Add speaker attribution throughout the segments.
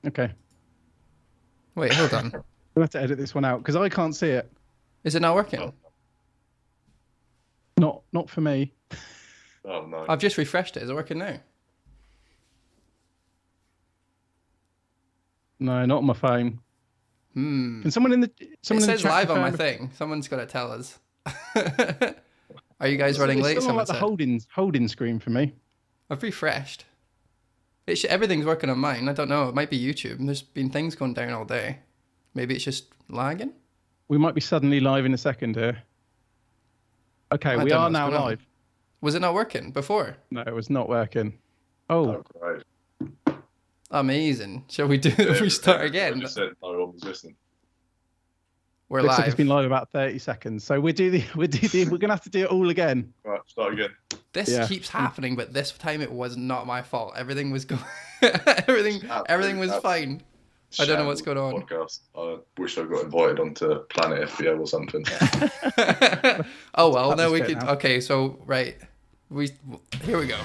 Speaker 1: Okay.
Speaker 2: Wait, hold on.
Speaker 1: We'll have to edit this one out because I can't see it.
Speaker 2: Is it not working?
Speaker 1: Not for me.
Speaker 3: Oh no.
Speaker 2: I've just refreshed it. Is it working now?
Speaker 1: No, not on my phone. Can someone in the
Speaker 2: It says
Speaker 1: chat
Speaker 2: live on my
Speaker 1: confirm
Speaker 2: thing. Someone's got to tell us. Are you guys running late?
Speaker 1: It's still
Speaker 2: Someone
Speaker 1: like the
Speaker 2: said.
Speaker 1: holding screen for me.
Speaker 2: I've refreshed. Everything's working on mine. I don't know. It might be YouTube. There's been things going down all day. Maybe it's just lagging.
Speaker 1: We might be suddenly live in a second here. Okay, we are now live.
Speaker 2: Was it not working before?
Speaker 1: No, it was not working. Oh,
Speaker 3: Great.
Speaker 2: Amazing. Shall we restart again?
Speaker 3: I just said no one was listening.
Speaker 2: We're
Speaker 1: looks
Speaker 2: live.
Speaker 1: like it's been live about 30 seconds. So we're gonna have to do it all again.
Speaker 3: Right, start again.
Speaker 2: This keeps happening, but this time it was not my fault. Everything was going. everything was fine. I don't know what's going on.
Speaker 3: Podcast. I wish I got invited onto Planet FPL or something.
Speaker 2: Oh well, no, we could.
Speaker 1: Now.
Speaker 2: Okay, so right, here we go.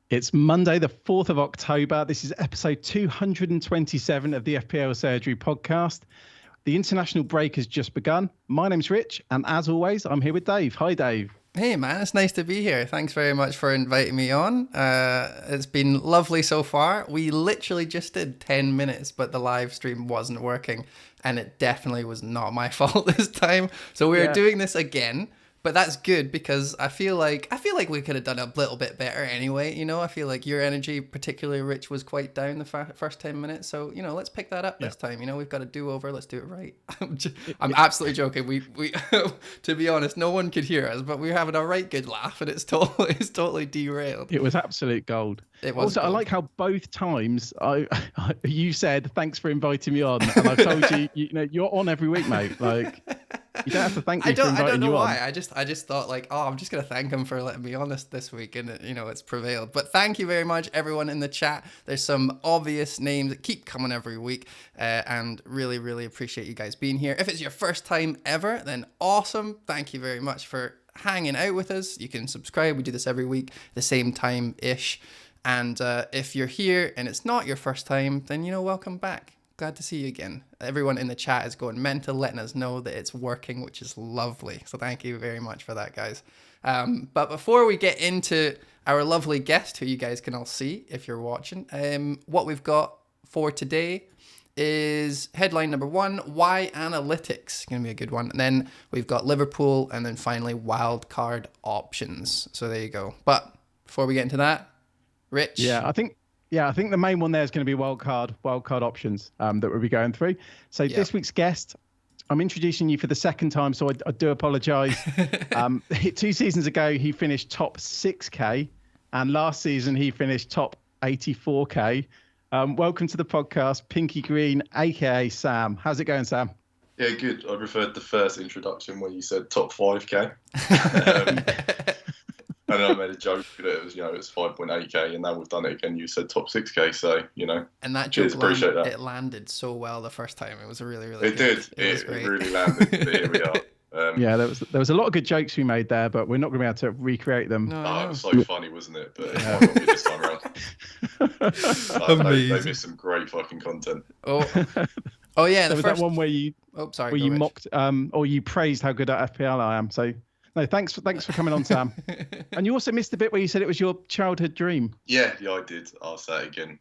Speaker 1: It's Monday, the 4th of October. This is episode 227 of the FPL Surgery podcast. The international break has just begun. My name's Rich, and as always, I'm here with Dave. Hi, Dave.
Speaker 2: Hey, man, it's nice to be here. Thanks very much for inviting me on. It's been lovely so far. We literally just did 10 minutes, but the live stream wasn't working, and it definitely was not my fault this time. So we're doing this again. But that's good because I feel like we could have done a little bit better anyway. You know, I feel like your energy, particularly Rich, was quite down the first 10 minutes. So, you know, let's pick that up this time. You know, we've got a do-over. Let's do it right. I'm absolutely joking. We to be honest, no one could hear us, but we were having a right good laugh, and it's totally derailed.
Speaker 1: It was absolute gold.
Speaker 2: It was.
Speaker 1: Also,
Speaker 2: gold.
Speaker 1: I like how both times you said thanks for inviting me on, and I told you, you know, you're on every week, mate. Like. You don't have to thank me for inviting you on.
Speaker 2: I don't know why. I just thought like, oh, I'm just going to thank him for letting me on this week. And, you know, it's prevailed. But thank you very much, everyone in the chat. There's some obvious names that keep coming every week. And really, really appreciate you guys being here. If it's your first time ever, then awesome. Thank you very much for hanging out with us. You can subscribe. We do this every week, the same time-ish. And if you're here and it's not your first time, then, you know, welcome back. Glad to see you again. Everyone in the chat is going mental, letting us know that it's working, which is lovely. So thank you very much for that, guys. But before we get into our lovely guest, who you guys can all see if you're watching, what we've got for today is headline number 1, Why Analytics. Going to be a good one. And then we've got Liverpool, and then finally wildcard options. So there you go. But before we get into that, Rich.
Speaker 1: Yeah, I think the main one there is going to be wildcard options that we'll be going through. So this week's guest, I'm introducing you for the second time, so I do apologise. 2 seasons ago, he finished top 6K, and last season he finished top 84K. Welcome to the podcast, Pinky Green, aka Sam. How's it going, Sam?
Speaker 3: Yeah, good. I preferred the first introduction where you said top 5K. And then I made a joke that it was, you know, it's 5.8K, and now we've done it again. You said top 6K, so, you know.
Speaker 2: And that
Speaker 3: cheers,
Speaker 2: joke
Speaker 3: appreciate that.
Speaker 2: It landed so well the first time. It was really, really
Speaker 3: It
Speaker 2: good.
Speaker 3: It really landed. But here we are.
Speaker 1: Yeah, there was a lot of good jokes we made there, but we're not going to be able to recreate them.
Speaker 3: No, it was so funny, wasn't it? But it might not be this time around. They missed some great fucking content.
Speaker 2: Oh yeah.
Speaker 1: There was that one where you mocked or you praised how good at FPL I am. So no, thanks for coming on, Sam. And you also missed the bit where you said it was your childhood dream.
Speaker 3: Yeah, I did. I'll say it again.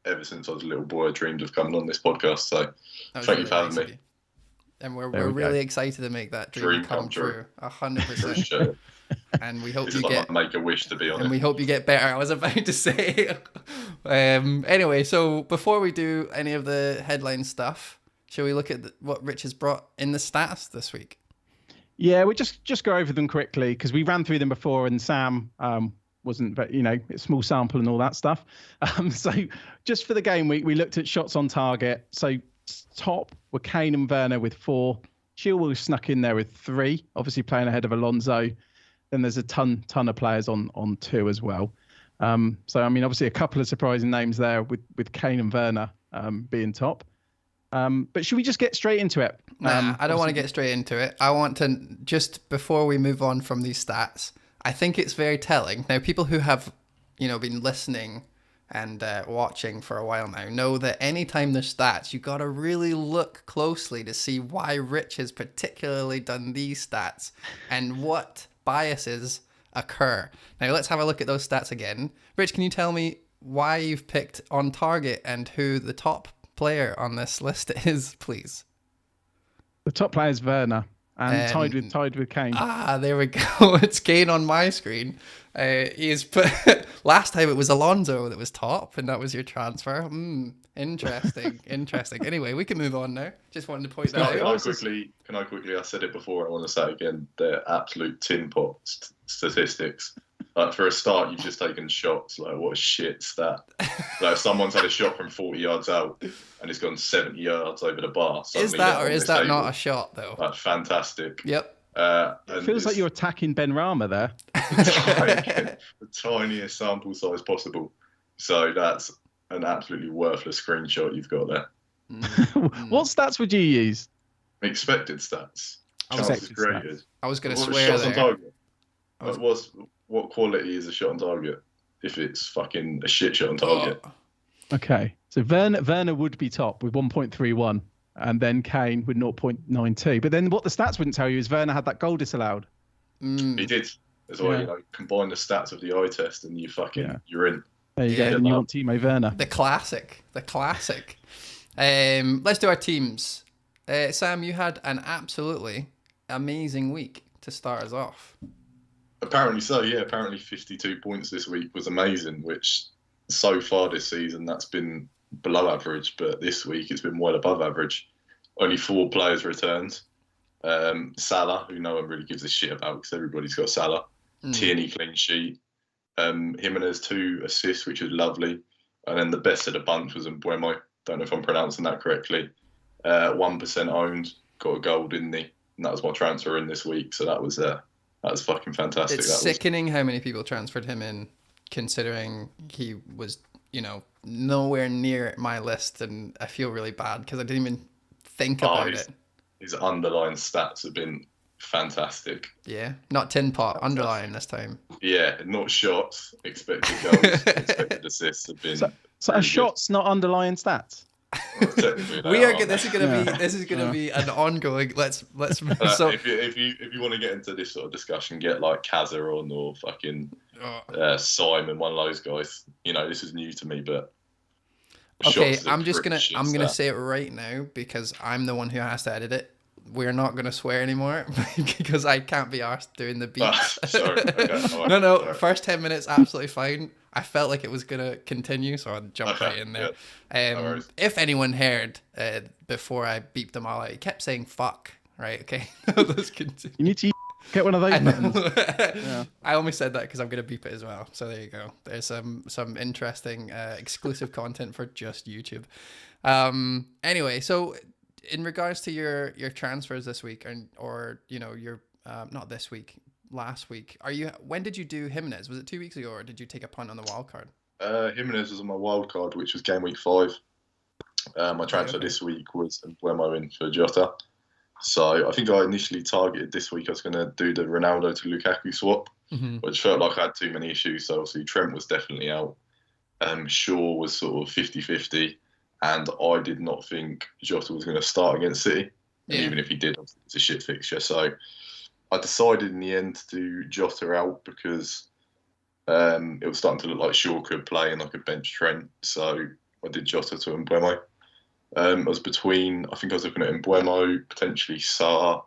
Speaker 3: Ever since I was a little boy, I dreamed of coming on this podcast. So thank you for having me.
Speaker 2: And we're really excited to make that dream come true. 100%. And we hope you get
Speaker 3: make a wish to be on it.
Speaker 2: And we hope you get better. I was about to say. Anyway, so before we do any of the headline stuff, shall we look at what Rich has brought in the stats this week?
Speaker 1: Yeah, we just go over them quickly because we ran through them before, and Sam wasn't, it's small sample and all that stuff. So just for the game week, we looked at shots on target. So top were Kane and Werner with 4. Chilwell snuck in there with 3, obviously playing ahead of Alonso. Then there's a ton of players on 2 as well. So, I mean, obviously a couple of surprising names there with Kane and Werner being top. But should we just get straight into it?
Speaker 2: Nah, I don't want to get straight into it. I want to, just before we move on from these stats, I think it's very telling. Now, people who have, been listening and watching for a while now know that anytime there's stats, you got to really look closely to see why Rich has particularly done these stats and what biases occur. Now, let's have a look at those stats again. Rich, can you tell me why you've picked on target and who the top player on this list is, please?
Speaker 1: The top player is Werner, and tied with Kane.
Speaker 2: There we go. It's Kane on my screen. He's put last time it was Alonso that was top, and that was your transfer. Interesting. Anyway, we can move on now. Just wanted to point that out.
Speaker 3: Can I quickly? I said it before. I want to say it again. They're absolute tin pot statistics. Like, for a start, you've just taken shots. Like, what a shit stat. Like, if someone's had a shot from 40 yards out and it's gone 70 yards over the bar.
Speaker 2: Is that or is that not a shot, though?
Speaker 3: That's fantastic.
Speaker 2: Yep.
Speaker 1: It feels like you're attacking Ben Rama there.
Speaker 3: The tiniest sample size possible. So that's an absolutely worthless screenshot you've got there.
Speaker 1: What stats would you use?
Speaker 3: Expected stats. Chances created.
Speaker 2: I was going to swear there.
Speaker 3: What quality is a shot on target if it's fucking a shit shot on target?
Speaker 1: Okay, so Werner would be top with 1.31, and then Kane with 0.92. But then what the stats wouldn't tell you is Werner had that goal disallowed.
Speaker 3: He did. That's why combine the stats of the eye test and you're in.
Speaker 1: There you go. And you want Timo Werner.
Speaker 2: The classic. Let's do our teams. Sam, you had an absolutely amazing week to start us off.
Speaker 3: Apparently so, yeah. Apparently 52 points this week was amazing, which so far this season that's been below average, but this week it's been well above average. Only 4 players returned. Salah, who no one really gives a shit about because everybody's got Salah. Tierney clean sheet. Jimenez 2 assists, which was lovely. And then the best of the bunch was Mbeumo. Don't know if I'm pronouncing that correctly. 1% owned, got a goal, didn't he? And that was my transfer in this week, so that was fucking fantastic.
Speaker 2: It's sickening how many people transferred him in, considering he was, nowhere near my list, and I feel really bad because I didn't even think about it.
Speaker 3: His underlying stats have been fantastic.
Speaker 2: Yeah, not tin pot, underlying this time.
Speaker 3: Yeah, not shots, expected goals, expected assists have been.
Speaker 1: So are shots not underlying stats?
Speaker 2: We are good. This is gonna be an ongoing. Let's. So
Speaker 3: if you want to get into this sort of discussion, get like Kazza on or fucking Simon, one of those guys. This is new to me, but.
Speaker 2: Okay, I'm gonna say it right now because I'm the one who has to edit it. We're not gonna swear anymore because I can't be arsed doing the beats.
Speaker 3: Sorry. Okay,
Speaker 2: no. Sorry. First 10 minutes absolutely fine. I felt like it was gonna continue, so I jumped right in there.
Speaker 3: Yeah.
Speaker 2: If anyone heard before I beeped them all out, he kept saying "fuck." Right? Okay. Let's continue.
Speaker 1: You need to get one of those buttons.
Speaker 2: Yeah. I only said that because I'm gonna beep it as well. So there you go. There's some interesting exclusive content for just YouTube. Anyway, so in regards to your transfers this week, or your not this week, last week, when did you do Jimenez? Was it 2 weeks ago, or did you take a punt on the wild card?
Speaker 3: Jimenez was on my wild card, which was game week 5. My transfer this week was Mbeumo in for Jota. So I think I initially targeted this week I was going to do the Ronaldo to Lukaku swap, which felt like I had too many issues. So obviously Trent was definitely out. Shaw was sort of 50-50. And I did not think Jota was going to start against City. And even if he did, it's a shit fixture. So I decided in the end to do Jota out because it was starting to look like Shaw could play and I could bench Trent. So I did Jota to Mbeumo. I was looking at Mbeumo, potentially Sarr,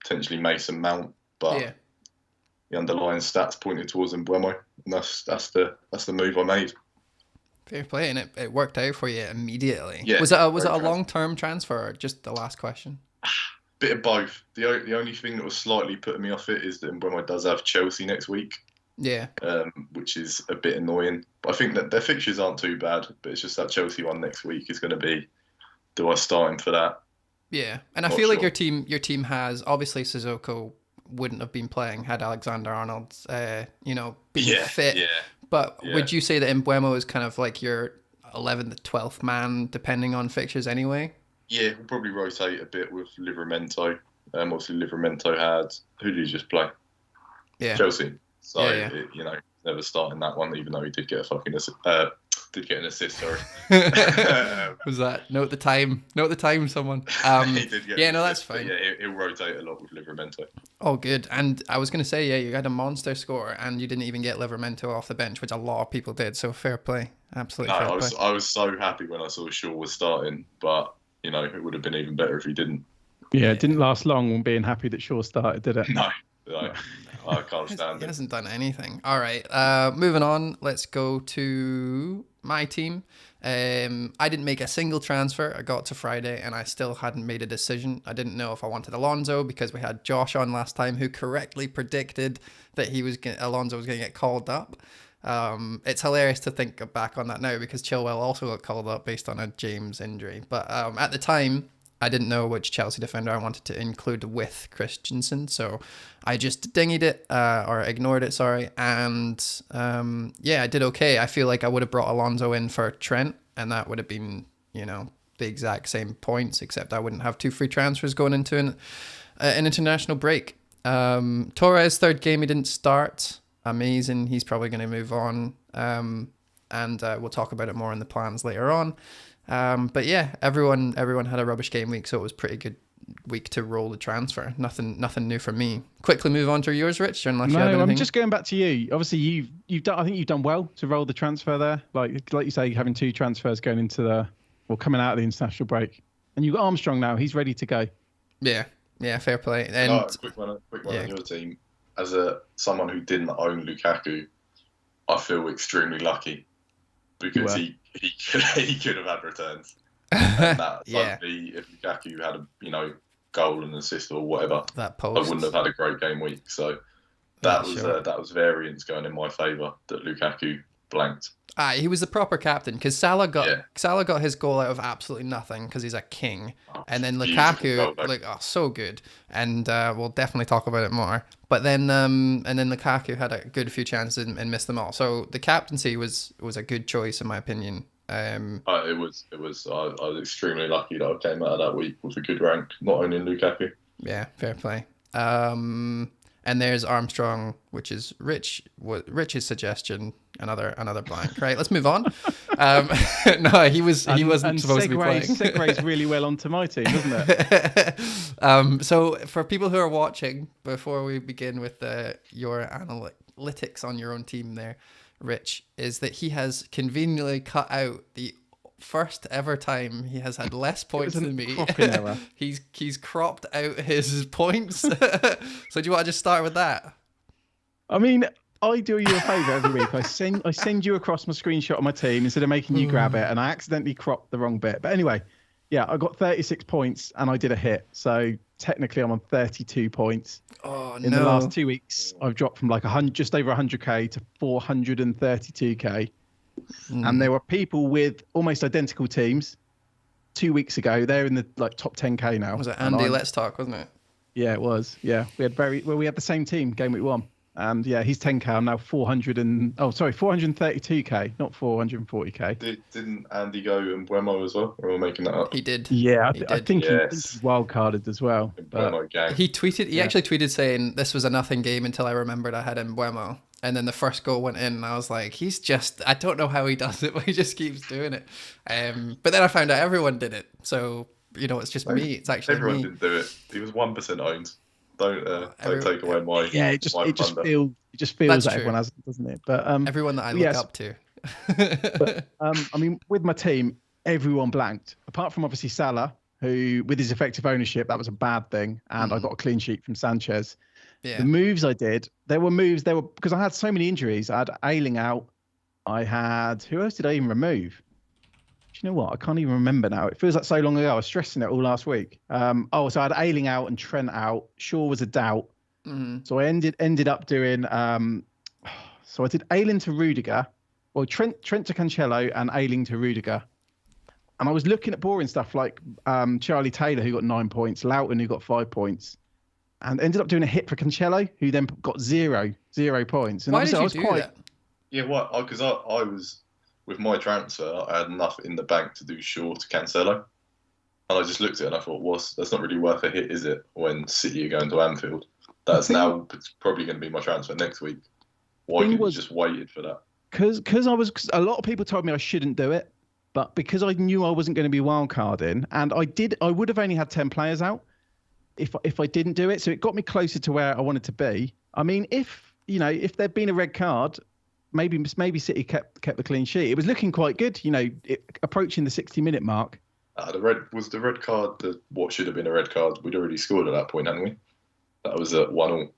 Speaker 3: potentially Mason Mount, but the underlying stats pointed towards Mbeumo, and that's the move I made.
Speaker 2: Fair play, and it worked out for you immediately.
Speaker 3: Yeah,
Speaker 2: was it a long-term transfer, or just the last question?
Speaker 3: Bit of both. The only thing that was slightly putting me off it is that Mbeumo does have Chelsea next week,
Speaker 2: Yeah.
Speaker 3: Which is a bit annoying. But I think that their fixtures aren't too bad, but it's just that Chelsea one next week is going to be, do I start him for that?
Speaker 2: Yeah, and I feel like your team has, obviously Sissoko wouldn't have been playing had Alexander-Arnold, been fit.
Speaker 3: Yeah.
Speaker 2: But would you say that Mbeumo is kind of like your 11th, 12th man, depending on fixtures anyway?
Speaker 3: Yeah, we'll probably rotate a bit with Livramento. Obviously, Livramento had, who did he just play?
Speaker 2: Yeah.
Speaker 3: Chelsea. So,
Speaker 2: yeah.
Speaker 3: Never starting that one, even though he did get an assist, sorry.
Speaker 2: Was that? Note the time, someone.
Speaker 3: He did get
Speaker 2: that's fine.
Speaker 3: Yeah, he'll rotate a lot with Livramento.
Speaker 2: Oh, good. And I was going to say, you had a monster score and you didn't even get Livramento off the bench, which a lot of people did. So fair play. Absolutely fair play.
Speaker 3: I was so happy when I saw Shaw was starting, but, it would have been even better if he didn't.
Speaker 1: Yeah, it didn't last long on being happy that Shaw started, did it?
Speaker 3: No. I can't stand it.
Speaker 2: He hasn't done anything. All right, moving on. Let's go to my team. I didn't make a single transfer. I got to Friday and I still hadn't made a decision. I didn't know if I wanted Alonso because we had Josh on last time who correctly predicted that Alonso was going to get called up. It's hilarious to think back on that now because Chilwell also got called up based on a James injury. But at the time, I didn't know which Chelsea defender I wanted to include with Christensen, so I just dinged it, or ignored it, sorry, and I did okay. I feel like I would have brought Alonso in for Trent, and that would have been, the exact same points, except I wouldn't have 2 free transfers going into an international break. Torres, third game, he didn't start. Amazing, he's probably going to move on, and we'll talk about it more in the plans later on. But yeah, everyone had a rubbish game week, so it was pretty good week to roll the transfer. Nothing new for me. Quickly move on to yours, Rich. Unless you have anything.
Speaker 1: I'm just going back to you. Obviously, you've done. I think you've done well to roll the transfer there. Like you say, having 2 transfers going into coming out of the international break, and you've got Armstrong now. He's ready to go.
Speaker 2: Yeah, fair play. And
Speaker 3: quick one on your team. As someone who didn't own Lukaku, I feel extremely lucky because he could have had returns. And that if Lukaku had a goal and assist or whatever,
Speaker 2: that post,
Speaker 3: I wouldn't have had a great game week. So that was variance going in my favour that Lukaku blanked.
Speaker 2: He was the proper captain because Salah got his goal out of absolutely nothing because he's a king, and then Lukaku so good, and we'll definitely talk about it more. But then Lukaku had a good few chances and missed them all. So the captaincy was a good choice in my opinion.
Speaker 3: It was. I was extremely lucky that I came out of that week with a good rank, not only in Lukaku.
Speaker 2: Yeah, fair play. And there's Armstrong, which is Rich's suggestion. Another blank. Right, let's move on. No, he wasn't supposed to be playing.
Speaker 1: Segues really well onto my team, doesn't it?
Speaker 2: So for people who are watching, before we begin with your analytics on your own team there, Rich, is that he has conveniently cut out the first ever time he has had less points than me. He's cropped out his points. So do you want to just start with that?
Speaker 1: I mean, I do you a favour every week. I send you across my screenshot of my team instead of making you grab it, and I accidentally cropped the wrong bit. But anyway, yeah, I got 36 points and I did a hit. So technically I'm on 32 points.
Speaker 2: Oh,
Speaker 1: in the last 2 weeks, I've dropped from just over 100k to 432k. And there were people with almost identical teams 2 weeks ago. They're in the top 10k now.
Speaker 2: Was it Andy? Let's talk, wasn't it?
Speaker 1: Yeah, it was. Yeah, we had the same team game week 1. And yeah, he's 10k. I'm now 432k, not 440k.
Speaker 3: Didn't Andy go and Mbeumo as well? Or am I making that up?
Speaker 2: He did.
Speaker 1: Yeah, I think he wildcarded as well.
Speaker 3: He
Speaker 2: tweeted. He actually tweeted saying this was a nothing game until I remembered I had Mbeumo. And then the first goal went in, and I was like, I don't know how he does it, but he just keeps doing it. But then I found out everyone did it. So, it's just me. It's actually
Speaker 3: everyone
Speaker 2: me.
Speaker 3: Didn't do it. He was 1% owned. Don't take away my
Speaker 1: it just feels that everyone has it, doesn't it? But
Speaker 2: everyone that I look up to.
Speaker 1: But I mean, with my team, everyone blanked, apart from obviously Salah, who with his effective ownership, that was a bad thing, and I got a clean sheet from Sanchez. Yeah. The moves I did, there were because I had so many injuries. I had Ayling out. I had, who else did I even remove? Do you know what? I can't even remember now. It feels like so long ago. I was stressing it all last week. So I had Ayling out and Trent out. Shaw was a doubt. So I ended up doing, So I did Ayling to Rudiger, or Trent to Cancelo and Ayling to Rudiger. And I was looking at boring stuff like Charlie Taylor, who got 9 points, Loughton, who got 5 points, and ended up doing a hit for Cancelo, who then got zero points. And
Speaker 2: why did you do that?
Speaker 3: Yeah, what? Because I was, with my transfer, I had enough in the bank to do Shaw to Cancelo. And I just looked at it and I thought, that's not really worth a hit, is it, when City are going to Anfield? That's now probably going to be my transfer next week. Why couldn't you just waited for that?
Speaker 1: Because a lot of people told me I shouldn't do it. But because I knew I wasn't going to be wildcarding, and I would have only had 10 players out if I didn't do it. So it got me closer to where I wanted to be. I mean, if there'd been a red card, maybe City kept the clean sheet. It was looking quite good, approaching the 60-minute mark.
Speaker 3: The red card what should have been a red card? We'd already scored at that point, hadn't we? That was at 1-1.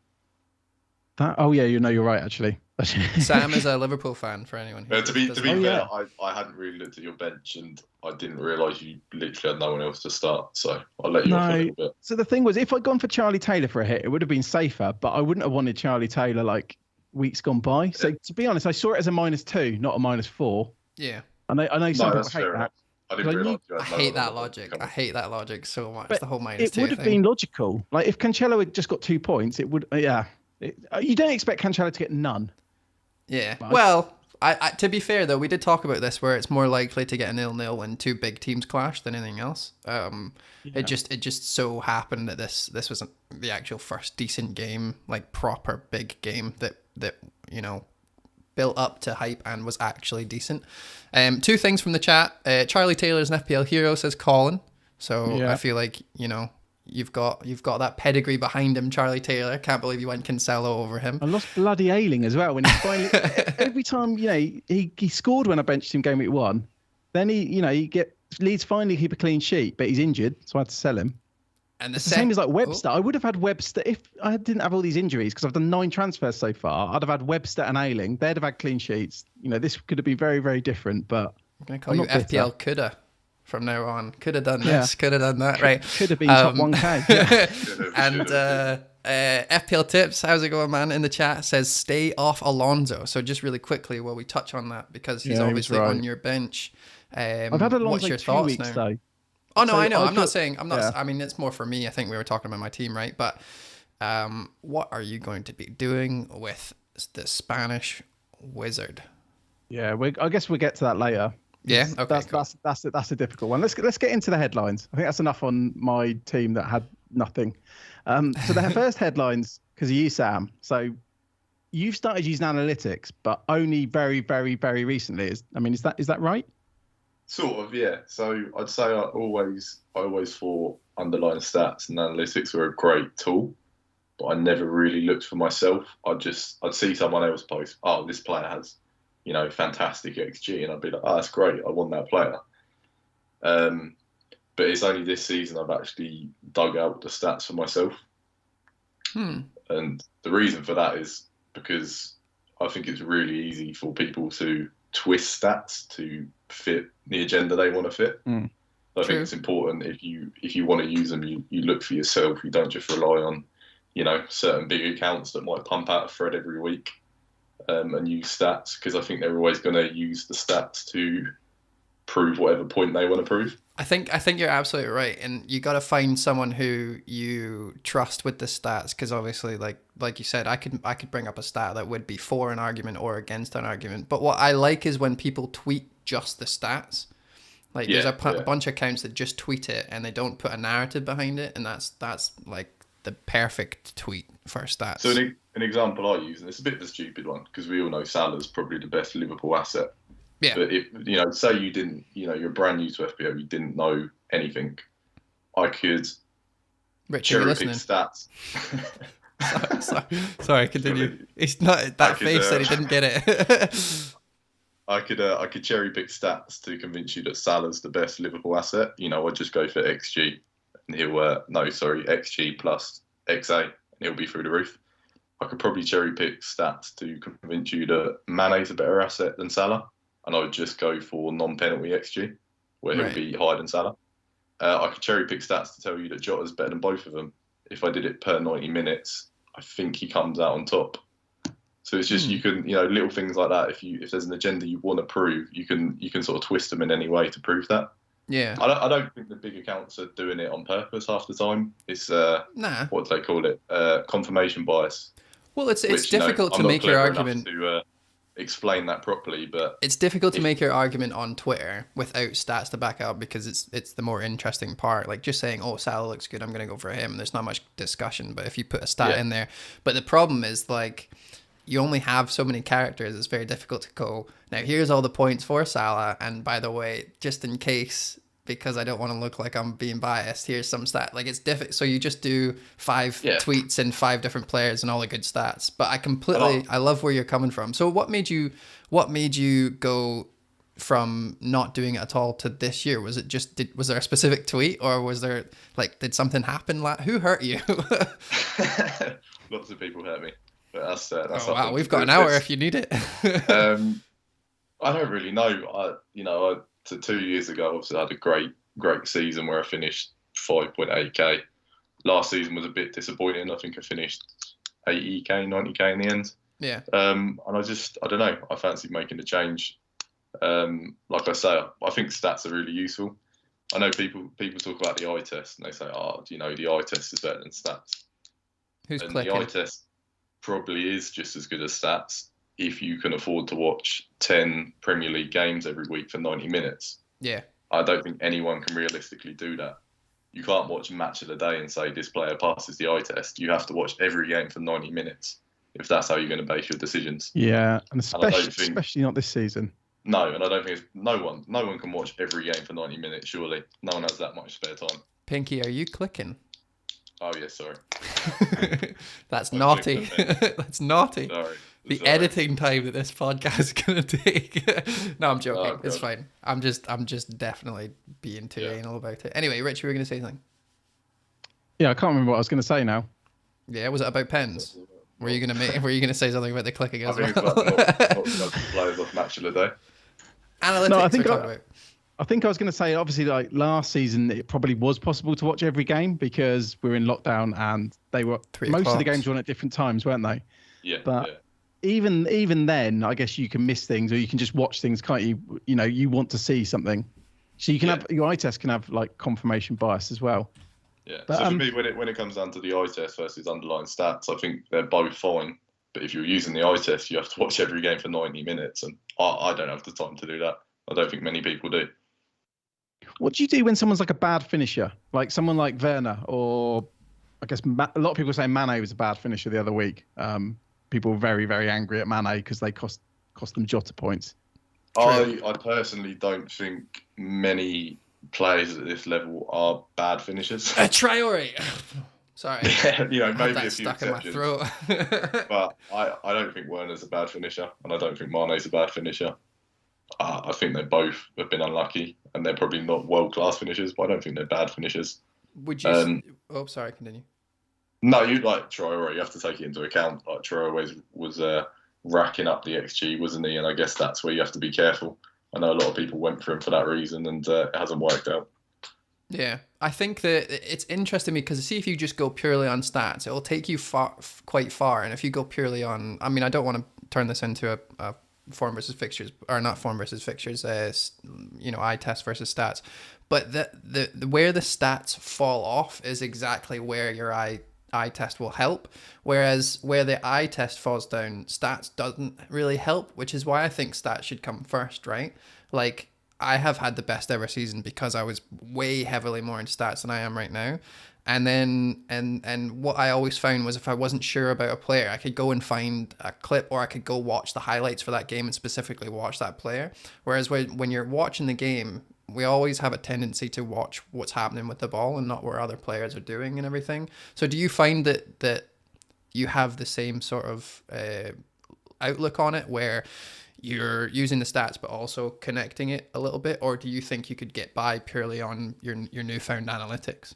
Speaker 1: Oh yeah, you're right actually.
Speaker 2: Sam is a Liverpool fan, for anyone who
Speaker 3: to be fair, I hadn't really looked at your bench and I didn't realise you literally had no one else to start, so I'll let you off a little bit.
Speaker 1: So the thing was, if I'd gone for Charlie Taylor for a hit, it would have been safer, but I wouldn't have wanted Charlie Taylor like weeks gone by. Yeah. So to be honest, I saw it as a -2, not a -4.
Speaker 2: Yeah.
Speaker 1: I know some people hate that.
Speaker 3: I didn't realise
Speaker 2: I hate that logic. I hate that logic so much. But the whole -2
Speaker 1: It would have been logical. Like if Cancelo had just got 2 points, it would. You don't expect Cancelo to get none. Yeah.
Speaker 2: Well, I to be fair though, we did talk about this where it's more likely to get a 0-0 when 2 big teams clash than anything else. It just so happened that this was the actual first decent game, like proper big game that built up to hype and was actually decent. 2 things from the chat. Charlie Taylor's an FPL hero, says Colin. So I feel like you've got that pedigree behind him, Charlie Taylor. Can't believe you went Cancelo over him.
Speaker 1: I lost bloody Ayling as well when he finally every time he scored when I benched him game week 1. Then Leeds finally keep a clean sheet, but he's injured, so I had to sell him. And it's the same as like Webster. I would have had Webster if I didn't have all these injuries, because I've done 9 transfers so far. I'd have had Webster and Ayling. They'd have had clean sheets. This could have been very, very different. But
Speaker 2: I'm going to call you FPL coulda from now on. Could have done this. Could have done that. Right.
Speaker 1: Could have been top 1K.
Speaker 2: Yeah. And FPL tips. How's it going, man? In the chat says stay off Alonso. So just really quickly, while we touch on that, because he's obviously on your bench.
Speaker 1: I've had Alonso
Speaker 2: what's your
Speaker 1: 2
Speaker 2: thoughts
Speaker 1: weeks
Speaker 2: now?
Speaker 1: Though.
Speaker 2: Oh no, I know. I'm not saying. I mean, it's more for me. I think we were talking about my team, right? But what are you going to be doing with the Spanish wizard?
Speaker 1: Yeah, I guess we'll get to that later.
Speaker 2: Yeah, okay.
Speaker 1: That's a difficult one. Let's get into the headlines. I think that's enough on my team that had nothing. So the first headlines, because of you, Sam. So you've started using analytics, but only very, very, very recently. Is that right?
Speaker 3: Sort of, yeah. So I'd say I always thought underlying stats and analytics were a great tool, but I never really looked for myself. I'd see someone else post, oh, this player has, fantastic XG, and I'd be like, oh, that's great, I want that player. But it's only this season I've actually dug out the stats for myself. And the reason for that is because I think it's really easy for people to twist stats to fit the agenda they want to fit. I think it's important if you want to use them, you look for yourself. You don't just rely on, certain big accounts that might pump out a thread every week and use stats, because I think they're always going to use the stats to prove whatever point they want to prove.
Speaker 2: I think you're absolutely right, and you got to find someone who you trust with the stats, because obviously, like you said, I could bring up a stat that would be for an argument or against an argument. But what I like is when people tweet just the stats. Like there's a bunch of accounts that just tweet it and they don't put a narrative behind it, and that's like the perfect tweet for stats.
Speaker 3: So an example I use, and it's a bit of a stupid one because we all know Salah's probably the best Liverpool asset.
Speaker 2: Yeah.
Speaker 3: But if say you didn't, you're brand new to FPL, you didn't know anything, I could cherry pick stats.
Speaker 2: Sorry, continue. It's not that face that he didn't get it.
Speaker 3: I could cherry pick stats to convince you that Salah's the best Liverpool asset. I'd just go for XG, and XG plus XA, and he'll be through the roof. I could probably cherry pick stats to convince you that Mane's a better asset than Salah, and I would just go for non-penalty XG, where he'll be higher than Salah. I could cherry pick stats to tell you that Jota's better than both of them. If I did it per 90 minutes, I think he comes out on top. So it's just you can, little things like that. If there's an agenda you want to prove, you can sort of twist them in any way to prove that.
Speaker 2: Yeah.
Speaker 3: I don't think the big accounts are doing it on purpose half the time. It's what do they call it? Confirmation bias.
Speaker 2: Well, it's difficult to make your argument
Speaker 3: to explain that properly, but
Speaker 2: it's difficult to make your argument on Twitter without stats to back up, because it's the more interesting part. Like just saying, "Oh, Salah looks good, I'm going to go for him." There's not much discussion, but if you put a stat in there, but the problem is like you only have so many characters. It's very difficult to go, now here's all the points for Salah, and by the way, just in case, because I don't want to look like I'm being biased, here's some stat. Like it's difficult. So you just do 5 tweets and 5 different players and all the good stats. But I love where you're coming from. So what made you go from not doing it at all to this year? Was it just, was there a specific tweet, or was there did something happen? Who hurt you?
Speaker 3: Lots of people hurt me. But that's
Speaker 2: oh, wow, we've got an hour if you need it.
Speaker 3: I don't really know. To 2 years ago, obviously I had a great season where I finished 5.8k. Last season was a bit disappointing. I think I finished 80k, 90k in the end.
Speaker 2: Yeah.
Speaker 3: And I don't know. I fancied making a change. Like I say, I think stats are really useful. I know people talk about the eye test and they say, the eye test is better than stats.
Speaker 2: Who's
Speaker 3: and
Speaker 2: clicking?
Speaker 3: The eye test probably is just as good as stats if you can afford to watch 10 Premier League games every week for 90 minutes.
Speaker 2: Yeah.
Speaker 3: I don't think anyone can realistically do that. You can't watch match of the day and say this player passes the eye test. You have to watch every game for 90 minutes if that's how you're going to base your decisions.
Speaker 1: Yeah, and especially not this season.
Speaker 3: No, and I don't think no one can watch every game for 90 minutes, surely. No one has that much spare time.
Speaker 2: Pinky, are you clicking?
Speaker 3: Oh, yeah, sorry.
Speaker 2: That's naughty. That's naughty.
Speaker 3: Sorry.
Speaker 2: The editing time that this podcast is going to take. No, I'm joking.
Speaker 3: Oh,
Speaker 2: it's fine. I'm just definitely being too anal about it. Anyway, Rich, you were going to say something?
Speaker 1: Yeah, I can't remember what I was going to say now.
Speaker 2: Yeah, was it about pens? Were you going to say something about the clicking as well?
Speaker 3: Players off match of the day.
Speaker 2: Analytics.
Speaker 1: No, I think I was going to say, obviously, like last season, it probably was possible to watch every game because we were in lockdown and they were most of the games were on at different times, weren't they?
Speaker 3: Yeah.
Speaker 1: But even then, I guess you can miss things, or you can just watch things, can't you? You want to see something, so you can have your eye test can have like confirmation bias as well.
Speaker 3: Yeah. But, so for me, when it comes down to the eye test versus underlying stats, I think they're both fine. But if you're using the eye test, you have to watch every game for 90 minutes, and I don't have the time to do that. I don't think many people do.
Speaker 1: What do you do when someone's like a bad finisher, like someone like Werner, or I guess a lot of people say Mane was a bad finisher the other week. People were very, very angry at Mane because they cost them Jota points.
Speaker 3: I personally don't think many players at this level are bad finishers.
Speaker 2: Traore. Sorry.
Speaker 3: Yeah, maybe a few
Speaker 2: stuck
Speaker 3: exceptions.
Speaker 2: in my throat.
Speaker 3: But I don't think Werner's a bad finisher, and I don't think Mane's a bad finisher. I think they both have been unlucky, and they're probably not world-class finishers, but I don't think they're bad finishers.
Speaker 2: Would you... sorry, continue.
Speaker 3: No, you'd like Traore. You have to take it into account. Like Traore was racking up the XG, wasn't he? And I guess that's where you have to be careful. I know a lot of people went for him for that reason, and it hasn't worked out.
Speaker 2: Yeah, I think that it's interesting because see, if you just go purely on stats, it will take you quite far. And if you go purely on, I mean, I don't want to turn this into a form versus fixtures, or not form versus fixtures, eye test versus stats. But the where the stats fall off is exactly where your eye test will help. Whereas where the eye test falls down, stats doesn't really help, which is why I think stats should come first, right? Like, I have had the best ever season because I was way heavily more in stats than I am right now. And then, and what I always found was if I wasn't sure about a player, I could go and find a clip, or I could go watch the highlights for that game and specifically watch that player. Whereas when you're watching the game, we always have a tendency to watch what's happening with the ball and not what other players are doing and everything. So do you find that you have the same sort of outlook on it where you're using the stats but also connecting it a little bit, or do you think you could get by purely on your newfound analytics?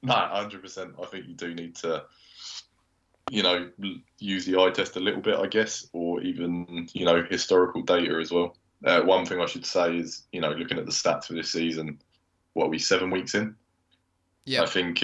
Speaker 3: No, 100%. I think you do need to, use the eye test a little bit, I guess, or even, historical data as well. One thing I should say is, looking at the stats for this season, what are we, 7 weeks in?
Speaker 2: Yeah.
Speaker 3: I think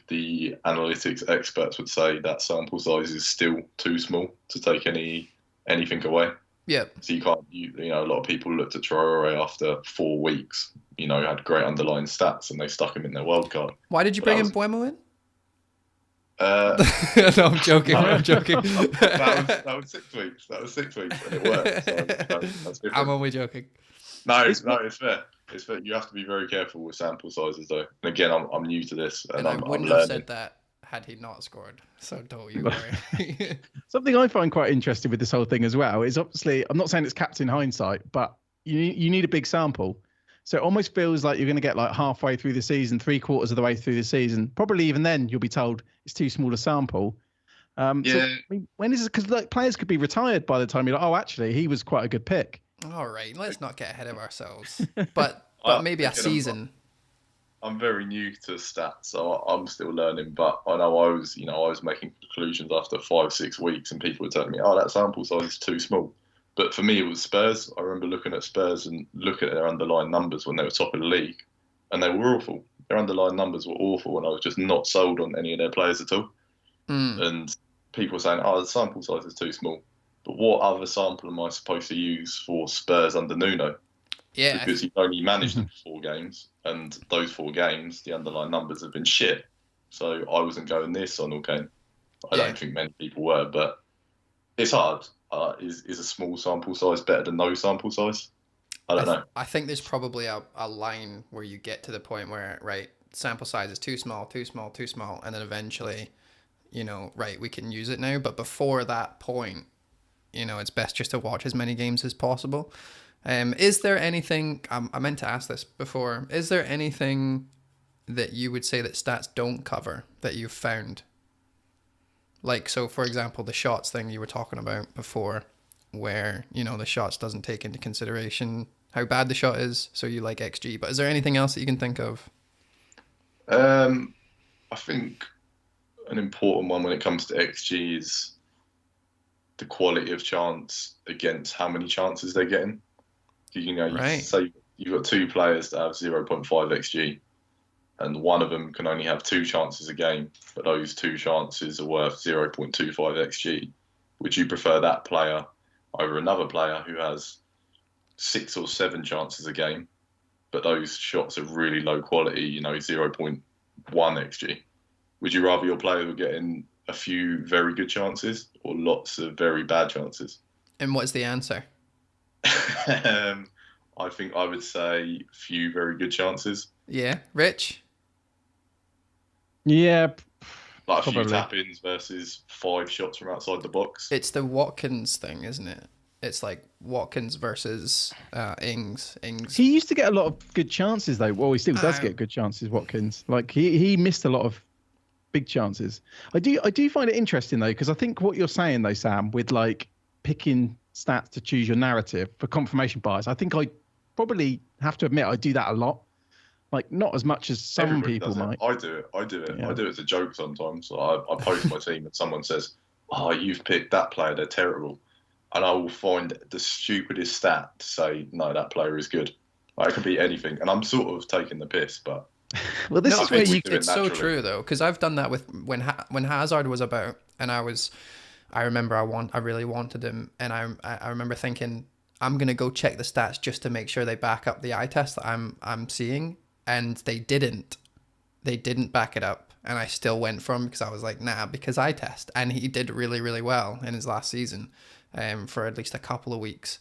Speaker 3: the analytics experts would say that sample size is still too small to take anything away.
Speaker 2: Yeah.
Speaker 3: So you can't, a lot of people looked at Traore after 4 weeks, had great underlying stats and they stuck him in their wildcard.
Speaker 2: Why did you bring in Buemo in?
Speaker 3: No,
Speaker 2: I'm joking. I'm joking.
Speaker 3: that was 6 weeks. That was 6 weeks and it worked. So that's different.
Speaker 2: I'm only joking.
Speaker 3: No, it's fair. It's fair. You have to be very careful with sample sizes, though. And again, I'm new to this, and
Speaker 2: I wouldn't have said that had he not scored. So don't you worry.
Speaker 1: Something I find quite interesting with this whole thing as well is obviously, I'm not saying it's captain hindsight, but you need a big sample. So it almost feels like you're going to get like halfway through the season, 3/4 of the way through the season. Probably even then, you'll be told it's too small a sample.
Speaker 3: Yeah.
Speaker 1: So, I mean, when is it? Because like players could be retired by the time you're like, oh, actually, he was quite a good pick.
Speaker 2: All right, let's not get ahead of ourselves. But maybe a season.
Speaker 3: I'm very new to stats, so I'm still learning. But I know I was making conclusions after 5-6 weeks, and people were telling me, "Oh, that sample size is too small." But for me, it was Spurs. I remember looking at Spurs and looking at their underlying numbers when they were top of the league, and they were awful. Their underlying numbers were awful, and I was just not sold on any of their players at all. And people were saying, "Oh, the sample size is too small." But what other sample am I supposed to use for Spurs under Nuno?
Speaker 2: Yeah.
Speaker 3: Because he only managed them for 4 games, and those 4 games, the underlying numbers have been shit. So I wasn't going this on Kane. I don't think many people were, but it's hard. Is a small sample size better than no sample size? I don't know.
Speaker 2: I think there's probably a line where you get to the point where, right, sample size is too small, and then eventually, we can use it now. But before that point, it's best just to watch as many games as possible. Is there anything, I meant to ask this before, is there anything that you would say that stats don't cover that you've found? Like, so for example, the shots thing you were talking about before, where, the shots doesn't take into consideration how bad the shot is, so you like XG, but is there anything else that you can think of?
Speaker 3: I think an important one when it comes to XG is the quality of chance against how many chances they're getting.
Speaker 2: Right.
Speaker 3: Say you've got 2 players that have 0.5 XG, and one of them can only have 2 chances a game, but those 2 chances are worth 0.25 XG. Would you prefer that player over another player who has 6 or 7 chances a game, but those shots are really low quality, 0.1 XG? Would you rather your player were getting a few very good chances or lots of very bad chances?
Speaker 2: And what's the answer?
Speaker 3: I think I would say few very good chances.
Speaker 2: Yeah. Rich?
Speaker 1: Yeah.
Speaker 3: Like a few tap-ins versus 5 shots from outside the box.
Speaker 2: It's the Watkins thing, isn't it? It's like Watkins versus Ings.
Speaker 1: He used to get a lot of good chances, though. Well, he still does get good chances, Watkins. Like, he missed a lot of big chances. I do find it interesting, though, because I think what you're saying, though, Sam, with, like, picking stats to choose your narrative for confirmation bias, I think I probably have to admit I do that a lot. Like, not as much as some people might.
Speaker 3: I do it.
Speaker 1: Yeah.
Speaker 3: I do it as a joke sometimes. So I post my team and someone says, "Oh, you've picked that player, they're terrible." And I will find the stupidest stat to say, "No, that player is good." Like, it could be anything. And I'm sort of taking the piss, but...
Speaker 1: Well, this is where
Speaker 2: it's so true, though, because I've done that with when Hazard was about, and I remember I really wanted him, and I remember thinking, I'm going to go check the stats just to make sure they back up the eye test that I'm seeing. And they didn't back it up, and I still went for him because I was like, nah, because I test. And he did really, really well in his last season, for at least a couple of weeks.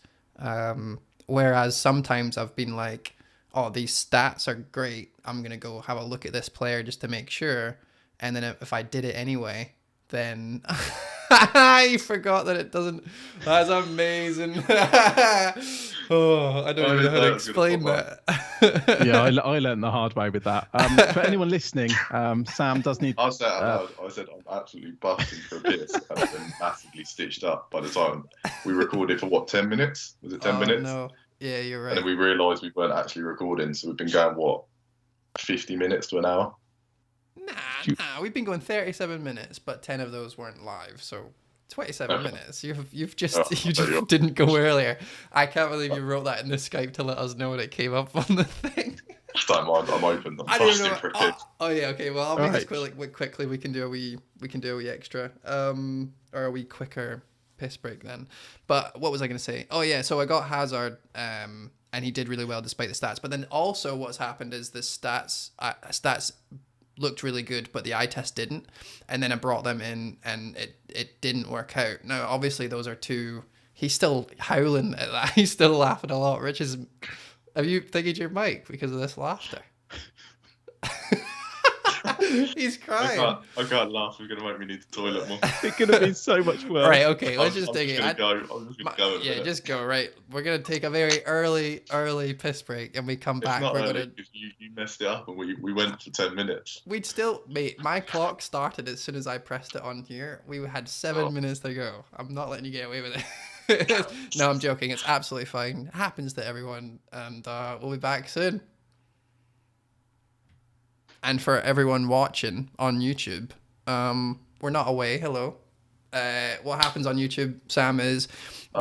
Speaker 2: Whereas sometimes I've been like, oh, these stats are great, I'm going to go have a look at this player just to make sure. And then if I did it anyway, then I forgot that it doesn't. That's amazing. Oh, I don't even know how to explain that.
Speaker 1: Yeah, I learned the hard way with that. For anyone listening, Sam does need...
Speaker 3: I said I'm absolutely busting for a piss, and I've been massively stitched up by the time we recorded for, 10 minutes? Was it 10 minutes?
Speaker 2: No. Yeah, you're right.
Speaker 3: And then we realised we weren't actually recording, so we've been going, 50 minutes to an hour?
Speaker 2: Nah, we've been going 37 minutes, but 10 of those weren't live, so 27 minutes. You just didn't go earlier. I can't believe you wrote that in the Skype to let us know when it came up on the thing.
Speaker 3: Don't mind. I'm open. I'm
Speaker 2: I don't
Speaker 3: fasting
Speaker 2: know.
Speaker 3: for a kid.
Speaker 2: Oh yeah, okay. Well, I'll make this
Speaker 1: Right.
Speaker 2: quickly. We can do a wee extra, or a wee quicker piss break then. But what was I going to say? Oh yeah, so I got Hazard, and he did really well despite the stats. But then also what's happened is the stats looked really good, but the eye test didn't. And then I brought them in, and it didn't work out. Now, obviously, those are two. He's still howling at that. He's still laughing a lot. Rich is. Have you thingied your mic because of this laughter? He's crying.
Speaker 3: I can't laugh. It's going to make me need the toilet more.
Speaker 1: It could have been so much worse.
Speaker 2: Right, okay, let's just dig it.
Speaker 3: I'm just going to go.
Speaker 2: Yeah, just go. Right, we're going to take a very early piss break, and we come back.
Speaker 3: It's not
Speaker 2: we're
Speaker 3: early,
Speaker 2: going to.
Speaker 3: because you messed it up, and we went for 10 minutes.
Speaker 2: We'd still, mate. My clock started as soon as I pressed it on here. We had 7 minutes to go. I'm not letting you get away with it. No, I'm joking. It's absolutely fine. It happens to everyone, and we'll be back soon. And for everyone watching on YouTube, we're not away. Hello. What happens on YouTube, Sam, is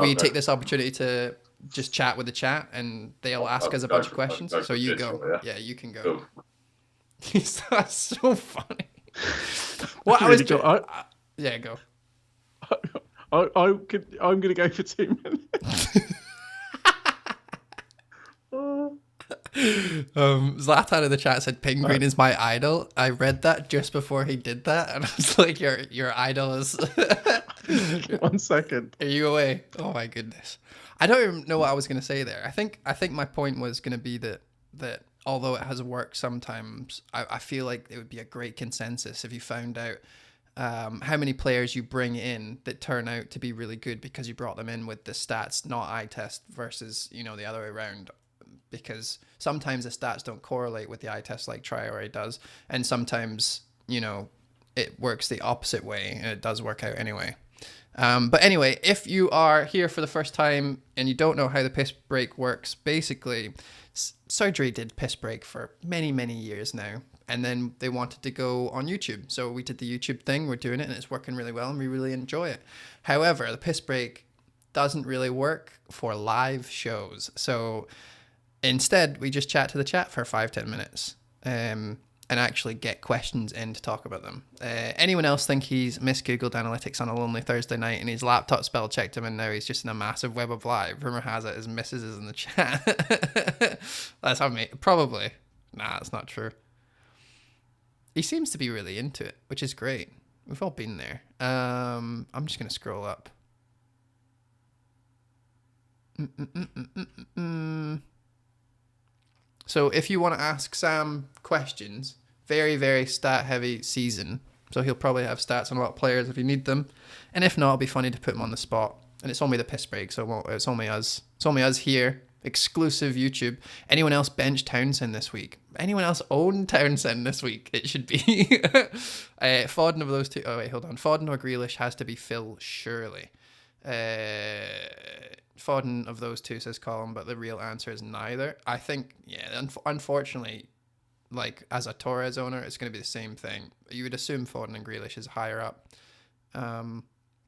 Speaker 2: we take this opportunity to just chat with the chat, and they'll ask us a bunch of questions. So you go. Yeah, you can go.
Speaker 3: Cool.
Speaker 2: That's so funny. What I was yeah, go.
Speaker 1: I'm going to go for 2 minutes.
Speaker 2: Zlatan in the chat said Penguin is my idol. I read that just before he did that, and I was like, your idol is
Speaker 1: 1 second.
Speaker 2: Are you away? Oh my goodness. I don't even know what I was going to say there. I think my point was going to be that although it has worked sometimes, I feel like it would be a great consensus if you found out how many players you bring in that turn out to be really good because you brought them in with the stats, not eye test, versus, the other way around. Because sometimes the stats don't correlate with the eye test like Traore does. And sometimes, it works the opposite way, and it does work out anyway. But anyway, if you are here for the first time and you don't know how the piss break works, basically, Surgery did piss break for many, many years now. And then they wanted to go on YouTube. So we did the YouTube thing. We're doing it, and it's working really well, and we really enjoy it. However, the piss break doesn't really work for live shows. So instead, we just chat to the chat for 5-10 minutes and actually get questions in to talk about them. Anyone else think he's misgoogled analytics on a lonely Thursday night and his laptop spell checked him and now he's just in a massive web of live? Rumor has it his missus is in the chat. That's how me. Probably. Nah, that's not true. He seems to be really into it, which is great. We've all been there. I'm just going to scroll up. So if you want to ask Sam questions, very, very stat-heavy season. So he'll probably have stats on a lot of players if you need them. And if not, it'll be funny to put him on the spot. And it's only the piss break, so it's only us. It's only us here. Exclusive YouTube. Anyone else bench Townsend this week? Anyone else own Townsend this week? It should be. Foden of those two. Oh, wait, hold on. Foden or Grealish has to be Phil, surely. Foden of those two, says Colin, but the real answer is neither. I think, unfortunately, like as a Torres owner, it's going to be the same thing. You would assume Foden and Grealish is higher up.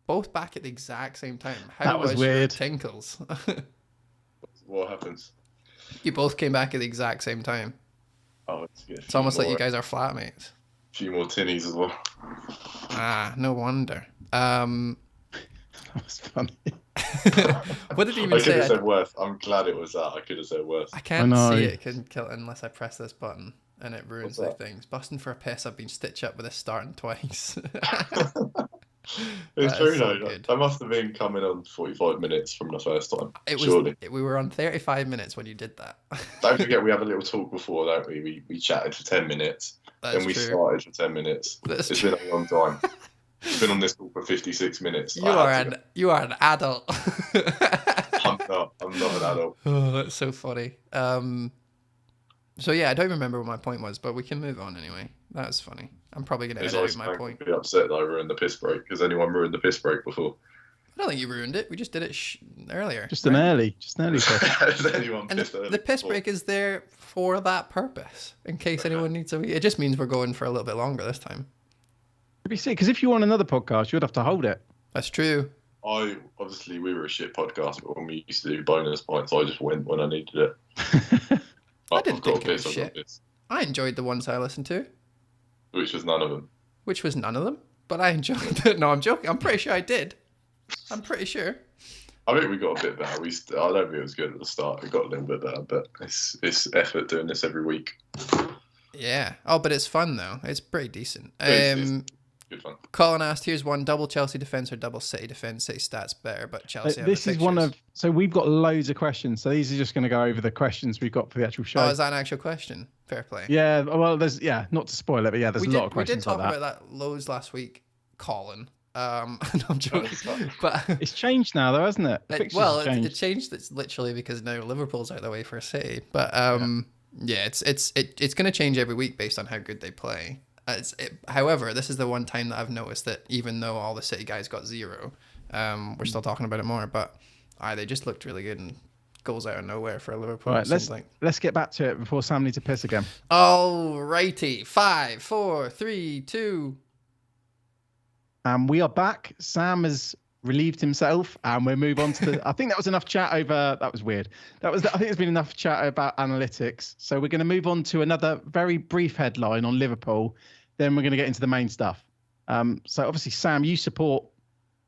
Speaker 2: Both back at the exact same time. How
Speaker 1: that was weird.
Speaker 2: Tinkles?
Speaker 3: What happens?
Speaker 2: You both came back at the exact same time.
Speaker 3: Oh,
Speaker 2: it's almost like you guys are flatmates.
Speaker 3: A few more tinnies as well.
Speaker 2: Ah, no wonder.
Speaker 1: That was funny.
Speaker 2: What did he even say?
Speaker 3: I could have said worse. I'm glad it was that. I could have said worse.
Speaker 2: I can't see it unless I press this button, and it ruins the things. Busting for a piss. I've been stitched up with this starting twice.
Speaker 3: It's true though. I must have been coming on 45 minutes from the first time. Surely.
Speaker 2: We were on 35 minutes when you did that.
Speaker 3: Don't forget we have a little talk before, don't we? We chatted for 10 minutes. Then we started for 10 minutes. It's been a long time. It's been on this call for 56 minutes.
Speaker 2: You are an adult.
Speaker 3: I'm not an adult.
Speaker 2: Oh, that's so funny. So yeah, I don't remember what my point was, but we can move on anyway. That was funny. I'm probably going to edit my point.
Speaker 3: I'm upset that I ruined the piss break. Has anyone ruined the piss break before?
Speaker 2: I don't think you ruined it. We just did it earlier.
Speaker 1: Just an early piss.
Speaker 3: Has anyone pissed early?
Speaker 2: The piss break is there for that purpose, in case anyone needs a wee. It just means we're going for a little bit longer this time.
Speaker 1: Because if you want another podcast, you'd have to hold it.
Speaker 2: That's true.
Speaker 3: Obviously we were a shit podcast, but when we used to do bonus points, I just went when I needed it.
Speaker 2: I didn't
Speaker 3: I've got
Speaker 2: think it was
Speaker 3: I've got
Speaker 2: shit.
Speaker 3: this.
Speaker 2: I enjoyed the ones I listened to.
Speaker 3: Which was none of them.
Speaker 2: Which was none of them, but I enjoyed it. No, I'm joking. I'm pretty sure I did. I'm pretty sure.
Speaker 3: I think we got a bit better. I don't think it was good at the start. It got a little bit better, but it's effort doing this every week.
Speaker 2: Yeah. Oh, but it's fun though. It's pretty decent.
Speaker 3: It's good fun.
Speaker 2: Colin asked, here's one: double Chelsea defense or double City defense? City stats better, but Chelsea.
Speaker 1: This is one of. So we've got loads of questions. So these are just going to go over the questions we've got for the actual show.
Speaker 2: Oh, is that an actual question? Fair play.
Speaker 1: Yeah. Well, not to spoil it, but yeah, there's a lot of questions.
Speaker 2: We did talk
Speaker 1: like
Speaker 2: about that loads last week, Colin. No, I'm joking. But
Speaker 1: it's changed now, though, hasn't it?
Speaker 2: It changed. It's literally because now Liverpool's out of the way for City. But it's going to change every week based on how good they play. However, this is the one time that I've noticed that even though all the City guys got 0, we're still talking about it more. But they just looked really good and goals out of nowhere for Liverpool.
Speaker 1: Right, let's get back to it before Sam needs to piss again.
Speaker 2: All righty, 5, 4, 3, 2.
Speaker 1: We are back. Sam has relieved himself, and we'll move on to the. I think that was enough chat over. That was weird. I think there's been enough chat about analytics. So we're going to move on to another very brief headline on Liverpool. Then we're going to get into the main stuff. So obviously, Sam, you support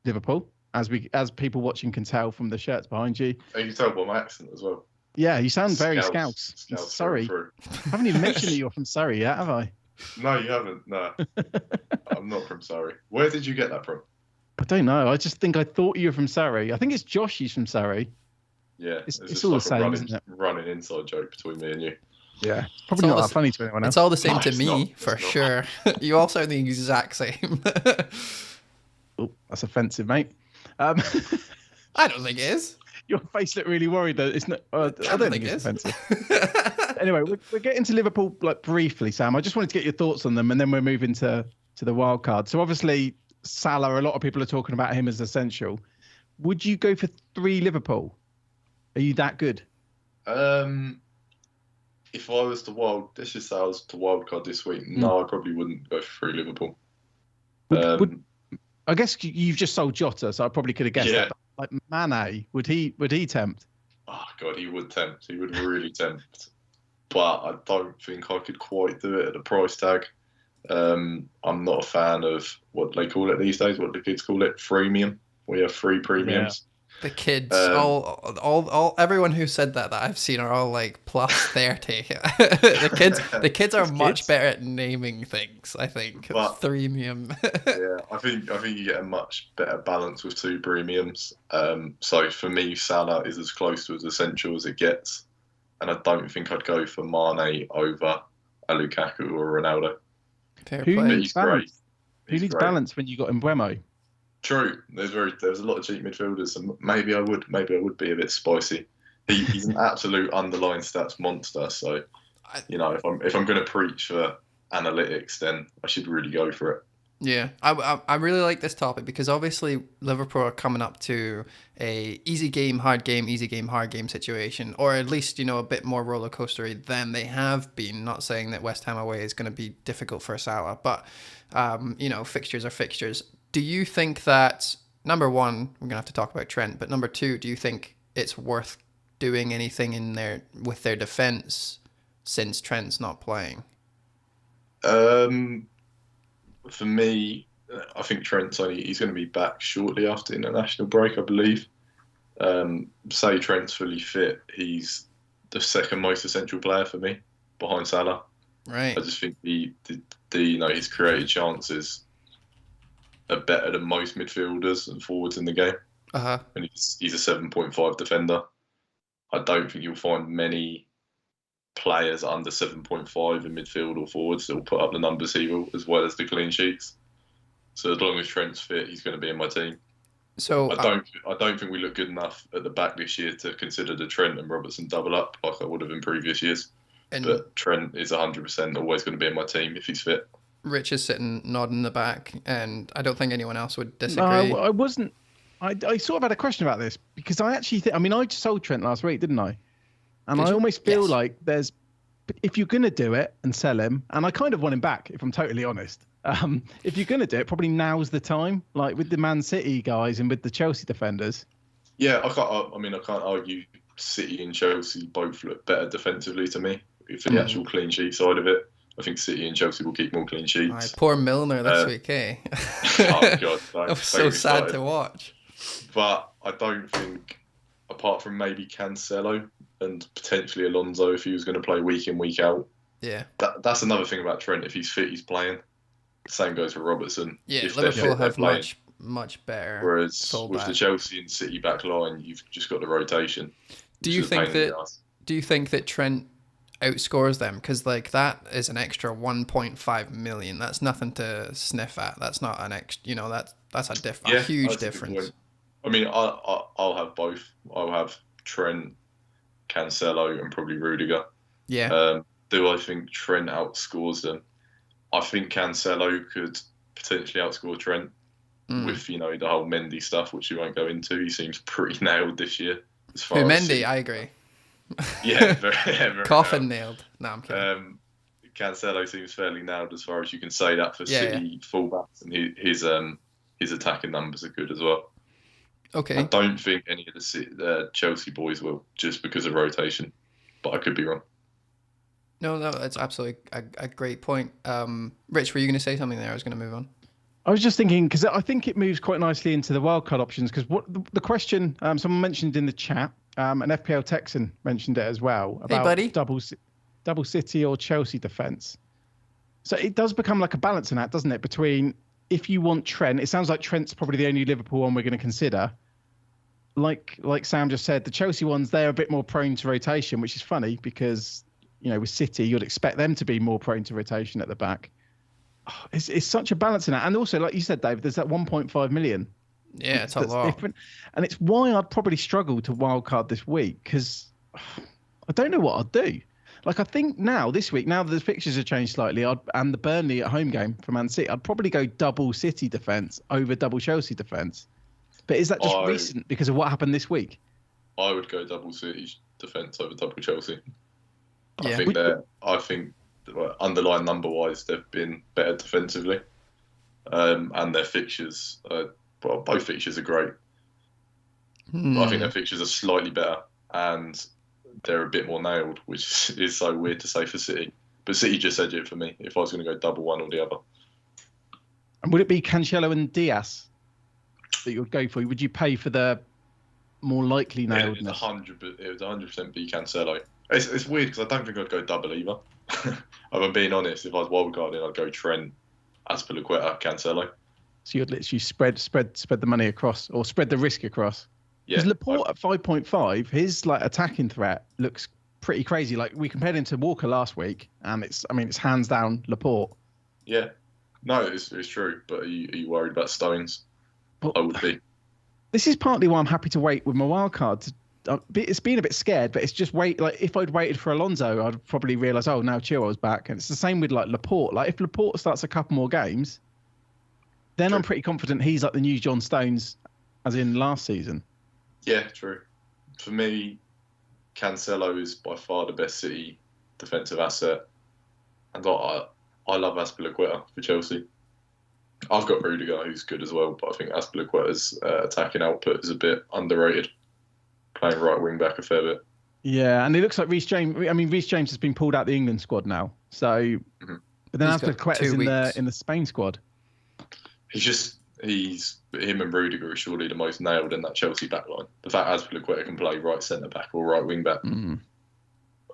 Speaker 1: Liverpool, as people watching can tell from the shirts behind you.
Speaker 3: And you can tell by my accent as well.
Speaker 1: Yeah, you sound very Scouse. Sorry, I haven't even mentioned that you're from Surrey yet, have I?
Speaker 3: No, you haven't. No, I'm not from Surrey. Where did you get that from?
Speaker 1: I don't know. I just think I thought you were from Surrey. I think it's Josh. He's from Surrey.
Speaker 3: Yeah,
Speaker 1: it's all the same, isn't it?
Speaker 3: Running inside joke between me and you.
Speaker 1: Yeah, probably not that funny to anyone else.
Speaker 2: It's all the same to me, for sure. You all sound the exact same.
Speaker 1: Oh, that's offensive, mate.
Speaker 2: I don't think it is.
Speaker 1: Your face looked really worried that it's not. I don't think it's offensive. Anyway, we're getting to Liverpool briefly, Sam. I just wanted to get your thoughts on them, and then we're moving to the wild card. So obviously, Salah. A lot of people are talking about him as essential. Would you go for 3 Liverpool? Are you that good?
Speaker 3: If I was let's just say I was to wildcard this week. No, I probably wouldn't go for 3 Liverpool.
Speaker 1: I guess you've just sold Jota, so I probably could have guessed that. Like Mane, would he tempt?
Speaker 3: Oh God, he would tempt. He would really tempt. But I don't think I could quite do it at the price tag. I'm not a fan of what they call it these days. What the kids call it, freemium. We have 3 premiums.
Speaker 2: Yeah. The kids, everyone who said that I've seen are all like plus 30. the kids are much better at naming things, I think. But, freemium.
Speaker 3: Yeah, I think you get a much better balance with 2 premiums. So for me, Salah is as close to as essential as it gets, and I don't think I'd go for Mane over a Lukaku or Ronaldo.
Speaker 1: Fair play. Who needs balance? Who needs balance when you got Mbeumo?
Speaker 3: True. There's a lot of cheap midfielders, and maybe I would be a bit spicy. He's an absolute underlying stats monster. So, if I'm going to preach for analytics, then I should really go for it.
Speaker 2: Yeah, I really like this topic because obviously Liverpool are coming up to a easy game, hard game, easy game, hard game situation, or at least a bit more roller coastery than they have been. Not saying that West Ham away is going to be difficult for Salah, but fixtures are fixtures. Do you think that, number one, we're going to have to talk about Trent, but number 2, do you think it's worth doing anything with their defence since Trent's not playing?
Speaker 3: For me, I think he's going to be back shortly after international break, I believe. Say Trent's fully fit, he's the second most essential player for me, behind Salah.
Speaker 2: Right.
Speaker 3: I just think his created chances are better than most midfielders and forwards in the game.
Speaker 2: Uh-huh.
Speaker 3: And he's a 7.5 defender. I don't think you'll find many players under 7.5 in midfield or forwards that will put up the numbers he will, as well as the clean sheets. So as long as Trent's fit, he's going to be in my team.
Speaker 2: So
Speaker 3: I don't think we look good enough at the back this year to consider the Trent and Robertson double up like I would have in previous years. But Trent is 100% always going to be in my team if he's fit.
Speaker 2: Rich is sitting nodding in the back, and I don't think anyone else would disagree.
Speaker 1: No, I wasn't. I sort of had a question about this because I actually think. I mean, I sold Trent last week, didn't I? And I almost feel like if you're going to do it and sell him, and I kind of want him back, if I'm totally honest. If you're going to do it, probably now's the time, like with the Man City guys and with the Chelsea defenders.
Speaker 3: Yeah, I can't argue City and Chelsea both look better defensively to me. for the actual clean sheet side of it. I think City and Chelsea will keep more clean sheets.
Speaker 2: Poor Milner this week, eh?
Speaker 3: Oh God,
Speaker 2: that was so sad to watch.
Speaker 3: But I don't think, apart from maybe Cancelo and potentially Alonso, if he was going to play week in, week out.
Speaker 2: Yeah.
Speaker 3: That's another thing about Trent. If he's fit, he's playing. The same goes for Robertson.
Speaker 2: Yeah,
Speaker 3: if
Speaker 2: Liverpool have much better.
Speaker 3: Whereas with the Chelsea and City back line, you've just got the rotation.
Speaker 2: Do you think that Trent outscores them? Because like that is an extra 1.5 million. That's nothing to sniff at. That's not an extra. That's a huge difference.
Speaker 3: I mean, I'll have both. I'll have Trent, Cancelo, and probably Rudiger.
Speaker 2: Yeah.
Speaker 3: Do I think Trent outscores them? I think Cancelo could potentially outscore Trent with the whole Mendy stuff, which you won't go into. He seems pretty nailed this year.
Speaker 2: Mendy, I agree.
Speaker 3: Yeah, very
Speaker 2: coffin nailed. No, I'm kidding.
Speaker 3: Cancelo seems fairly nailed as far as you can say that for City fullbacks, and his attacking numbers are good as well.
Speaker 2: Okay.
Speaker 3: I don't think any of the Chelsea boys will, just because of rotation, but I could be wrong.
Speaker 2: No, that's absolutely a great point. Rich, were you going to say something there? I was going to move on.
Speaker 1: I was just thinking, because I think it moves quite nicely into the wildcard options, because what the question someone mentioned in the chat, an FPL Texan mentioned it as well, about double City or Chelsea defence. So it does become like a balancing act, doesn't it, between if you want Trent, it sounds like Trent's probably the only Liverpool one we're going to consider. Like Sam just said, the Chelsea ones, they're a bit more prone to rotation, which is funny because, with City, you'd expect them to be more prone to rotation at the back. It's such a balancing act. And also, like you said, Dave, there's that 1.5 million.
Speaker 2: Yeah, it's a lot.
Speaker 1: Different. And it's why I'd probably struggle to wildcard this week, because I don't know what I'd do. Like, I think this week, now that the fixtures have changed slightly, and the Burnley at home game for Man City, I'd probably go double City defence over double Chelsea defence. But is that just recent because of what happened this week? I
Speaker 3: would go double City defence over double Chelsea.
Speaker 2: Yeah.
Speaker 3: I think underlying number-wise, they've been better defensively. And their fixtures, both fixtures are great. But I think their fixtures are slightly better, and they're a bit more nailed, which is so weird to say for City. But City just edge it for me if I was going to go double one or the other.
Speaker 1: And would it be Cancelo and Diaz that you would go for? Would you pay for the more likely nailedness?
Speaker 3: It would 100% be Cancelo. It's weird because I don't think I'd go double either. If I'm being honest, if I was wildcarding, I'd go Trent, Azpilicueta, Cancelo.
Speaker 1: So you'd literally spread the money across, or spread the risk across.
Speaker 3: Yeah.
Speaker 1: Because Laporte at 5.5, his attacking threat looks pretty crazy. Like, we compared him to Walker last week, and it's hands down Laporte.
Speaker 3: Yeah. No, it's true. But are you worried about Stones? I would be.
Speaker 1: This is partly why I'm happy to wait with my wildcard. It's been a bit scared, but it's just wait. Like, if I'd waited for Alonso, I'd probably realise, now Chilwell's back. And it's the same with Laporte. Like, if Laporte starts a couple more games, then I'm pretty confident he's like the new John Stones, as in last season.
Speaker 3: Yeah, true. For me, Cancelo is by far the best City defensive asset. And I love Azpilicueta for Chelsea. I've got Rudiger, who's good as well, but I think Azpilicueta's attacking output is a bit underrated. Playing right wing back a fair bit.
Speaker 1: Yeah, and it looks like Reece James. I mean, Reece James has been pulled out the England squad now. So, but then Azpilicueta's in the Spain squad. Him and Rudiger are surely the most nailed in that Chelsea backline. The fact Azpilicueta can play right centre back or right wing back, and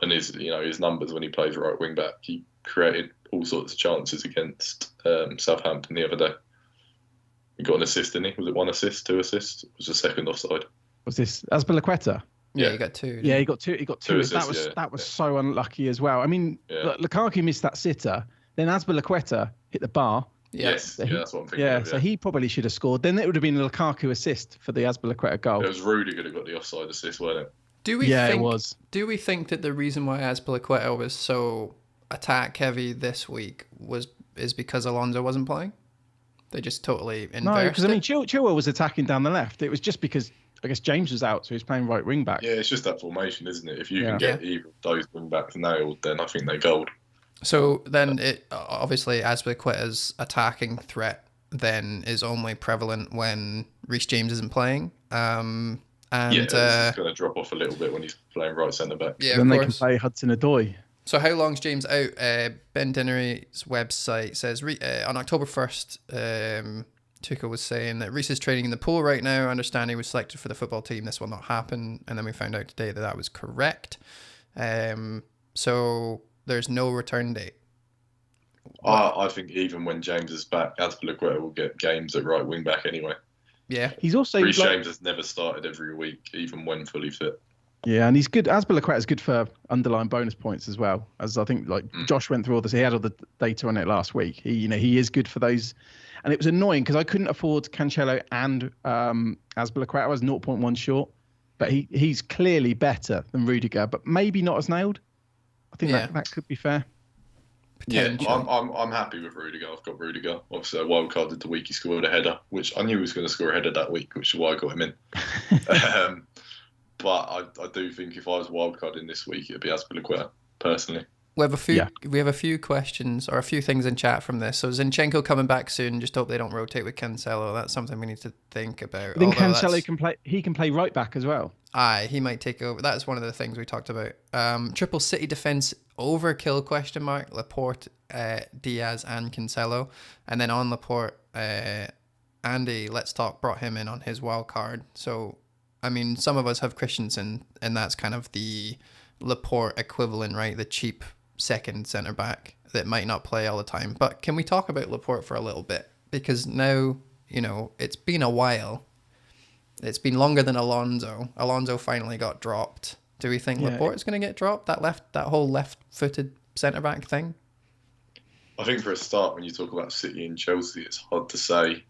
Speaker 1: his numbers when he plays right wing back, he created all sorts of chances against Southampton the other day. He got an assist, didn't he? Was it 1 assist, 2 assists? It was a second offside. Was this Azpilicueta?
Speaker 2: Yeah, he got 2.
Speaker 1: Yeah, he got 2. He got 2 assists, that was so unlucky as well. I mean, Lukaku missed that sitter. Then Azpilicueta hit the bar.
Speaker 3: Yes, that's what I'm thinking.
Speaker 1: Yeah, so he probably should have scored. Then it would have been a Lukaku assist for the Azpilicueta goal.
Speaker 3: It was Rudiger that got the offside assist, wasn't it?
Speaker 1: It was.
Speaker 2: Do we think that the reason why Azpilicueta was so attack heavy this week is because Alonso wasn't playing? They just totally inversed. No,
Speaker 1: because Chilwell was attacking down the left. It was just because I guess James was out, so he's playing right wing back.
Speaker 3: Yeah, it's just that formation, isn't it? If you can get either of those wing backs nailed, then I think they're gold.
Speaker 2: So then it obviously Azpilicueta's attacking threat then is only prevalent when Reece James isn't playing.
Speaker 3: It's going to drop off a little bit when he's playing right centre back.
Speaker 2: Yeah,
Speaker 1: then they can play Hudson-Odoi.
Speaker 2: So how long's James out? Ben Dinnery's website says on October 1st, Tuchel was saying that Reece is training in the pool right now. I understand he was selected for the football team. This will not happen. And then we found out today that that was correct. So there's no return date.
Speaker 3: I think even when James is back, Azpilicueta will get games at right wing back anyway.
Speaker 2: Yeah.
Speaker 1: He's also
Speaker 3: Reece James has never started every week, even when fully fit.
Speaker 1: Yeah, and he's good. Azpilicueta is good for underlying bonus points as well. As I think, Josh went through all this. He had all the data on it last week. He is good for those. And it was annoying because I couldn't afford Cancelo and Azpilicueta. I was 0.1 short, but he's clearly better than Rudiger, but maybe not as nailed. I think that could be fair.
Speaker 3: Yeah, I'm happy with Rudiger. I've got Rudiger. Obviously, I wildcarded the week he scored a header, which I knew he was going to score a header that week, which is why I got him in. But I do think if I was wildcarding this week, it'd be Azpilicueta, personally.
Speaker 2: We have a few questions or a few things in chat from this. So Zinchenko coming back soon. Just hope they don't rotate with Cancelo. That's something we need to think about.
Speaker 1: I think Cancelo can play. He can play right back as well.
Speaker 2: Aye, he might take over. That's one of the things we talked about. Triple City defense overkill ? Laporte, Diaz, and Cancelo, and then on Laporte, Andy Let's Talk brought him in on his wild card. So I mean, some of us have Christensen, and that's kind of the Laporte equivalent, right? The cheap second centre back that might not play all the time. But can we talk about Laporte for a little bit? Because now, it's been a while. It's been longer than Alonso. Alonso finally got dropped. Do we think Laporte's going to get dropped? That whole left-footed centre back thing?
Speaker 3: I think for a start, when you talk about City and Chelsea, it's hard to say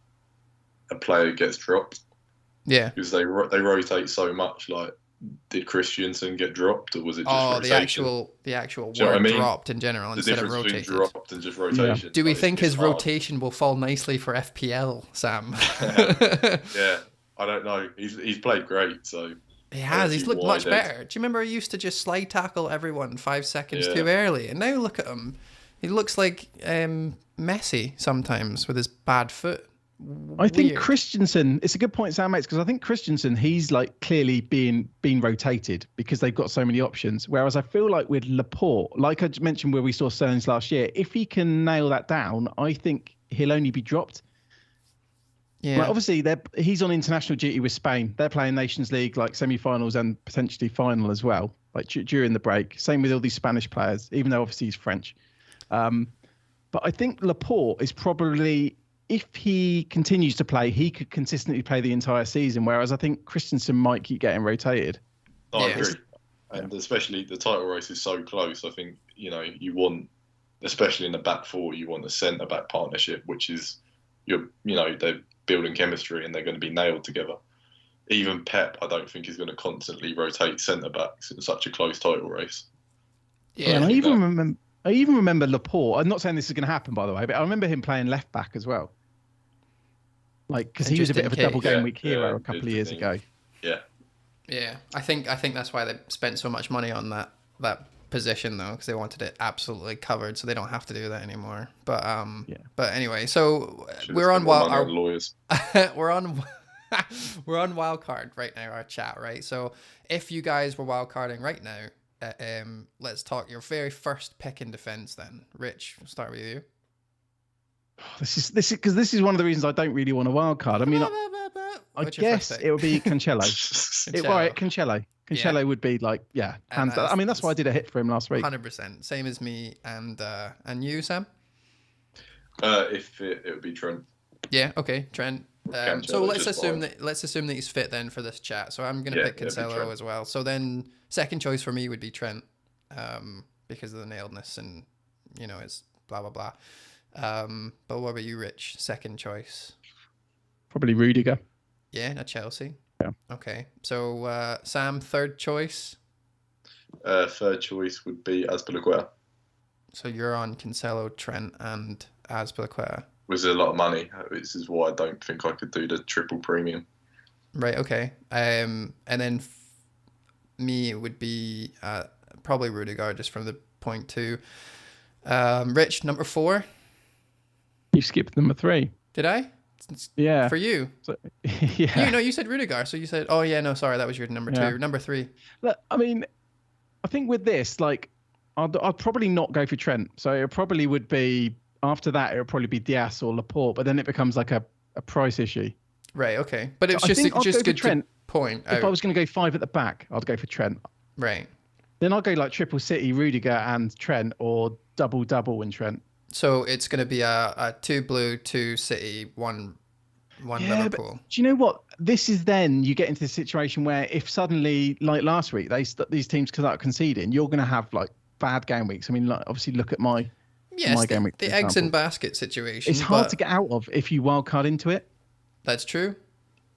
Speaker 3: a player gets dropped.
Speaker 2: Yeah,
Speaker 3: because they rotate so much. Like, did Christensen get dropped, or was it just rotation?
Speaker 2: the actual word dropped in general instead of rotated? The difference between dropped
Speaker 3: and just rotation.
Speaker 2: Yeah. Do we think his rotation will fall nicely for FPL, Sam?
Speaker 3: Yeah, I don't know. He's played great, so
Speaker 2: he has. He's looked much better. Do you remember he used to just slide tackle everone 5 seconds too early, and now look at him. He looks like Messi sometimes with his bad foot.
Speaker 1: I think Christensen, it's a good point Sam makes, because I think Christensen, he's like clearly being rotated because they've got so many options. Whereas I feel like with Laporte, like I mentioned where we saw Sterling's last year, if he can nail that down, I think he'll only be dropped. Yeah. Like obviously, he's on international duty with Spain. They're playing Nations League, like semi-finals and potentially final as well, like during the break. Same with all these Spanish players, even though obviously he's French. But I think Laporte is probably, if he continues to play, he could consistently play the entire season, whereas I think Christensen might keep getting rotated.
Speaker 3: I agree. And especially the title race is so close. I think, you want, especially in the back four, you want a centre-back partnership, which is, they're building chemistry and they're going to be nailed together. Even Pep, I don't think, is going to constantly rotate centre-backs in such a close title race.
Speaker 1: Yeah, and I even remember Laporte. I'm not saying this is going to happen, by the way, but I remember him playing left back as well. Like, because he was a bit of a double game week hero a couple of years ago.
Speaker 3: Yeah.
Speaker 2: Yeah, I think that's why they spent so much money on that position though, because they wanted it absolutely covered, so they don't have to do that anymore. But but anyway, so we're on
Speaker 3: lawyers.
Speaker 2: we're on Wildcard right now, our chat, right? So if you guys were wildcarding right now, let's talk your very first pick in defense then. Rich, we'll start with you.
Speaker 1: This is because this is one of the reasons I don't really want a wild card. I mean, I guess it would be Cancelo. Cancelo. Cancelo would be like, hands down. I mean, that's why I did a hit for him last week.
Speaker 2: 100%, same as me. And you, Sam?
Speaker 3: If it would be Trent.
Speaker 2: Yeah. Okay, Trent. So let's assume that he's fit then for this chat. So I'm gonna pick Cancelo as well. So then second choice for me would be Trent, because of the nailedness and it's blah blah blah. But what about you, Rich? Second choice?
Speaker 1: Probably Rudiger.
Speaker 2: Yeah, not Chelsea.
Speaker 1: Yeah.
Speaker 2: Okay. So Sam, third choice?
Speaker 3: Third choice would be Azpilicueta.
Speaker 2: So you're on Cancelo, Trent, and Azpilicueta.
Speaker 3: Was a lot of money. This is why I don't think I could do the triple premium.
Speaker 2: Right. Okay. And then me, it would be probably Rudiger, just from the point two. Rich, number 4.
Speaker 1: You skipped number 3.
Speaker 2: Did I?
Speaker 1: Yeah.
Speaker 2: For you?
Speaker 1: So, yeah.
Speaker 2: You said Rudiger. So you said, oh yeah, no, sorry, that was your number 2. Number 3.
Speaker 1: Look, I mean, I think with this, like, I'd probably not go for Trent. So it probably would be after that. It would probably be Diaz or Laporte, but then it becomes like a price issue.
Speaker 2: Right. Okay. But it's
Speaker 1: So
Speaker 2: just good Trent to point out.
Speaker 1: If I was going to go 5 at the back, I'd go for Trent.
Speaker 2: Right.
Speaker 1: Then I'll go like triple City, Rudiger and Trent, or double and Trent.
Speaker 2: So it's going to be a 2 blue, 2 City, 1 Liverpool.
Speaker 1: But do you know what? This is then you get into the situation where if suddenly, like last week, these teams start conceding, you're going to have like bad game weeks. I mean, like, obviously, look at my game week.
Speaker 2: The eggs in basket situation.
Speaker 1: It's hard to get out of if you wildcard into it.
Speaker 2: That's true.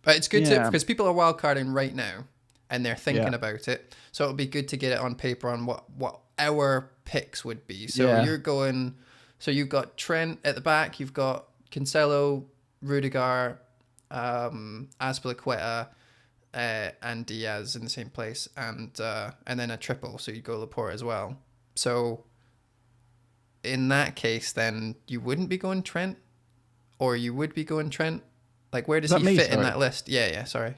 Speaker 2: But it's good because people are wildcarding right now and they're thinking about it. So it would be good to get it on paper on what our picks would be. So you're going, so you've got Trent at the back, you've got Cancelo, Rudiger, Azpilicueta, and Diaz in the same place, and then a triple, so you go Laporte as well. So in that case, then you wouldn't be going Trent, or you would be going Trent. Like, where does he fit in that list? Yeah, sorry.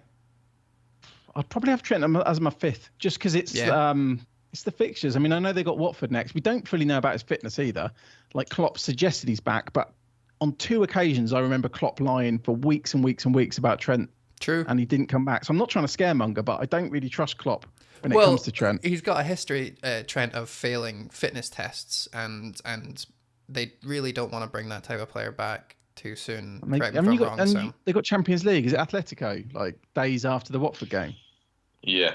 Speaker 1: I'd probably have Trent as my 5th, just because it's the fixtures. I mean, I know they got Watford next. We don't fully know about his fitness either. Like, Klopp suggested he's back, but on 2 occasions, I remember Klopp lying for weeks and weeks and weeks about Trent.
Speaker 2: True.
Speaker 1: And he didn't come back. So I'm not trying to scaremonger, but I don't really trust Klopp when it comes to Trent.
Speaker 2: He's got a history, Trent, of failing fitness tests, and they really don't want to bring that type of player back too soon. They
Speaker 1: got Champions League. Is it Atletico? Like days after the Watford game?
Speaker 3: Yeah.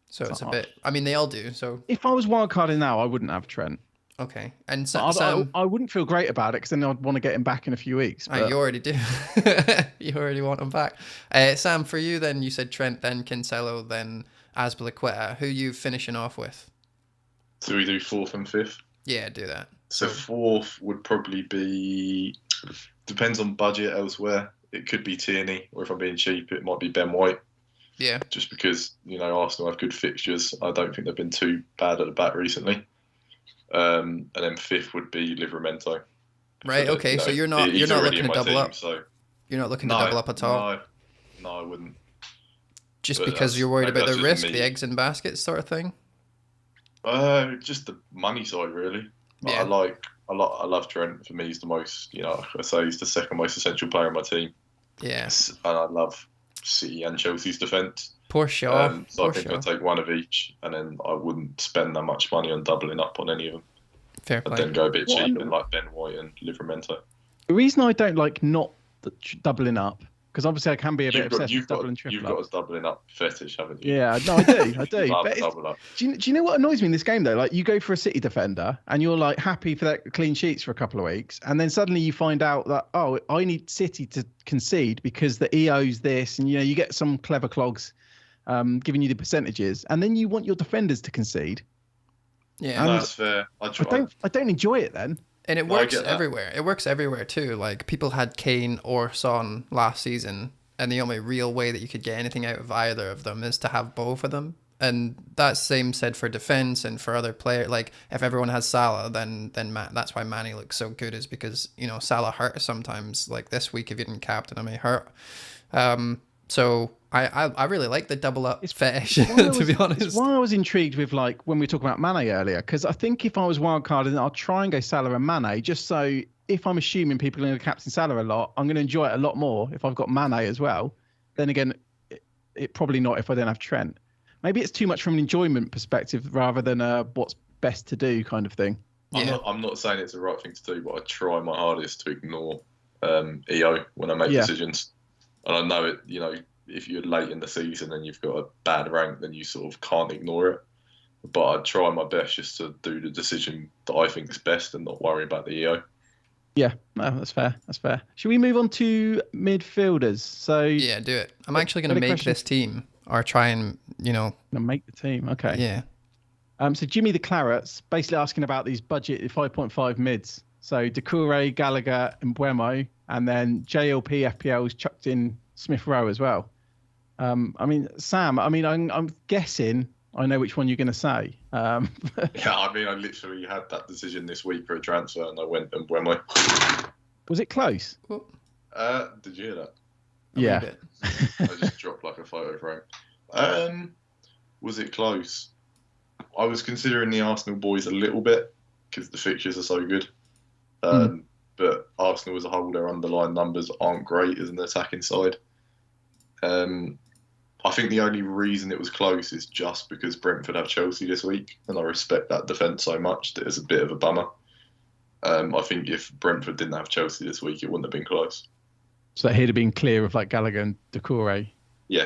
Speaker 2: So it's a bit. I mean, they all do. So
Speaker 1: if I was wildcarding now, I wouldn't have Trent.
Speaker 2: Okay, and
Speaker 1: Sam, I wouldn't feel great about it because then I'd want to get him back in a few weeks.
Speaker 2: But... you already do. You already want him back. Sam, for you then, you said Trent, then Cancelo, then Azpilicueta. Who you finishing off with?
Speaker 3: So we do 4th and 5th?
Speaker 2: Yeah, do that.
Speaker 3: So 4th would probably be, depends on budget elsewhere. It could be Tierney, or if I'm being cheap, it might be Ben White.
Speaker 2: Yeah.
Speaker 3: Just because, Arsenal have good fixtures. I don't think they've been too bad at the back recently. And then 5th would be Livramento.
Speaker 2: Right. Okay. So you're not looking to double up.
Speaker 3: So
Speaker 2: you're not looking to double up at all.
Speaker 3: No, I wouldn't.
Speaker 2: Just because you're worried about the risk, the eggs in baskets sort of thing.
Speaker 3: Just the money side, really.
Speaker 2: Yeah.
Speaker 3: I love Trent. For me, he's the most. I say he's the second most essential player in my team.
Speaker 2: Yes.
Speaker 3: And I love City and Chelsea's defence.
Speaker 2: Poor Shaw.
Speaker 3: So I think I'd take one of each, and then I wouldn't spend that much money on doubling up on any of them.
Speaker 2: Fair play.
Speaker 3: I'd then go a bit cheap and like Ben White and Livramento.
Speaker 1: The reason I don't like not doubling up, because obviously I can be a bit obsessed with doubling triple.
Speaker 3: You've got a doubling up fetish, haven't you?
Speaker 1: Yeah, no, I do.
Speaker 3: But
Speaker 1: do you know what annoys me in this game though? Like, you go for a City defender and you're like happy for that clean sheets for a couple of weeks, and then suddenly you find out that I need City to concede because the EO's this, and you get some clever clogs giving you the percentages, and then you want your defenders to concede.
Speaker 2: Yeah,
Speaker 3: that's fair. I
Speaker 1: don't enjoy it then.
Speaker 2: And it works everywhere. It works everywhere too. Like, people had Kane or Son last season, and the only real way that you could get anything out of either of them is to have both of them. And that's same said for defense and for other players. Like, if everyone has Salah, then that's why Manny looks so good, is because Salah hurt sometimes. Like this week, if you didn't captain him, he hurt. So I really like the double up fetish, to be honest.
Speaker 1: It's why I was intrigued with, like, when we were talking about Mane earlier, because I think if I was wildcarding, I'll try and go Salah and Mane, just so if I'm assuming people are going to captain Salah a lot, I'm going to enjoy it a lot more if I've got Mane as well. Then again, it probably not if I don't have Trent. Maybe it's too much from an enjoyment perspective rather than what's best to do kind of thing.
Speaker 3: I'm not saying it's the right thing to do, but I try my hardest to ignore EO when I make decisions. And I know it, if you're late in the season and you've got a bad rank, then you sort of can't ignore it. But I try my best just to do the decision that I think is best and not worry about the EO.
Speaker 1: Yeah, no, that's fair. Should we move on to midfielders? So
Speaker 2: yeah, do it. I'm actually going to make this team, or try and
Speaker 1: make the team. Okay.
Speaker 2: Yeah.
Speaker 1: So Jimmy the Clarets basically asking about these budget 5.5 mids. So Doucouré, Gallagher, and Mbeumo, and then JLP FPL's chucked in Smith Rowe as well. Sam, I'm guessing I know which one you're going to say.
Speaker 3: Yeah, I literally had that decision this week for a transfer, and I went Mbeumo.
Speaker 1: Was it close?
Speaker 3: Did you hear that?
Speaker 1: Yeah.
Speaker 3: I just dropped like a photo frame. Was it close? I was considering the Arsenal boys a little bit because the fixtures are so good. But Arsenal as a whole, their underlying numbers aren't great as an attacking side. I think the only reason it was close is just because Brentford have Chelsea this week, and I respect that defence so much that it's a bit of a bummer. I think if Brentford didn't have Chelsea this week, it wouldn't have been close.
Speaker 1: So he'd have been clear of like Gallagher and Doucouré.
Speaker 3: Yeah.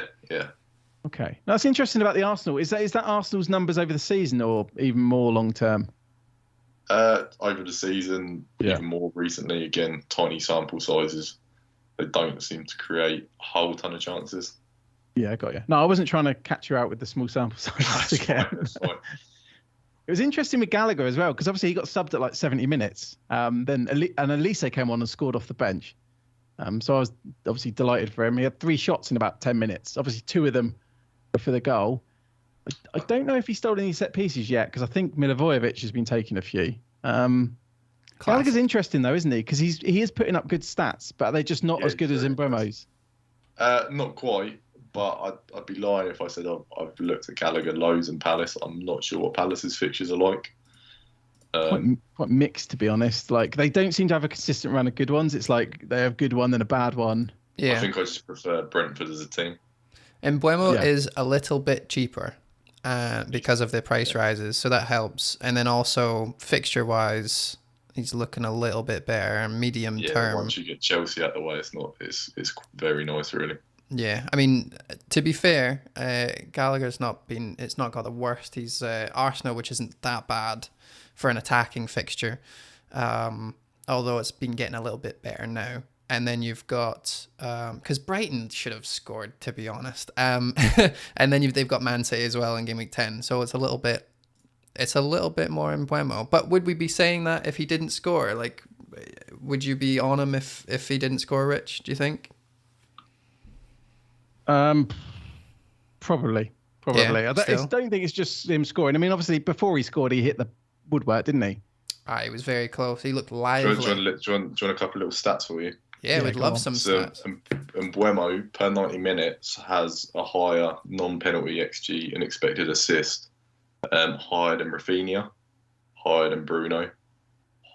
Speaker 1: Okay, that's interesting about the Arsenal. Is that Arsenal's numbers over the season or even more long term?
Speaker 3: Over the season, even more recently. Again, tiny sample sizes. They don't seem to create a whole ton of chances.
Speaker 1: Yeah, I got you. No, I wasn't trying to catch you out with the small sample sizes again.
Speaker 3: That's fine.
Speaker 1: It was interesting with Gallagher as well, because obviously he got subbed at like 70 minutes. Then Elise came on and scored off the bench. So I was obviously delighted for him. He had 3 shots in about 10 minutes. Obviously 2 of them were for the goal. I don't know if he stole any set pieces yet, because I think Milivojevic has been taking a few. Gallagher's interesting though, isn't he? Because he is putting up good stats, but are they just not as good as Mbeumo's?
Speaker 3: Not quite. But I'd be lying if I said I've looked at Gallagher loads and Palace. I'm not sure what Palace's fixtures are like.
Speaker 1: Quite mixed, to be honest. Like, they don't seem to have a consistent run of good ones. It's like they have a good one then a bad one.
Speaker 2: Yeah.
Speaker 3: I think I just prefer Brentford as a team.
Speaker 2: And Mbeumo is a little bit cheaper because of the price rises, so that helps. And then also fixture-wise, he's looking a little bit better and medium term.
Speaker 3: Once you get Chelsea out of the way, it's very nice, really.
Speaker 2: Yeah, I mean, to be fair, Gallagher's not got the worst. He's Arsenal, which isn't that bad for an attacking fixture, although it's been getting a little bit better now. And then you've got, because Brighton should have scored, to be honest. And then they've got Man City as well in game week 10, so it's a little bit more Mbeumo. But would we be saying that if he didn't score? Like, would you be on him if he didn't score, Rich? Do you think?
Speaker 1: Probably.
Speaker 2: Yeah,
Speaker 1: I don't think it's just him scoring. I mean, obviously, before he scored, he hit the woodwork, didn't he?
Speaker 2: He was very close. He looked lively.
Speaker 3: Do you want a couple of little stats for you?
Speaker 2: Yeah, we'd love some stats.
Speaker 3: And Mbeumo, per 90 minutes, has a higher non-penalty XG and expected assist, higher than Rafinha, higher than Bruno,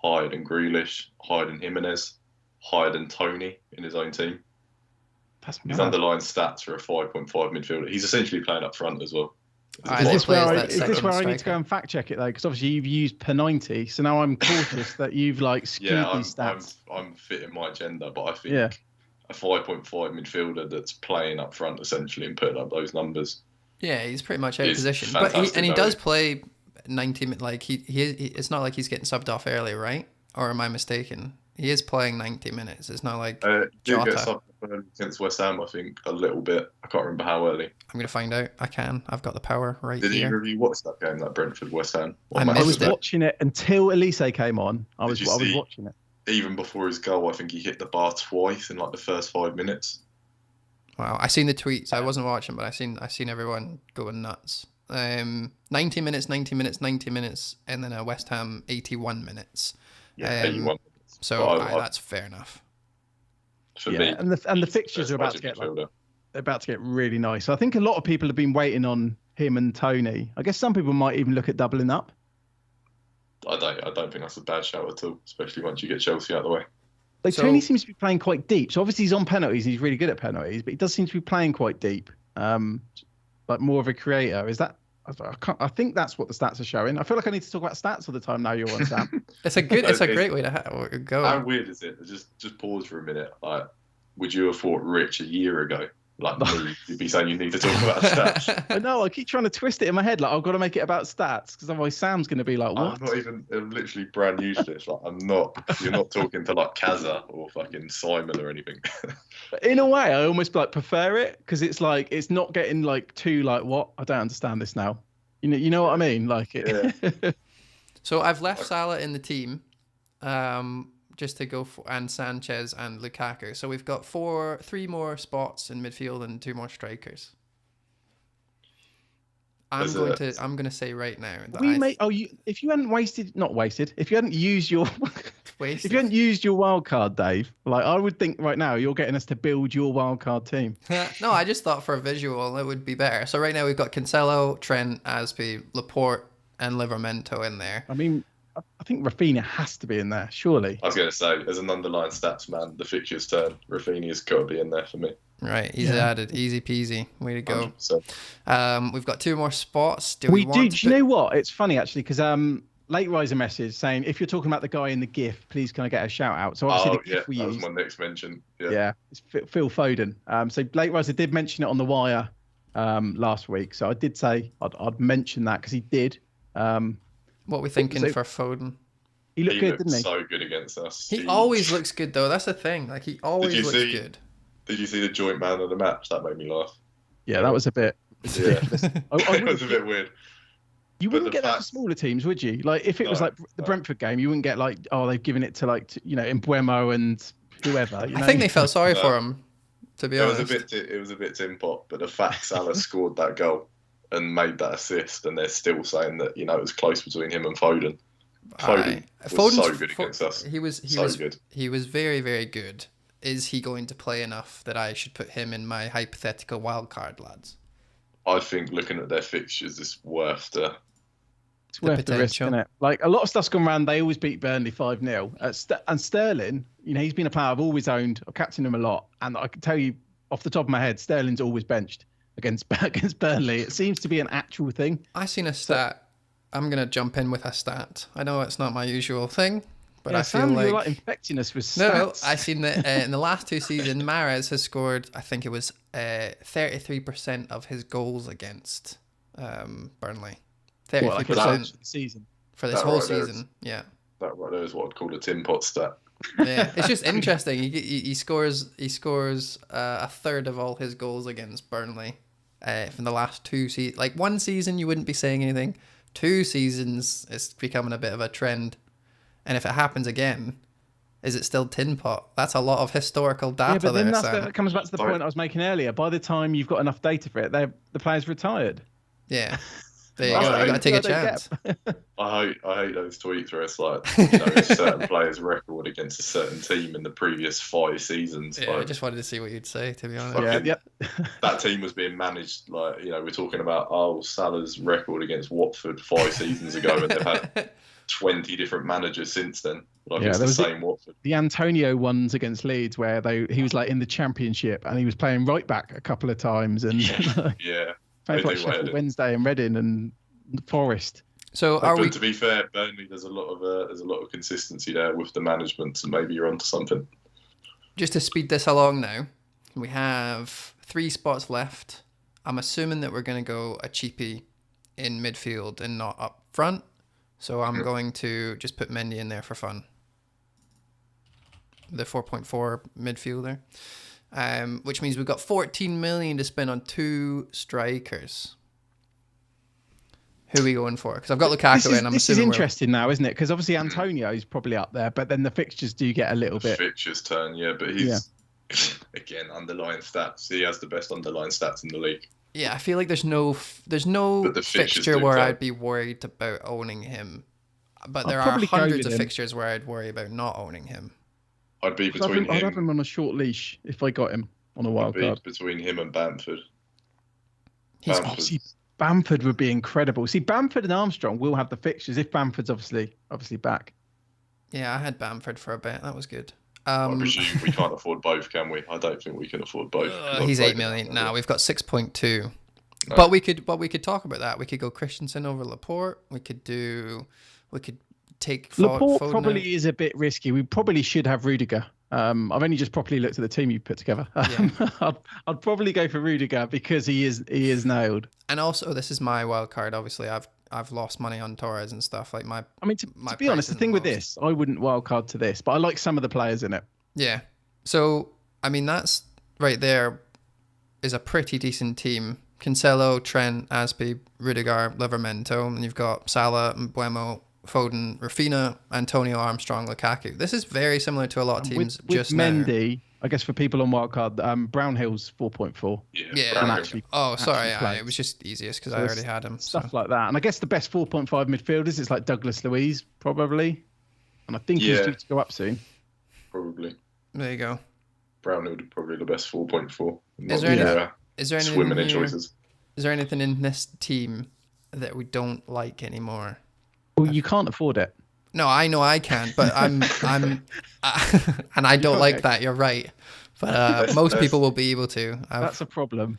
Speaker 3: higher than Grealish, higher than Jimenez, higher than Tony in his own team. His underlying stats are a 5.5 midfielder. He's essentially playing up front as well.
Speaker 1: Is this where I need to go and fact check it though? Because obviously you've used per 90, so now I'm cautious that you've like skewed these stats.
Speaker 3: I'm fitting my agenda, but I think a 5.5 midfielder that's playing up front essentially and putting up those numbers.
Speaker 2: Yeah, he's pretty much out of position, but he does play 90. Like he it's not like he's getting subbed off early, right? Or am I mistaken? He is playing 90 minutes. It's not like
Speaker 3: Jota. Get subbed against West Ham, I think, a little bit. I can't remember how early.
Speaker 2: I'm going to find out. I've got the power right here.
Speaker 3: Did either of you watch that game, that Brentford-West Ham?
Speaker 1: I was watching it until Elise came on. I was watching it.
Speaker 3: Even before his goal, I think he hit the bar twice in like the first 5 minutes.
Speaker 2: Wow, I seen the tweets. I wasn't watching, but I seen everyone going nuts. 90 minutes, 90 minutes, 90 minutes, and then a West Ham 81 minutes.
Speaker 3: Yeah, 81.
Speaker 2: So that's fair enough.
Speaker 3: For me,
Speaker 1: and the fixtures are about to get really nice. So I think a lot of people have been waiting on him and Tony. I guess some people might even look at doubling up.
Speaker 3: I don't think that's a bad shout at all, especially once you get Chelsea out of the way.
Speaker 1: Like Tony seems to be playing quite deep. So obviously he's on penalties. He's really good at penalties, but he does seem to be playing quite deep. Like more of a creator. Is that? I think that's what the stats are showing. I feel like I need to talk about stats all the time now. You're on, Sam.
Speaker 2: It's a great way to go.
Speaker 3: How weird is it? Just pause for a minute. Like, would you have thought Rich a year ago? Like me, you'd be saying you need to talk about stats.
Speaker 1: I know. I keep trying to twist it in my head. Like I've got to make it about stats because otherwise Sam's going to be like, "What?"
Speaker 3: I'm literally brand new to this. Like I'm not. You're not talking to like Kaza or fucking Simon or anything.
Speaker 1: In a way, I almost like prefer it because it's like it's not getting like too like what I don't understand this now. You know what I mean? Like it.
Speaker 2: Yeah. So I've left Salah in the team. Just to go for and Sanchez and Lukaku. So we've got 3 more spots in midfield and 2 more strikers. I'm going to say right now that
Speaker 1: if you hadn't used your If you hadn't used your wildcard, Dave, like I would think right now you're getting us to build your wildcard team.
Speaker 2: No, I just thought for a visual it would be better. So right now we've got Cancelo, Trent, Aspi, Laporte, and Livramento in there.
Speaker 1: I mean, I think Rafinha has to be in there, surely.
Speaker 3: I was going to say, as an underlying stats man, the fixtures turn. Rafinha's got to be in there for me.
Speaker 2: Right, he's added. Easy peasy. Way to go.
Speaker 3: 100%.
Speaker 2: We've got 2 more spots. Do
Speaker 1: you know what? It's funny, actually, because late riser message saying, if you're talking about the guy in the GIF, please can I get a shout out? So obviously the GIF we
Speaker 3: that
Speaker 1: use.
Speaker 3: was my next mention.
Speaker 1: Yeah, it's Phil Foden. So late riser did mention it on the wire last week. So I did say I'd mention that because he did.
Speaker 2: What are we thinking for Foden?
Speaker 1: He looked good, didn't he?
Speaker 3: So good against us.
Speaker 2: He always looks good, though. That's the thing. Like, he always looks good.
Speaker 3: Did you see the joint man of the match? That made me laugh.
Speaker 1: Yeah, that was a bit ridiculous.
Speaker 3: It was a bit weird.
Speaker 1: You wouldn't get that for smaller teams, would you? Like, if it was like the Brentford game, you wouldn't get like, oh, they've given it to like, Mbuemo and whoever.
Speaker 2: I think they felt sorry for him, to be honest.
Speaker 3: It was a bit tin pot, but the fact Salah scored that goal and made that assist, and they're still saying that it was close between him and Foden. Foden was so good against us. He was good.
Speaker 2: He was very, very good. Is he going to play enough that I should put him in my hypothetical wild card, lads?
Speaker 3: I think looking at their fixtures, it's worth the
Speaker 1: risk, isn't it? Like, a lot of stuff's gone around. They always beat Burnley 5-0. And Sterling, he's been a player I've always owned. I've captained him a lot. And I can tell you off the top of my head, Sterling's always benched against Burnley. It seems to be an actual thing.
Speaker 2: I seen a stat. I'm going to jump in with a stat. I know it's not my usual thing, but I feel like...
Speaker 1: you're like infecting us with stats.
Speaker 2: No, I seen that in the last 2 seasons, Mahrez has scored, I think it was 33% of his goals against Burnley. 33%
Speaker 1: for the season.
Speaker 2: For this whole season, yeah.
Speaker 3: That right there is what I'd call a tin pot stat.
Speaker 2: Yeah, it's just interesting. He scores a third of all his goals against Burnley from the last 2 seasons. Like, 1 season you wouldn't be saying anything. 2 seasons it's becoming a bit of a trend. And if it happens again, is it still tin pot? That's a lot of historical data.
Speaker 1: Yeah, but then that comes back to the point I was making earlier. By the time you've got enough data for it, the player's retired.
Speaker 2: Yeah. There you go. You got to take a chance.
Speaker 3: I hate those tweet threads like a certain player's record against a certain team in the previous 5 seasons.
Speaker 2: Yeah,
Speaker 3: like,
Speaker 2: I just wanted to see what you'd say, to be honest.
Speaker 1: Yeah.
Speaker 3: That team was being managed like we're talking about Salah's record against Watford 5 seasons ago, and they've had 20 different managers since then. Like, it's the same Watford.
Speaker 1: The Antonio ones against Leeds where he was like in the Championship and he was playing right back a couple of times and
Speaker 3: yeah.
Speaker 1: Playing like Sheffield Wednesday and Reading and Forest.
Speaker 2: So
Speaker 3: to be fair, Burnley, there's a lot of consistency there with the management, so maybe you're onto something.
Speaker 2: Just to speed this along now, we have 3 spots left. I'm assuming that we're going to go a cheapie in midfield and not up front. So I'm going to just put Mendy in there for fun. The 4.4 midfielder. Which means we've got 14 million to spend on 2 strikers. Who are we going for? Because I've got Lukaku in.
Speaker 1: This is interesting now, isn't it? Because obviously Antonio is probably up there, but then the fixtures do get a little bit.
Speaker 3: Fixtures turn, yeah, but he's again underlying stats. He has the best underlying stats in the league.
Speaker 2: Yeah, I feel like there's no fixture where I'd be worried about owning him, but there are hundreds of fixtures where I'd worry about not owning him.
Speaker 3: I'd have
Speaker 1: him on a short leash if I got him on a wild card.
Speaker 3: Between him and Bamford.
Speaker 1: Bamford would be incredible. See, Bamford and Armstrong will have the fixtures if Bamford's obviously back.
Speaker 2: Yeah, I had Bamford for a bit. That was good.
Speaker 3: I presume we can't afford both, can we? I don't think we can afford both.
Speaker 2: He's 8 million now. We've got 6.2. No. But we could talk about that. We could go Christensen over Laporte. We could take
Speaker 1: Laporte
Speaker 2: Foden
Speaker 1: probably
Speaker 2: out.
Speaker 1: is a bit risky. We probably should have Rudiger. I've only just properly looked at the team you put together. I'd probably go for Rudiger because he is nailed.
Speaker 2: And also, this is my wild card. Obviously, I've lost money on Torres and stuff. Like
Speaker 1: to be honest, the thing with this, I wouldn't wild card to this, but I like some of the players in it.
Speaker 2: Yeah. So that's right there is a pretty decent team. Cancelo, Trent, Aspi, Rudiger, Livramento, and you've got Salah, Mbuemo, Foden, Rafinha, Antonio, Armstrong, Lukaku. This is very similar to a lot of teams
Speaker 1: with
Speaker 2: just
Speaker 1: Mendy,
Speaker 2: now.
Speaker 1: I guess for people on wildcard, Brownhill's 4.4.
Speaker 2: Yeah. Sorry. It was just easiest because I already had him.
Speaker 1: Stuff like that. And I guess the best 4.5 midfielders is like Douglas Luiz, probably. and I think he's due to go up soon.
Speaker 3: Probably.
Speaker 2: There you go.
Speaker 3: Brownhill probably the best 4.4.
Speaker 2: Is there anything
Speaker 3: swimming in choices?
Speaker 2: Is there anything in this team that we don't like anymore?
Speaker 1: Well, you can't afford it.
Speaker 2: No, I know I can, but I'm and I don't like that. You're right, but most people will be able to.
Speaker 1: That's a problem.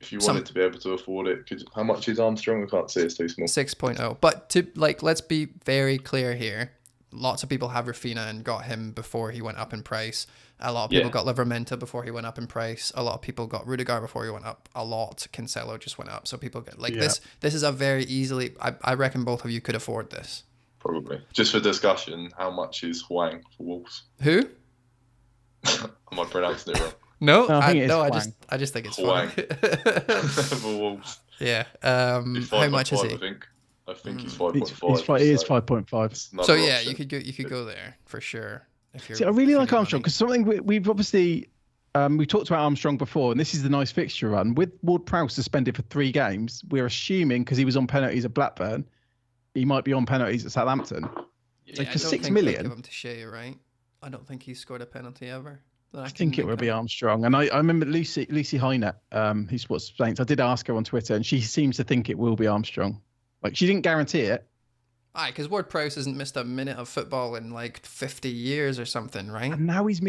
Speaker 3: If you wanted to be able to afford it, how much is Armstrong? I can't see, it's too small.
Speaker 2: 6.0. But let's be very clear here. Lots of people have Rafinha and got him before he went up in price. A lot of people got Livramento before he went up in price. A lot of people got Rudiger before he went up. A lot. Cancelo just went up. So people get this. This is a very easily. I reckon both of you could afford this.
Speaker 3: Probably. Just for discussion, how much is Hwang for Wolves?
Speaker 2: Who?
Speaker 3: Am I pronouncing it wrong?
Speaker 2: No, I just think it's
Speaker 3: Hwang.
Speaker 2: funny.
Speaker 3: For Wolves.
Speaker 2: Yeah. How much is he?
Speaker 3: I think he's 5.5.
Speaker 1: He is 5.5.
Speaker 2: So yeah, you could go there for sure.
Speaker 1: See, I really like Armstrong because something we've obviously we've talked about Armstrong before, and this is the nice fixture run with Ward-Prowse suspended for 3 games. We're assuming because he was on penalties at Blackburn, he might be on penalties at Southampton.
Speaker 2: Yeah,
Speaker 1: for 6 million.
Speaker 2: Give him to Shea, right? I don't think he's scored a penalty ever.
Speaker 1: I think it will be Armstrong, and I remember Lucy Hynett, who's Sports Saints. I did ask her on Twitter, and she seems to think it will be Armstrong. Like she didn't guarantee it.
Speaker 2: Aye, because Ward-Prowse hasn't missed a minute of football in like 50 years or something, right?
Speaker 1: And now he's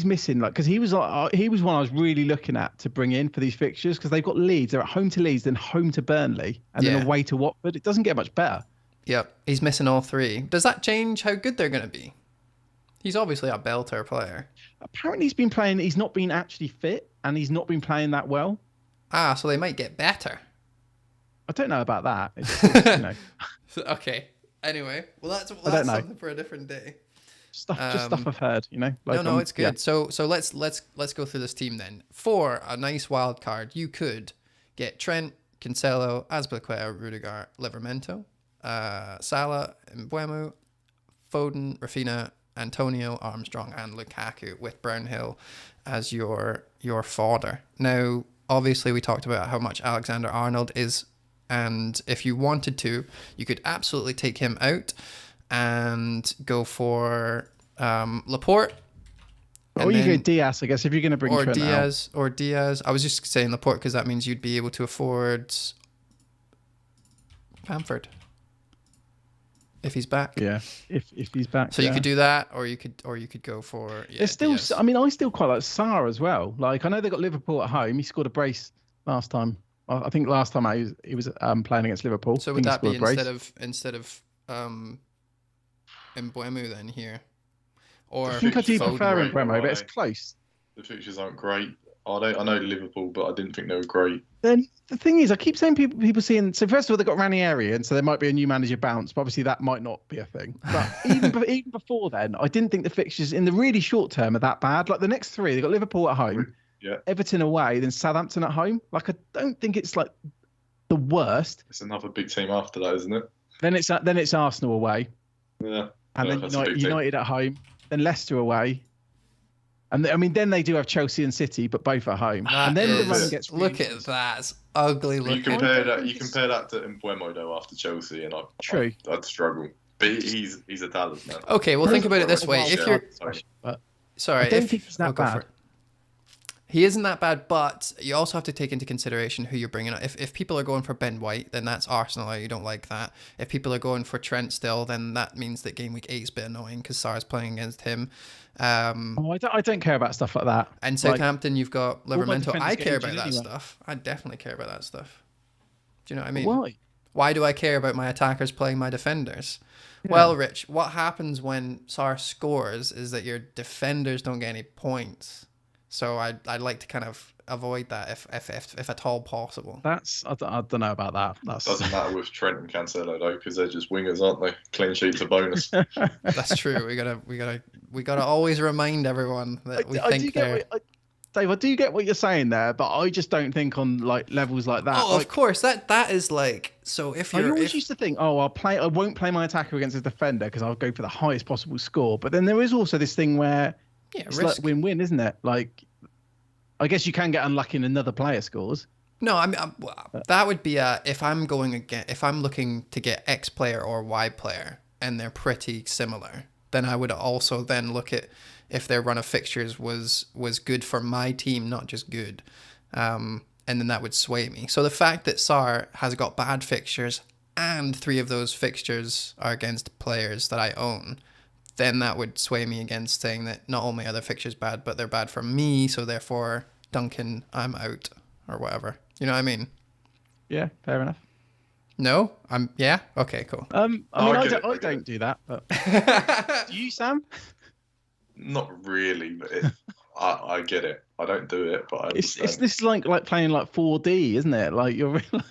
Speaker 1: missing, like, because he was one I was really looking at to bring in for these fixtures because they've got Leeds. They're at home to Leeds, then home to Burnley, and then away to Watford. It doesn't get much better.
Speaker 2: Yep, he's missing all 3. Does that change how good they're going to be? He's obviously a belter player.
Speaker 1: Apparently, he's been playing. He's not been actually fit, and he's not been playing that well.
Speaker 2: Ah, so they might get better.
Speaker 1: I don't know about that. It's,
Speaker 2: Okay. Anyway, well, that's something for a different day.
Speaker 1: Just stuff I've heard, Like,
Speaker 2: no, it's good.
Speaker 1: Yeah.
Speaker 2: So let's go through this team then. For a nice wild card, you could get Trent, Cancelo, Azpilicueta, Rudiger, Livramento, Salah, Mbeumo, Foden, Rafinha, Antonio, Armstrong, and Lukaku with Brownhill as your fodder. Now, obviously, we talked about how much Alexander-Arnold is. And if you wanted to, you could absolutely take him out and go for Laporte.
Speaker 1: Or you go Diaz, I guess, if you're going to bring Trent out.
Speaker 2: Or Diaz. I was just saying Laporte because that means you'd be able to afford Bamford if he's back.
Speaker 1: Yeah, if he's back.
Speaker 2: So you could do that, or you could go for. Yeah,
Speaker 1: There's still.
Speaker 2: Diaz.
Speaker 1: I mean, I still quite like Sarr as well. Like I know they got Liverpool at home. He scored a brace last time. I think last time he was playing against Liverpool.
Speaker 2: So would that be instead of Mbeumo then here? Or
Speaker 1: I think I do prefer Mbeumo, but it's close.
Speaker 3: The fixtures aren't great, are they? I know Liverpool, but I didn't think they were great.
Speaker 1: Then the thing is, I keep saying people seeing. So first of all, they've got Ranieri, and so there might be a new manager bounce. But obviously, that might not be a thing. But even before then, I didn't think the fixtures in the really short term are that bad. Like the next 3, they've got Liverpool at home.
Speaker 3: Yeah.
Speaker 1: Everton away, then Southampton at home. Like I don't think it's like the worst.
Speaker 3: It's another big team after that, isn't it?
Speaker 1: Then it's Arsenal away.
Speaker 3: Yeah.
Speaker 1: And then United at home. Then Leicester away. And then they do have Chelsea and City, but both at home. And then the run gets.
Speaker 2: Look at that. It's ugly looking.
Speaker 3: You compare that to Mbeumo though after Chelsea, and I'd struggle. But he's a talisman.
Speaker 2: Okay, well think about it this way. If you're sorry,
Speaker 1: I don't think he's that bad.
Speaker 2: He isn't that bad, but you also have to take into consideration who you're bringing up. If people are going for Ben White, then that's Arsenal. You don't like that. If people are going for Trent still, then that means that game week 8 is a bit annoying because Sarr's playing against him.
Speaker 1: I don't care about stuff like that.
Speaker 2: And Southampton, you've got Livramento. I care about that stuff. I definitely care about that stuff. Do you know what I mean?
Speaker 1: Why?
Speaker 2: Why do I care about my attackers playing my defenders? Yeah. Well, Rich, what happens when Sarr scores is that your defenders don't get any points. So I'd like to kind of avoid that if at all possible.
Speaker 1: I don't know about that.
Speaker 3: Doesn't matter with Trent and Cancelo though, because they're just wingers, aren't they? Clean sheets a bonus.
Speaker 2: That's true. We gotta always remind everyone that
Speaker 1: Dave, I do get what you're saying there, but I just don't think on like levels like that.
Speaker 2: Oh, of course, that is like so. If you're,
Speaker 1: I always used to think, I won't play my attacker against a defender because I'll go for the highest possible score. But then there is also this thing where. Yeah, it's like win-win, isn't it? Like, I guess you can get unlucky and another player scores.
Speaker 2: No, I mean that would be if I'm looking to get X player or Y player and they're pretty similar, then I would also then look at if their run of fixtures was good for my team, not just good. And then that would sway me. So the fact that Sarr has got bad fixtures and 3 of those fixtures are against players that I own, then that would sway me against saying that not only are their fixtures bad, but they're bad for me. So therefore, Duncan, I'm out or whatever. You know what I mean?
Speaker 1: Yeah, fair enough.
Speaker 2: No, yeah. Okay, cool.
Speaker 1: I mean, I don't do that, but do you, Sam?
Speaker 3: Not really, but I get it. I don't do it, but I understand.
Speaker 1: This is like playing like 4D, isn't it? Like you're really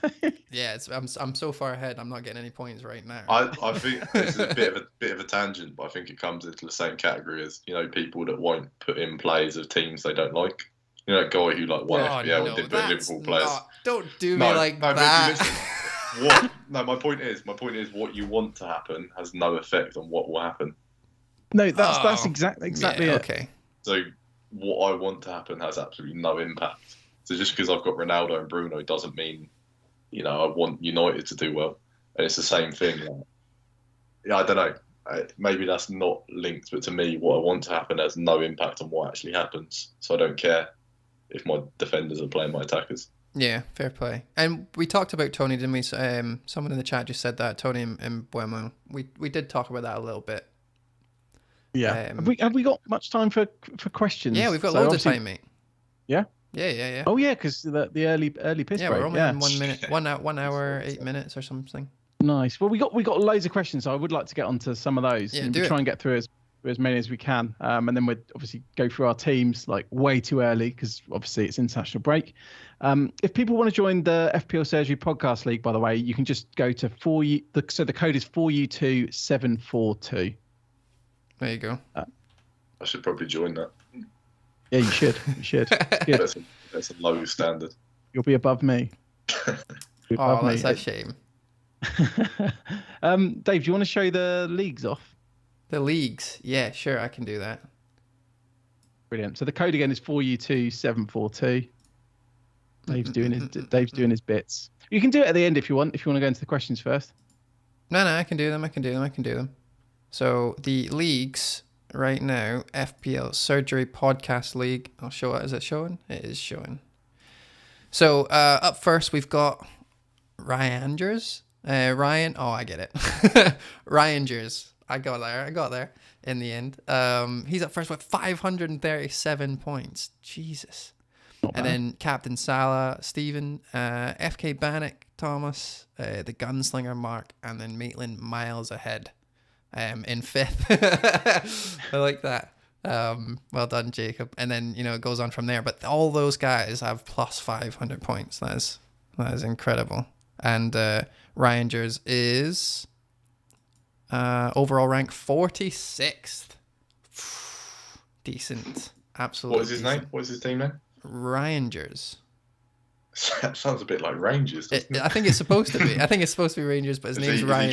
Speaker 2: yeah. I'm so far ahead. I'm not getting any points right now.
Speaker 3: I think this is a bit of a tangent, but I think it comes into the same category as people that won't put in plays of teams they don't like. That guy who won FPL and did put Liverpool players.
Speaker 2: Don't do me like that.
Speaker 3: My point is what you want to happen has no effect on what will happen.
Speaker 1: No, that's exactly it.
Speaker 2: Okay.
Speaker 3: So what I want to happen has absolutely no impact. So just because I've got Ronaldo and Bruno doesn't mean, I want United to do well. And it's the same thing. I don't know. Maybe that's not linked, but to me, what I want to happen has no impact on what actually happens. So I don't care if my defenders are playing my attackers.
Speaker 2: Yeah, fair play. And we talked about Tony, didn't we? Someone in the chat just said that, Tony and Buemo. We did talk about that a little bit.
Speaker 1: Yeah. Have we got much time for questions?
Speaker 2: Yeah, we've got loads of time, mate.
Speaker 1: Yeah?
Speaker 2: Yeah.
Speaker 1: Oh, yeah, because the early piss break.
Speaker 2: Yeah, we're only in 1 minute, 1 hour, 8 minutes or something.
Speaker 1: Nice. Well, we got loads of questions, so I would like to get onto some of those.
Speaker 2: Yeah,
Speaker 1: try and get through as many as we can. And then we'd obviously go through our teams like way too early because obviously it's international break. If people want to join the FPL Surgery Podcast League, by the way, you can just go to so the code is 4U2742.
Speaker 2: There you go.
Speaker 3: I should probably join that.
Speaker 1: Yeah, you should.
Speaker 3: That's a low standard.
Speaker 1: You'll be above me.
Speaker 2: That's a shame.
Speaker 1: Dave, do you want to show the leagues off?
Speaker 2: The leagues? Yeah, sure, I can do that.
Speaker 1: Brilliant. So the code again is 4U2742. Dave's doing his bits. You can do it at the end if you want. If you want to go into the questions first.
Speaker 2: No, I can do them. So the leagues right now, FPL Surgery Podcast League. I'll show it. Is it showing? It is showing. So up first we've got Ryangers. Ryan. Oh, I get it. Ryangers. I got there in the end. He's up first with 537 points. Jesus. And then Captain Salah, Stephen, FK Bannock, Thomas, the Gunslinger Mark, and then Maitland miles ahead in 5th. I like that. Well done, Jacob. And then, it goes on from there. But all those guys have plus 500 points. That is incredible. And Ryangers is overall rank 46th. Decent. Absolutely.
Speaker 3: What is his name? What is his team name?
Speaker 2: Ryangers.
Speaker 3: That sounds a bit like Rangers, doesn't it?
Speaker 2: I think it's supposed to be. I think it's supposed to be Rangers, but his name's Ryan.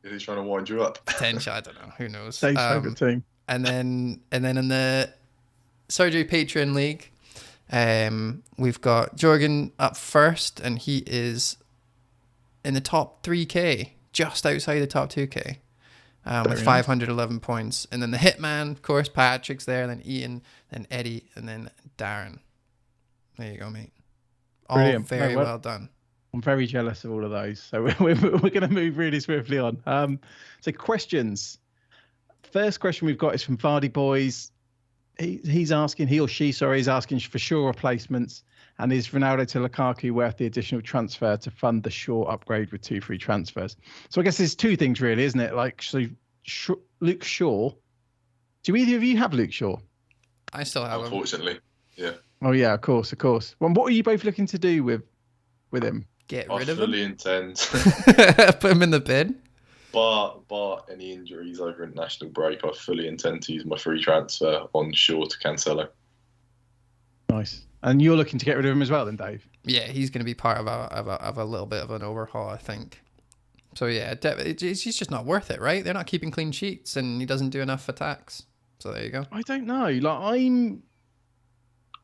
Speaker 3: Is he trying to wind you up?
Speaker 2: Potential, I don't know. Who knows?
Speaker 1: Dave's favourite team.
Speaker 2: And then in the Surgery Patreon League, we've got Jorgen up first, and he is in the top 3K, just outside the top 2K. With 511 points. And then the Hitman, of course, Patrick's there, then Ian, then Eddie, and then Darren. There you go, mate. All
Speaker 1: Brilliant.
Speaker 2: very well done.
Speaker 1: I'm very jealous of all of those. So we're going to move really swiftly on. So questions. First question we've got is from Vardy Boys. He or she is asking for Shaw replacements. And is Ronaldo to Lukaku worth the additional transfer to fund the Shaw upgrade with 2 free transfers? So I guess there's 2 things really, isn't it? Like, so Luke Shaw. Do either of you have Luke Shaw?
Speaker 2: I still have him.
Speaker 3: Unfortunately, yeah.
Speaker 1: Oh yeah, of course. Well, what are you both looking to do with him?
Speaker 2: Get rid of him?
Speaker 3: I fully intend.
Speaker 2: Put him in the bin?
Speaker 3: Bar any injuries over international break, I fully intend to use my free transfer on Shaw to Cancelo.
Speaker 1: Nice. And you're looking to get rid of him as well, then, Dave?
Speaker 2: Yeah, he's going to be part of a little bit of an overhaul, I think. So yeah, he's just not worth it, right? They're not keeping clean sheets, and he doesn't do enough attacks. So there you go.
Speaker 1: I don't know.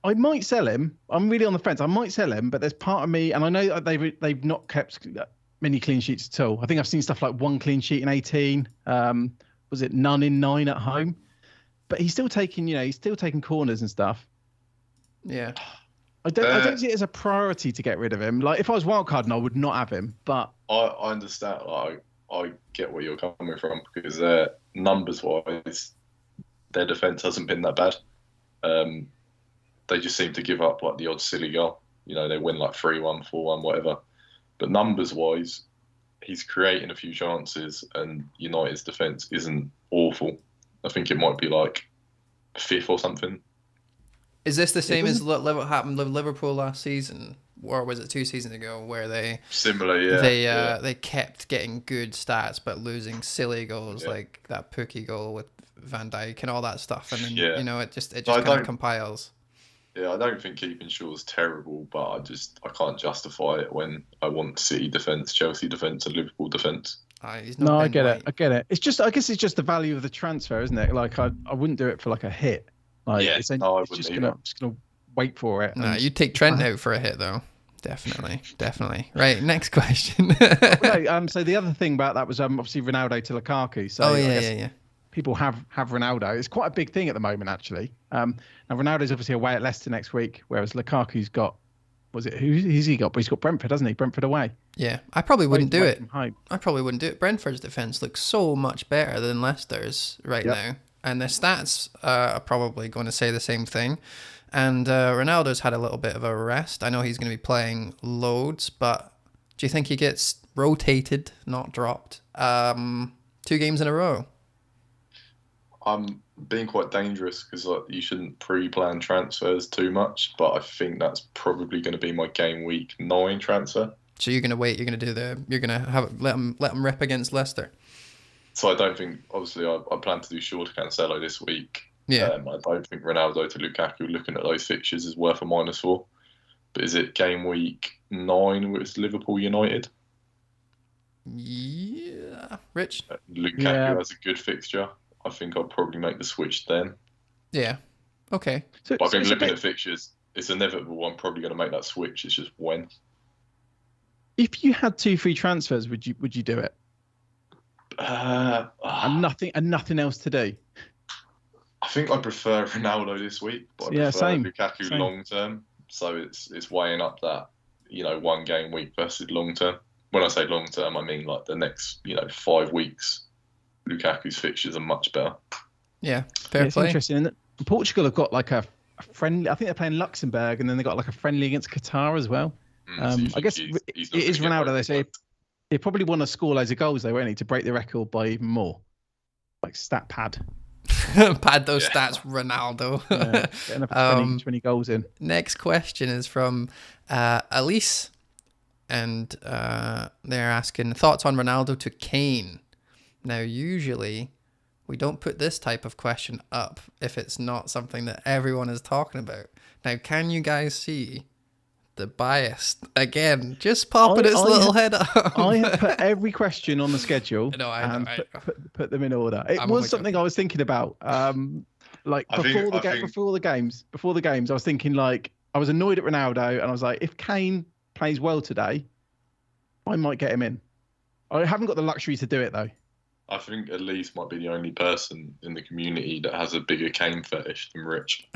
Speaker 1: I might sell him. I'm really on the fence. I might sell him, but there's part of me, and I know that they've not kept many clean sheets at all. I think I've seen stuff like 1 clean sheet in 18. was it none in 9 at home? But he's still taking, he's still taking corners and stuff.
Speaker 2: Yeah.
Speaker 1: I don't see it as a priority to get rid of him. Like, if I was wildcarding, I would not have him. But
Speaker 3: I understand. I get where you're coming from, because numbers-wise, their defence hasn't been that bad. They just seem to give up like the odd silly goal. They win like 3-1, 4-1, whatever. But numbers-wise, he's creating a few chances, and United's defence isn't awful. I think it might be like 5th or something.
Speaker 2: Is this the same as what happened with Liverpool last season, or was it 2 seasons ago, where they
Speaker 3: similar? Yeah,
Speaker 2: they kept getting good stats but losing silly goals like that Pookie goal with Van Dijk and all that stuff, and then it just kind of compiles.
Speaker 3: Yeah, I don't think keeping Shaw's terrible, but I can't justify it when I want City defence, Chelsea defence, and Liverpool defence.
Speaker 1: I get it. It's just, I guess it's just the value of the transfer, isn't it? Like, I wouldn't do it for like a hit. Like,
Speaker 3: I
Speaker 1: it's
Speaker 3: wouldn't
Speaker 1: just
Speaker 3: either.
Speaker 1: gonna wait for it.
Speaker 2: No, you'd take Trent out for a hit though. Definitely. Right, next question.
Speaker 1: So the other thing about that was obviously Ronaldo to Lukaku. So
Speaker 2: yeah.
Speaker 1: People have Ronaldo. It's quite a big thing at the moment, actually. Now Ronaldo's obviously away at Leicester next week, whereas Lukaku's got, who's he got? But he's got Brentford, hasn't he? Brentford away.
Speaker 2: Yeah, I probably wouldn't do it. Brentford's defence looks so much better than Leicester's now. And the stats are probably going to say the same thing. And Ronaldo's had a little bit of a rest. I know he's going to be playing loads, but do you think he gets rotated, not dropped, 2 games in a row?
Speaker 3: I'm being quite dangerous, because you shouldn't pre-plan transfers too much, but I think that's probably going to be my game week 9 transfer. So
Speaker 2: you're going to wait. You're going to let him rip against Leicester.
Speaker 3: So I don't think, obviously, I plan to do Shaw to Cancelo this week.
Speaker 2: Yeah.
Speaker 3: I don't think Ronaldo to Lukaku, looking at those fixtures, is worth a -4. But is it game week 9 with Liverpool United?
Speaker 2: Yeah. Rich?
Speaker 3: Lukaku has a good fixture. I think I'll probably make the switch then.
Speaker 2: Yeah. Okay.
Speaker 3: But I think looking at fixtures, it's inevitable. I'm probably going to make that switch. It's just when.
Speaker 1: If you had 2 free transfers, would you do it? And nothing else to do.
Speaker 3: I think I prefer Ronaldo this week, but I prefer Lukaku long term. So it's weighing up that 1 game week versus long term. When I say long term, I mean like the next 5 weeks. Lukaku's fixtures are much better.
Speaker 2: Yeah, fair play.
Speaker 1: It's interesting. Portugal have got like a friendly. I think they're playing Luxembourg, and then they got like a friendly against Qatar as well. I guess it is Ronaldo. They say he probably want to score loads of goals, though, won't he, to break the record by even more. Like stat pad.
Speaker 2: Pad those stats, Ronaldo.
Speaker 1: Getting up 20 goals in.
Speaker 2: Next question is from Elise, and they're asking thoughts on Ronaldo to Kane. Now, usually we don't put this type of question up if it's not something that everyone is talking about. Now, can you guys see the bias again? Just popping its little head up.
Speaker 1: I have put every question on the schedule.
Speaker 2: No, I know.
Speaker 1: Put them in order. It was something I was thinking about. Before the games, I was thinking like I was annoyed at Ronaldo, and I was like, if Kane plays well today, I might get him in. I haven't got the luxury to do it though.
Speaker 3: I think Elise might be the only person in the community that has a bigger Kane fetish than Rich.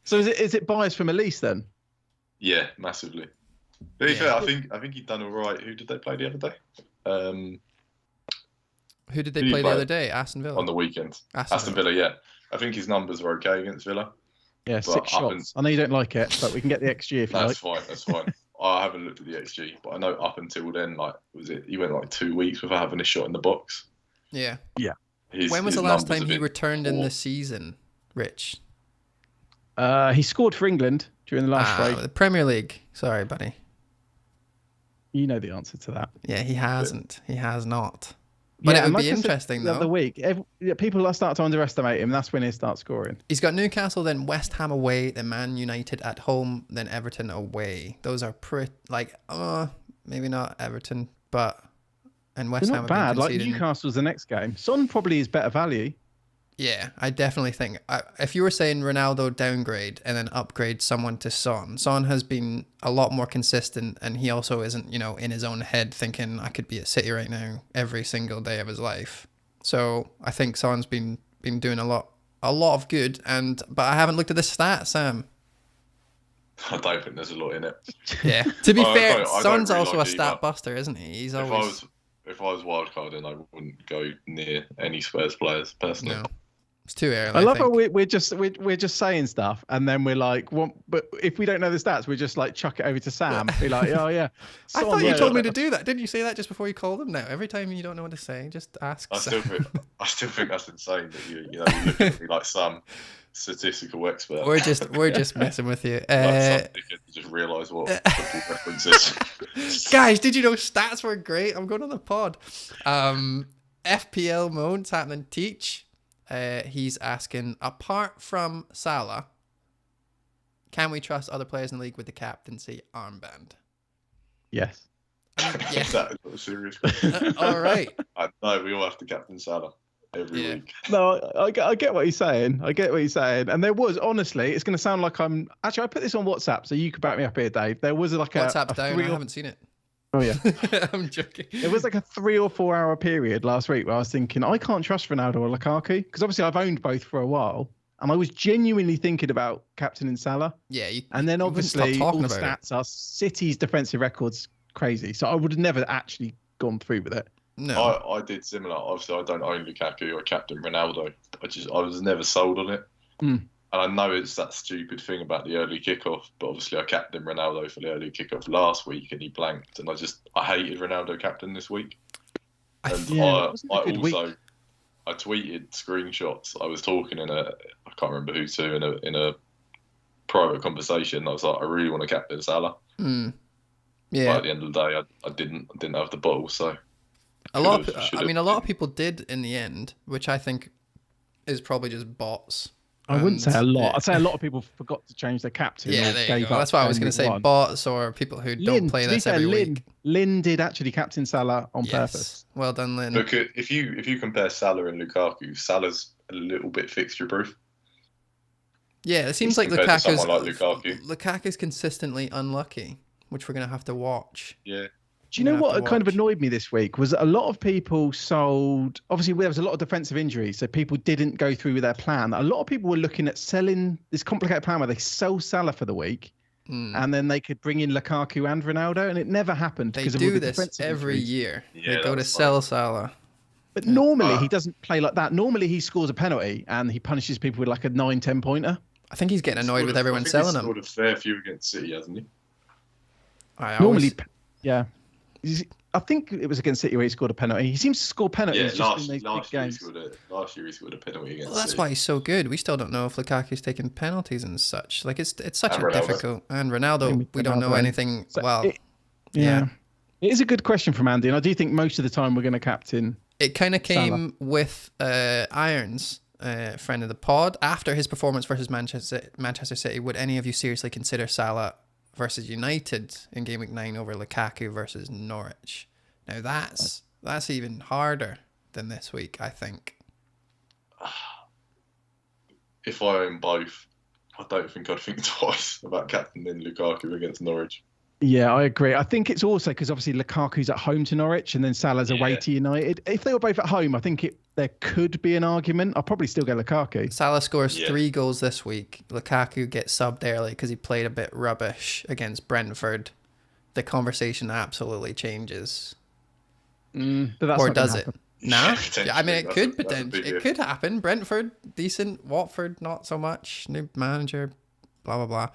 Speaker 1: So is it biased from Elise then?
Speaker 3: Yeah, massively. To be fair, I think he'd done all right. Who did they play the other day?
Speaker 2: Who did they play the other day? Aston Villa.
Speaker 3: On the weekend. Aston Villa, yeah. I think his numbers were okay against Villa.
Speaker 1: Yeah, 6 shots. I know you don't like it, but we can get the XG if you like.
Speaker 3: That's fine. I haven't looked at the XG, but I know up until then, he went like 2 weeks without having a shot in the box.
Speaker 2: Yeah.
Speaker 1: Yeah.
Speaker 2: When was the last time he returned in the season, Rich?
Speaker 1: He scored for England during the last break.
Speaker 2: The Premier League. Sorry, buddy.
Speaker 1: You know the answer to that.
Speaker 2: Yeah, he hasn't. He has not. But it would be interesting, though.
Speaker 1: The week, people start to underestimate him. That's when he starts scoring.
Speaker 2: He's got Newcastle, then West Ham away, then Man United at home, then Everton away. Those are pretty, maybe not Everton, but and West Ham.
Speaker 1: Not bad. Like Newcastle's the next game. Son probably is better value.
Speaker 2: Yeah, I definitely think if you were saying Ronaldo downgrade and then upgrade someone to Son has been a lot more consistent, and he also isn't, in his own head thinking I could be at City right now every single day of his life. So I think Son's been doing a lot of good, but I haven't looked at the stats, Sam.
Speaker 3: I don't think there's a lot in it.
Speaker 2: Yeah. To be fair,
Speaker 3: I
Speaker 2: Son's
Speaker 3: really
Speaker 2: also
Speaker 3: like
Speaker 2: a
Speaker 3: it
Speaker 2: stat
Speaker 3: either.
Speaker 2: buster, isn't he? He's
Speaker 3: If
Speaker 2: always.
Speaker 3: I was wildcarding, I wouldn't go near any Spurs players personally.
Speaker 2: No, it's too early.
Speaker 1: I love
Speaker 2: think.
Speaker 1: how we're just saying stuff, and then we're like, what? But if we don't know the stats, we just like chuck it over to Sam. Be like, oh yeah.
Speaker 2: I thought you told me to do that. Didn't you say that just before you called him? Now every time you don't know what to say, just ask.
Speaker 3: I still think that's insane that you look at me like some statistical expert.
Speaker 2: We're just messing with you.
Speaker 3: Like just realise what football reference is.
Speaker 2: Guys, did you know stats were great? I'm going on the pod. FPL mode's happening. Teach. He's asking, apart from Salah, can we trust other players in the league with the captaincy armband?
Speaker 1: Yes.
Speaker 2: Yeah.
Speaker 3: That is not a serious question.
Speaker 2: All right.
Speaker 3: No, we all have to captain Salah every week.
Speaker 1: No, I get what he's saying. And there was, honestly, it's going to sound like I put this on WhatsApp, so you could back me up here, Dave. There was like
Speaker 2: WhatsApp's down. I haven't seen it.
Speaker 1: Oh yeah.
Speaker 2: I'm joking.
Speaker 1: It was like a 3 or 4 hour period last week where I was thinking, I can't trust Ronaldo or Lukaku, because obviously I've owned both for a while, and I was genuinely thinking about captaining Salah.
Speaker 2: Yeah.
Speaker 1: And then obviously all the
Speaker 2: about
Speaker 1: stats are City's defensive record's crazy, so I would have never actually gone through with it.
Speaker 2: No.
Speaker 3: I did similar. Obviously, I don't own Lukaku or captain Ronaldo. I was never sold on it. And I know it's that stupid thing about the early kickoff, but obviously I captained Ronaldo for the early kickoff last week and he blanked. And I hated Ronaldo captain this week. And I tweeted screenshots. I was talking I can't remember who to, in a private conversation. I was like, I really want to captain Salah.
Speaker 2: Yeah.
Speaker 3: But at the end of the day, I didn't have the ball. So
Speaker 2: a lot of people did in the end, which I think is probably just bots.
Speaker 1: I wouldn't say a lot. I'd say a lot of people forgot to change their captain.
Speaker 2: Yeah, there you go. That's why I was going to say bots or people who don't play this every week.
Speaker 1: Lynn did actually captain Salah on purpose.
Speaker 2: Well done, Lynn.
Speaker 3: Look, if you compare Salah and Lukaku, Salah's a little bit fixture proof.
Speaker 2: Yeah, it seems like Lukaku's consistently unlucky, which we're going to have to watch.
Speaker 3: Yeah.
Speaker 1: Do you know what kind of annoyed me this week was a lot of people sold. Obviously, there was a lot of defensive injuries, so people didn't go through with their plan. A lot of people were looking at selling this complicated plan where they sell Salah for the week, and then they could bring in Lukaku and Ronaldo, and it never happened.
Speaker 2: They do this every year.
Speaker 3: Yeah,
Speaker 2: they go to sell Salah.
Speaker 1: But normally he doesn't play like that. Normally he scores a penalty and he punishes people with like a 9-10 pointer.
Speaker 2: I think he's getting annoyed with everyone selling him.
Speaker 3: He's scored a fair few against City, hasn't he?
Speaker 1: Yeah. I think it was against City where he scored a penalty. He seems to score penalties just in these big games.
Speaker 3: Last year he scored a penalty against
Speaker 2: That's
Speaker 3: City.
Speaker 2: why he's so good. We still don't know if Lukaku's taking penalties and such. Like it's such a difficult. And Ronaldo, we don't know anything.
Speaker 1: Yeah. It is a good question from Andy, and I do think most of the time we're going to captain.
Speaker 2: It kind of came with Irons, friend of the pod, after his performance versus Manchester City. Would any of you seriously consider Salah versus United in game week 9 over Lukaku versus Norwich? Now that's even harder than this week, I think.
Speaker 3: If I own both, I don't think I'd think twice about captaining Lukaku against Norwich.
Speaker 1: Yeah, I agree. I think it's also because obviously Lukaku's at home to Norwich and then Salah's away to United. If they were both at home, I think there could be an argument. I'll probably still go Lukaku.
Speaker 2: Salah scores 3 goals this week. Lukaku gets subbed early because he played a bit rubbish against Brentford. The conversation absolutely changes.
Speaker 1: But that's
Speaker 2: or does
Speaker 1: happen.
Speaker 2: it? No. I mean, it could potentially. It could happen. Brentford, decent. Watford, not so much. New manager. Blah, blah,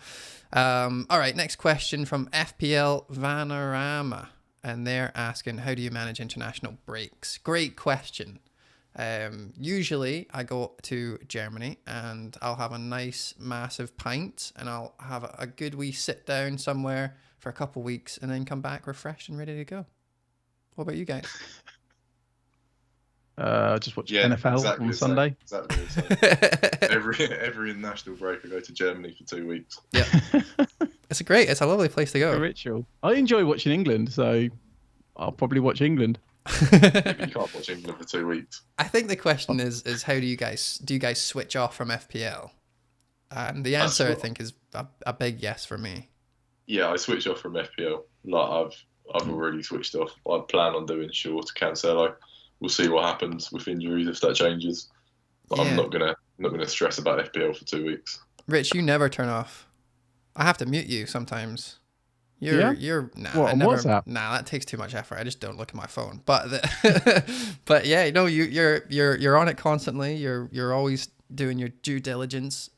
Speaker 2: blah. All right, next question from FPL Vanarama. And they're asking, how do you manage international breaks? Great question. Usually I go to Germany and I'll have a nice massive pint and I'll have a good wee sit down somewhere for a couple of weeks and then come back refreshed and ready to go. What about you guys?
Speaker 1: Just watch NFL on Sunday.
Speaker 3: Exactly. Every international break, I go to Germany for 2 weeks.
Speaker 2: Yeah, it's a lovely place to go.
Speaker 1: A ritual. I enjoy watching England, so I'll probably watch England.
Speaker 3: Maybe you can't watch England for 2 weeks.
Speaker 2: I think the question is how do you guys switch off from FPL? And the answer I think is a big yes for me.
Speaker 3: Yeah, I switch off from FPL. Like I've already switched off. I plan on doing short Cancelo. we'll see what happens with injuries if that changes. But I'm not gonna stress about FPL for 2 weeks.
Speaker 2: Rich, you never turn off. I have to mute you sometimes. You're nah.
Speaker 1: What,
Speaker 2: I
Speaker 1: on
Speaker 2: never.
Speaker 1: WhatsApp?
Speaker 2: Nah, that takes too much effort. I just don't look at my phone. But but yeah, no, you're on it constantly. You're always doing your due diligence,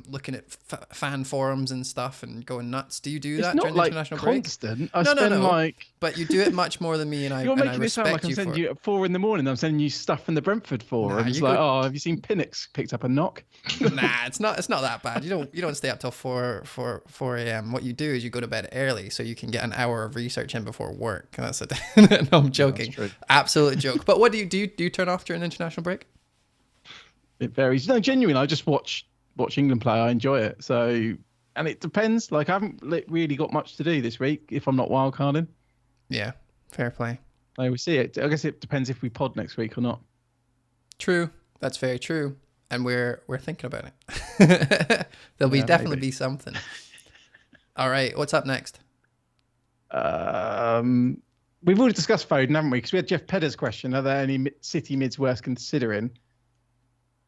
Speaker 2: looking at fan forums and stuff and going nuts. Do you do that during the international break?
Speaker 1: Constant. I spend like.
Speaker 2: But you do it much more than me, and
Speaker 1: You're making
Speaker 2: I
Speaker 1: it sound
Speaker 2: respect
Speaker 1: like I'm
Speaker 2: you
Speaker 1: sending
Speaker 2: for
Speaker 1: you at 4 a.m. I'm sending you stuff from the Brentford forum. It's like, oh, have you seen Pinnock's picked up a knock?
Speaker 2: Nah, it's not that bad. You don't stay up till 4 a.m. What you do is you go to bed early so you can get an hour of research in before work. That's it. No, I'm joking. Absolute joke. But what do you turn off during the international break?
Speaker 1: It varies. No, genuinely, I just watch England play. I enjoy it. So, and it depends. Like, I haven't really got much to do this week if I'm not wildcarding.
Speaker 2: Yeah, fair play.
Speaker 1: I will see it. I guess it depends if we pod next week or not.
Speaker 2: True. That's very true. And we're thinking about it. There'll definitely be something. All right. What's up next?
Speaker 1: We've already discussed Foden, haven't we? Because we had Jeff Pedder's question. Are there any City mids worth considering?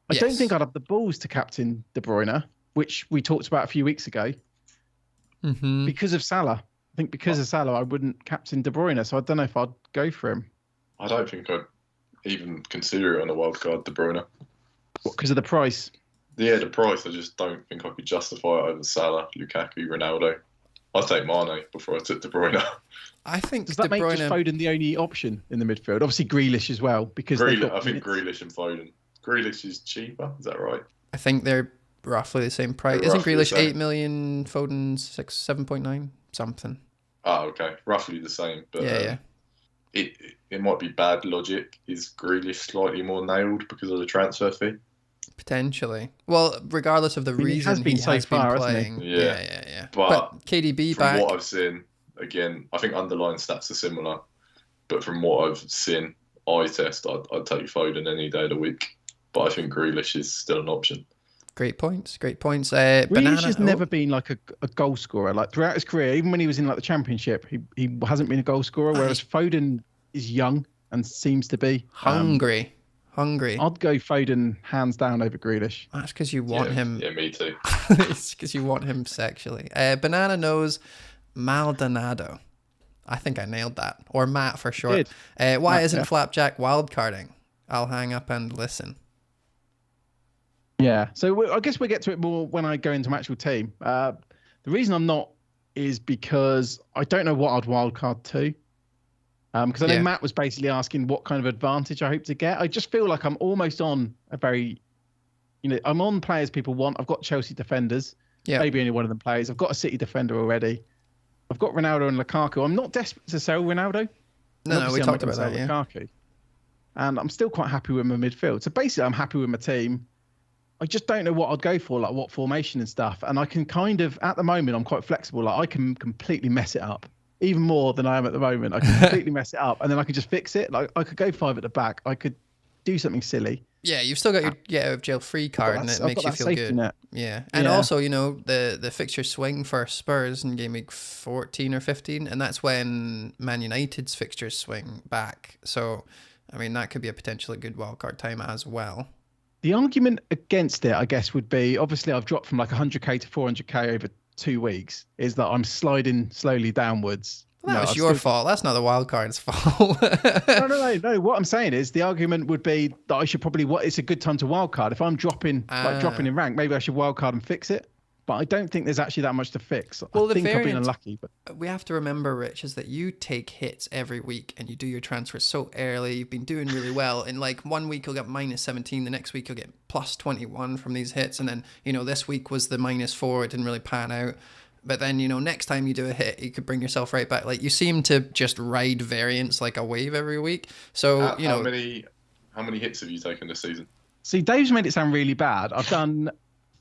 Speaker 1: I don't think I'd have the balls to captain De Bruyne, which we talked about a few weeks ago.
Speaker 2: Mm-hmm.
Speaker 1: Because of Salah. I think because of Salah, I wouldn't captain De Bruyne. So I don't know if I'd go for him. I
Speaker 3: don't think I'd even consider it on a wildcard, De Bruyne.
Speaker 1: What, because of the price?
Speaker 3: Yeah, the price. I just don't think I could justify it over Salah, Lukaku, Ronaldo. I'd take Mane before I took De Bruyne.
Speaker 2: I think
Speaker 1: does that make just Foden the only option in the midfield? Obviously Grealish as well, because
Speaker 3: I think Grealish and Foden. Grealish is cheaper, is that right?
Speaker 2: I think they're roughly the same price. Isn't Grealish 8 million, Foden 7.9 something?
Speaker 3: Oh, okay, roughly the same. But
Speaker 2: yeah.
Speaker 3: It might be bad logic. Is Grealish slightly more nailed because of the transfer fee?
Speaker 2: Potentially. Well, regardless of the reason he has been playing. Yeah. But KDB
Speaker 3: from what I've seen, again, I think underlying stats are similar. But from what I've seen, eye test, I'd take Foden any day of the week. But I think Grealish is still an option.
Speaker 2: Great points.
Speaker 1: Grealish has never been like a goal scorer. Like throughout his career, even when he was in like the Championship, he hasn't been a goal scorer. Whereas Foden is young and seems to be
Speaker 2: hungry.
Speaker 1: I'd go Foden hands down over Grealish.
Speaker 2: That's because you want him.
Speaker 3: Yeah, me too.
Speaker 2: It's because you want him sexually. Banana Nose Maldonado. I think I nailed that. Or Matt for short. Why isn't Flapjack wildcarding? I'll hang up and listen.
Speaker 1: Yeah, so I guess we'll get to it more when I go into my actual team. The reason I'm not is because I don't know what I'd wildcard to. Because I know Matt was basically asking what kind of advantage I hope to get. I just feel like I'm almost on a very, I'm on players people want. I've got Chelsea defenders. Yeah. Maybe only one of them plays. I've got a City defender already. I've got Ronaldo and Lukaku. I'm not desperate to sell Ronaldo.
Speaker 2: No, we talked about that,
Speaker 1: Lukaku. And I'm still quite happy with my midfield. So basically, I'm happy with my team. I just don't know what I'd go for, like what formation and stuff. And I can kind of, at the moment, I'm quite flexible. Like I can completely mess it up, even more than I am at the moment. I can completely mess it up, and then I can just fix it. Like I could go 5 at the back. I could do something silly.
Speaker 2: Yeah, you've still got your get out of jail free card, and it makes you feel good. Net. Yeah, and also the fixture swing for Spurs in game week 14 or 15, and that's when Man United's fixtures swing back. So, I mean, that could be a potentially good wildcard time as well.
Speaker 1: The argument against it, I guess, would be obviously I've dropped from like 100k to 400k over 2 weeks. Is that I'm sliding slowly downwards.
Speaker 2: Well, that was your fault. That's not the wild card's fault.
Speaker 1: No. What I'm saying is the argument would be that I should probably it's a good time to wildcard. If I'm dropping in rank, maybe I should wildcard and fix it. But I don't think there's actually that much to fix.
Speaker 2: Well,
Speaker 1: I think I've been unlucky. But
Speaker 2: we have to remember, Rich, is that you take hits every week and you do your transfers so early. You've been doing really well. In like 1 week, you'll get -17. The next week, you'll get +21 from these hits. And then, this week was the -4. It didn't really pan out. But then, next time you do a hit, you could bring yourself right back. Like you seem to just ride variance like a wave every week. So,
Speaker 3: how many hits have you taken this season?
Speaker 1: See, Dave's made it sound really bad. I've done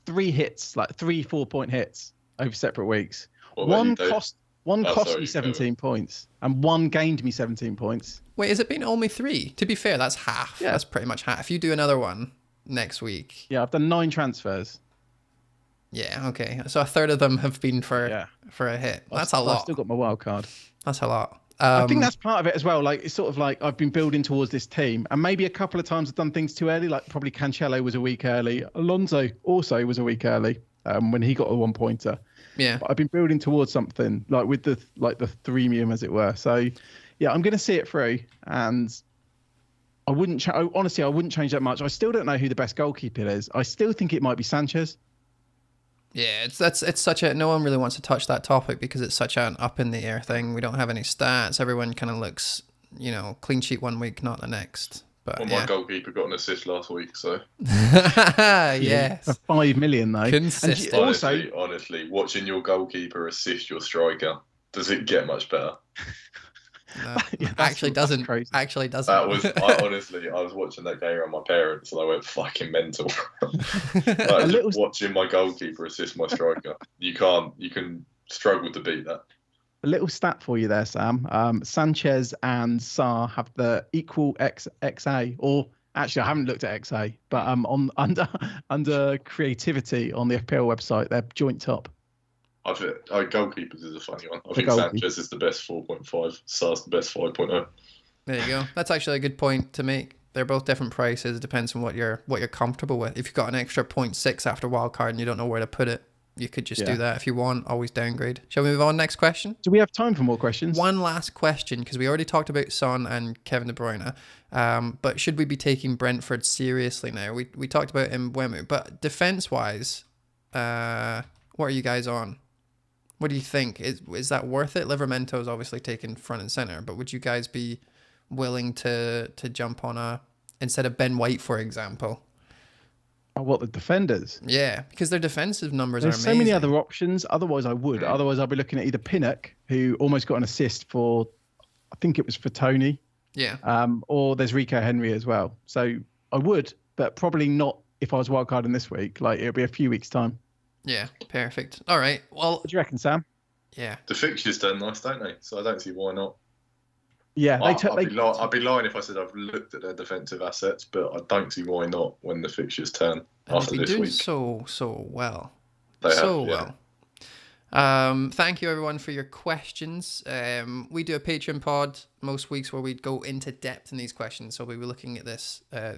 Speaker 1: 3 hits, like 3 4-point hits over separate weeks. One cost me 17 points and one gained me 17 points.
Speaker 2: Wait, has it been only 3? To be fair, that's half. Yeah. That's pretty much half. If you do another one next week.
Speaker 1: Yeah, I've done 9 transfers.
Speaker 2: Yeah, okay. So a third of them have been for a hit. That's a lot.
Speaker 1: I've still got my wild card.
Speaker 2: That's a lot.
Speaker 1: I think that's part of it as well. Like, it's sort of like I've been building towards this team, and maybe a couple of times I've done things too early. Like probably Cancelo was a week early. Alonso also was a week early when he got a 1-pointer.
Speaker 2: Yeah,
Speaker 1: but I've been building towards something like with the threemium, as it were. So yeah, I'm going to see it through, and I wouldn't honestly, I wouldn't change that much. I still don't know who the best goalkeeper is. I still think it might be Sanchez.
Speaker 2: Yeah, it's such a, no one really wants to touch that topic because it's such an up in the air thing. We don't have any stats. Everyone kind of looks, clean sheet one week, not the next. But
Speaker 3: my goalkeeper got an assist last week, so
Speaker 2: yes,
Speaker 1: for 5 million though.
Speaker 2: Consistent.
Speaker 3: Honestly, watching your goalkeeper assist your striker, does it get much better?
Speaker 2: No, actually doesn't.
Speaker 1: Crazy.
Speaker 2: Actually doesn't.
Speaker 3: I was watching that game around my parents and I went fucking mental. Just watching my goalkeeper assist my striker. You can struggle to beat that.
Speaker 1: A little stat for you there, Sam. Sanchez and Sarr have the equal XA, or actually I haven't looked at XA, but under creativity on the FPL website, they're joint top.
Speaker 3: Goalkeepers is a funny one. I think Sanchez is the best 4.5. Sarr's the best 5.0.
Speaker 2: There you go. That's actually a good point to make. They're both different prices. It depends on what you're comfortable with. If you've got an extra 0.6 after wildcard and you don't know where to put it, you could just do that if you want. Always downgrade. Shall we move on? Next question.
Speaker 1: Do we have time for more questions?
Speaker 2: One last question, because we already talked about Son and Kevin De Bruyne. But should we be taking Brentford seriously now? We talked about Mbeumo, but defense-wise, what are you guys on? What do you think? Is that worth it? Livramento is obviously taken front and center, but would you guys be willing to jump on instead of Ben White, for example?
Speaker 1: Oh, what, the defenders?
Speaker 2: Yeah, because their defensive numbers
Speaker 1: There's
Speaker 2: are amazing.
Speaker 1: so many other options. Otherwise, I would. Otherwise, I'd be looking at either Pinnock, who almost got an assist for, I think it was for Tony.
Speaker 2: Yeah.
Speaker 1: Or there's Rico Henry as well. So I would, but probably not if I was wildcarding this week. Like, it'll be a few weeks' time.
Speaker 2: Yeah, perfect. All right. Well,
Speaker 1: what do you reckon, Sam?
Speaker 2: Yeah.
Speaker 3: The fixtures done nice, don't they? So I don't see why not.
Speaker 1: Yeah,
Speaker 3: I'd be lying if I said I've looked at their defensive assets, but I don't see why not when the fixtures turn after this week.
Speaker 2: So well.
Speaker 3: They
Speaker 2: so
Speaker 3: have, yeah.
Speaker 2: well. Thank you everyone for your questions. We do a Patreon pod most weeks where we go into depth in these questions. So we were looking at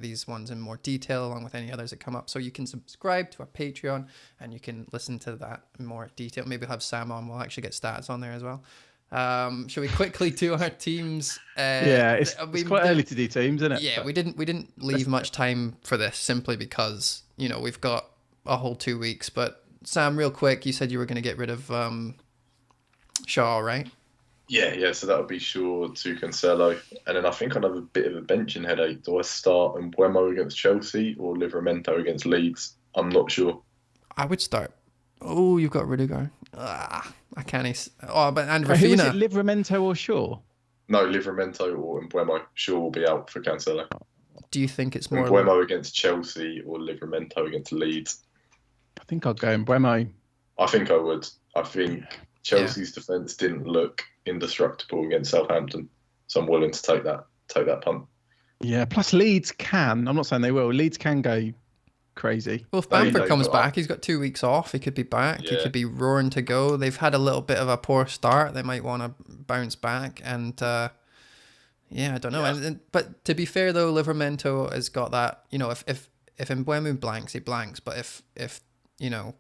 Speaker 2: these ones in more detail along with any others that come up. So you can subscribe to our Patreon and you can listen to that in more detail. Maybe we'll have Sam on. We'll actually get stats on there as well. Shall we quickly do our teams?
Speaker 1: It's quite early to do teams, isn't it?
Speaker 2: Yeah, we didn't leave much time for this simply because we've got a whole 2 weeks. But Sam, real quick, you said you were going to get rid of Shaw, right?
Speaker 3: Yeah. So that would be Shaw to Cancelo, and then I think I'd have a bit of a benching headache. Do I start Mbeumo against Chelsea or Livramento against Leeds? I'm not sure.
Speaker 2: I would start. Oh, you've got Rudiger. I can't. But and Rafinha.
Speaker 1: Who is it, Livramento or Shaw?
Speaker 3: No, Livramento or Mbeumo. Shaw will be out for Cancelo.
Speaker 2: Do you think it's more
Speaker 3: Mbeumo against Chelsea or Livramento against Leeds?
Speaker 1: I think I'll go Mbeumo.
Speaker 3: I think I would. I think Chelsea's defence didn't look indestructible against Southampton, so I'm willing to take that punt. Yeah,
Speaker 1: plus Leeds can. I'm not saying they will. Leeds can go crazy.
Speaker 2: Well, if Bamford comes back, he's got 2 weeks off. He could be back. Yeah. He could be roaring to go. They've had a little bit of a poor start. They might want to bounce back. And I don't know. Yeah. But to be fair, though, Livramento has got that. If Mbeumo blanks, he blanks. But if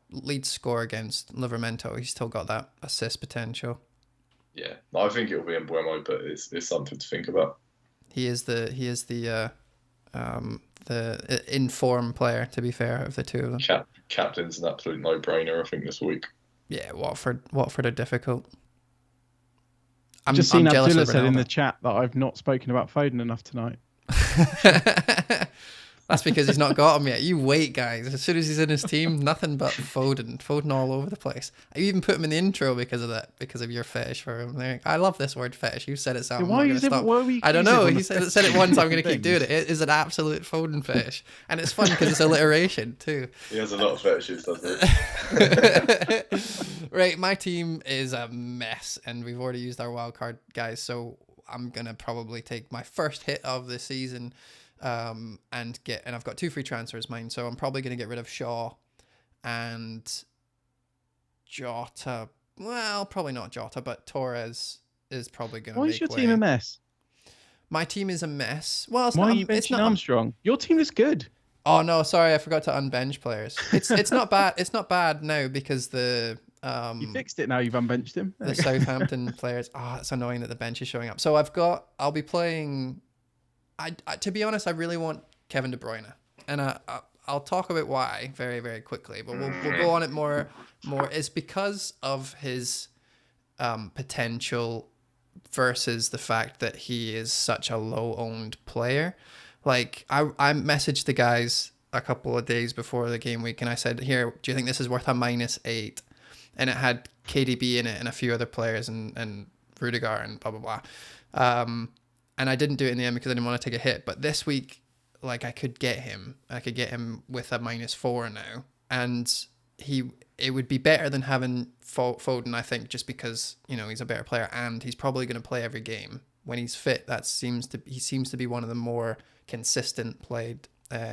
Speaker 2: Leeds score against Livramento, he's still got that assist potential.
Speaker 3: Yeah, I think it'll be Mbeumo, but it's something to think about.
Speaker 2: He is the informed player, to be fair, of the two of them.
Speaker 3: Captain's an absolute no-brainer, I think, this week.
Speaker 2: Yeah, Watford are difficult.
Speaker 1: I've just seen Abdullah said in the chat that I've not spoken about Foden enough tonight.
Speaker 2: That's because he's not got him yet. You wait, guys. As soon as he's in his team, nothing but Foden all over the place. I even put him in the intro because of that, because of your fetish for him. I love this word fetish. You said it, Sam.
Speaker 1: Why
Speaker 2: I don't know. He said it once. I'm going to keep doing it. It is an absolute Foden fetish, and it's fun because it's alliteration too.
Speaker 3: He has a lot of fetishes, doesn't
Speaker 2: he? Right, my team is a mess, and we've already used our wildcard, guys. So I'm gonna probably take my first hit of the season. And I've got 2 free transfers mine, so I'm probably going to get rid of Shaw and Jota. Well, probably not Jota, but Torres is probably going to
Speaker 1: Why
Speaker 2: make
Speaker 1: is your
Speaker 2: way.
Speaker 1: team a mess?
Speaker 2: My team is a mess. Well, it's
Speaker 1: Why
Speaker 2: not.
Speaker 1: are you benching
Speaker 2: It's not.
Speaker 1: Armstrong? Your team is good.
Speaker 2: Oh no, sorry, I forgot to unbench players. It's not bad. It's not bad now because the
Speaker 1: You fixed it now. You've unbenched him.
Speaker 2: the Southampton players. Oh, it's annoying that the bench is showing up. So I'll be playing. I to be honest, I really want Kevin De Bruyne, and I'll talk about why very very quickly. But we'll go on it more. It's because of his potential versus the fact that he is such a low owned player. Like I messaged the guys a couple of days before the game week and I said, here, do you think this is worth a -8? And it had KDB in it and a few other players and Rudiger and blah, blah, blah. And I didn't do it in the end because I didn't want to take a hit. But this week, like I could get him with a -4 now. And it would be better than having Foden, I think, just because, you know, he's a better player and he's probably going to play every game. When he's fit, he seems to be one of the more consistent played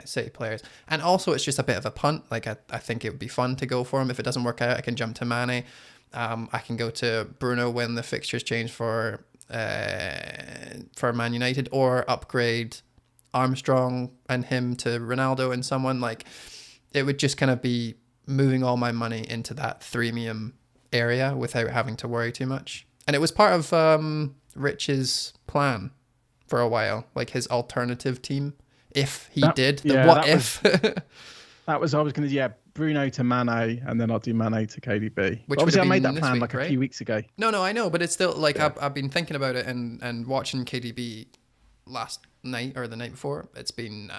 Speaker 2: City players. And also it's just a bit of a punt. Like I think it would be fun to go for him. If it doesn't work out, I can jump to Mane. I can go to Bruno when the fixtures change for Man United, or upgrade Armstrong and him to Ronaldo and someone. Like it would just kind of be moving all my money into that threemium area without having to worry too much. And it was part of Rich's plan for a while, like his alternative team. If he did, what if?
Speaker 1: I was going to, Bruno to Mane, and then I'll do Mane to KDB.
Speaker 2: Which
Speaker 1: obviously, I made that
Speaker 2: this
Speaker 1: plan
Speaker 2: week,
Speaker 1: like a few weeks ago.
Speaker 2: No, I know, but it's still like I've been thinking about it and watching KDB last night or the night before. It's been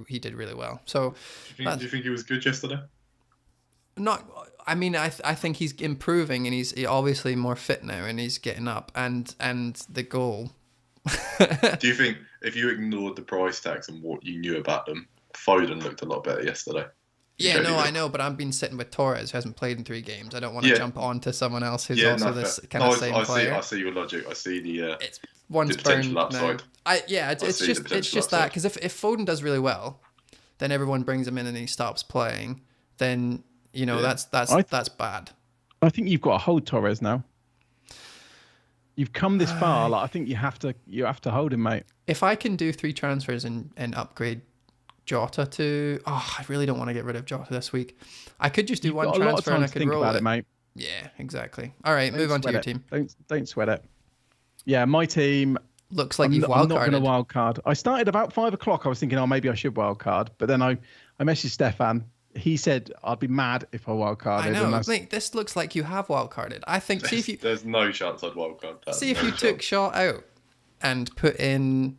Speaker 2: he did really well. So
Speaker 3: do you think he was good yesterday?
Speaker 2: I mean, I think he's improving and he's obviously more fit now and he's getting up and the goal.
Speaker 3: Do you think if you ignored the price tags and what you knew about them, Foden looked a lot better yesterday?
Speaker 2: Yeah, no, I know, but I've been sitting with Torres, who hasn't played in 3 games. I don't want to jump on to someone else who's also this kind of same player.
Speaker 3: I see your logic. I see the
Speaker 2: one's
Speaker 3: the potential
Speaker 2: burned
Speaker 3: upside.
Speaker 2: It's just that, because if Foden does really well, then everyone brings him in and he stops playing. Then that's bad.
Speaker 1: I think you've got to hold Torres now. You've come this far. Like I think you have to hold him, mate.
Speaker 2: If I can do 3 transfers and upgrade Jota to, I really don't want to get rid of Jota this week. I could just do one transfer and I could roll it,
Speaker 1: mate.
Speaker 2: Yeah, exactly. All right, move on to your team.
Speaker 1: Don't sweat it. Yeah, my team
Speaker 2: looks like you've wildcarded.
Speaker 1: I'm not going to wildcard. I started about 5 o'clock. I was thinking, maybe I should wildcard, but then I messaged Stefan. He said I'd be mad if I wildcarded.
Speaker 2: I know. Mate, this looks like you have wildcarded. I think.
Speaker 3: There's no chance I'd wildcard.
Speaker 2: See if you took Shaw out and put in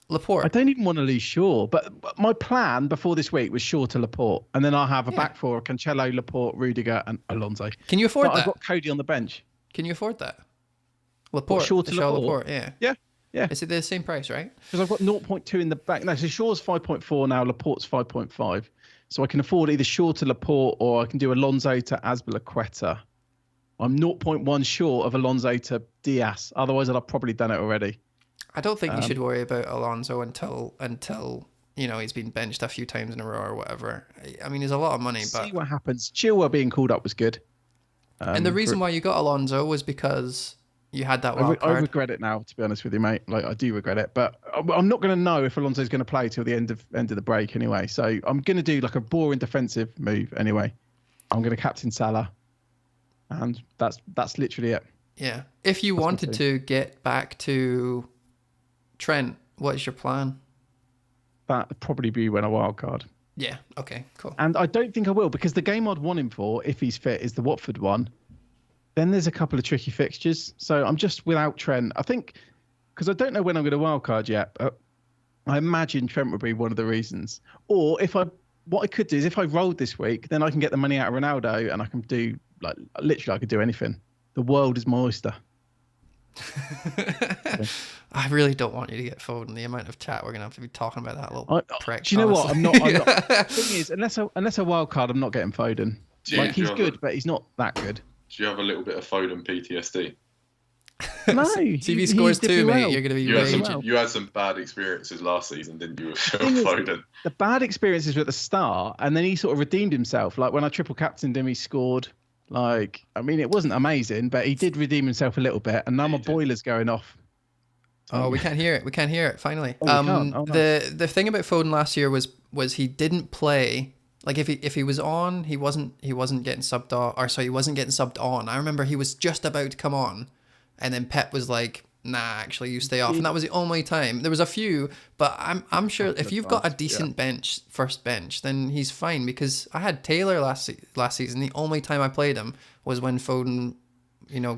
Speaker 2: Laporte.
Speaker 1: I don't even want to lose Shaw, but my plan before this week was Shaw to Laporte, and then I'll have a back four of Cancelo, Laporte, Rudiger, and Alonso.
Speaker 2: Can you afford that?
Speaker 1: I've got Cody on the bench.
Speaker 2: Can you afford that? Laporte.
Speaker 1: Shaw to
Speaker 2: Laporte.
Speaker 1: Yeah.
Speaker 2: Is it the same price, right?
Speaker 1: Because I've got 0.2 in the back. No, so Shaw's 5.4 now. Laporte's 5.5. So I can afford either Shaw to Laporte or I can do Alonso to Azpilicueta. I'm 0.1 short of Alonso to Diaz. Otherwise, I'd have probably done it already.
Speaker 2: I don't think you should worry about Alonso until he's been benched a few times in a row or whatever. I mean, there's a lot of money, but
Speaker 1: see what happens. Chilwell being called up was good.
Speaker 2: And the reason why you got Alonso was because you had that wild card.
Speaker 1: I regret it now, to be honest with you, mate. Like I do regret it, but I'm not going to know if Alonso's going to play till the end of the break anyway. So I'm going to do like a boring defensive move anyway. I'm going to captain Salah, and that's literally it.
Speaker 2: Yeah. If you wanted to get back to Trent, what is your plan?
Speaker 1: That'd probably be when I wildcard.
Speaker 2: Yeah. Okay. Cool.
Speaker 1: And I don't think I will, because the game I'd want him for, if he's fit, is the Watford one. Then there's a couple of tricky fixtures. So I'm just without Trent. I think, because I don't know when I'm going to wildcard yet, but I imagine Trent would be one of the reasons. Or what I could do is if I rolled this week, then I can get the money out of Ronaldo and I can do, literally I could do anything. The world is my oyster.
Speaker 2: I really don't want you to get Foden. The amount of chat we're going to have to be talking about that little prick.
Speaker 1: Do you know what? I'm not. The thing is, unless I wildcard, I'm not getting Foden. He's good, but he's not that good.
Speaker 3: Do you have a little bit of Foden PTSD?
Speaker 1: No.
Speaker 2: if he scores 2, mate, you're going to be raging.
Speaker 3: You had some bad experiences last season, didn't you, with Foden?
Speaker 1: The bad experiences were at the start, and then he sort of redeemed himself. Like when I triple captained him, he scored Like, I mean, it wasn't amazing, but he did redeem himself a little bit. And now my boiler's going off.
Speaker 2: Oh, we can't hear it. We can't hear it. Finally.
Speaker 1: Oh, we can't. Oh, nice.
Speaker 2: The thing about Foden last year was he didn't play. Like if he was on, he wasn't getting subbed off. Or sorry, he wasn't getting subbed on. I remember he was just about to come on, and then Pep was like, "Nah, actually, you stay off." And that was the only time. There was a few, but I'm sure if you've got a decent first bench, then he's fine. Because I had Taylor last season. The only time I played him was when Foden,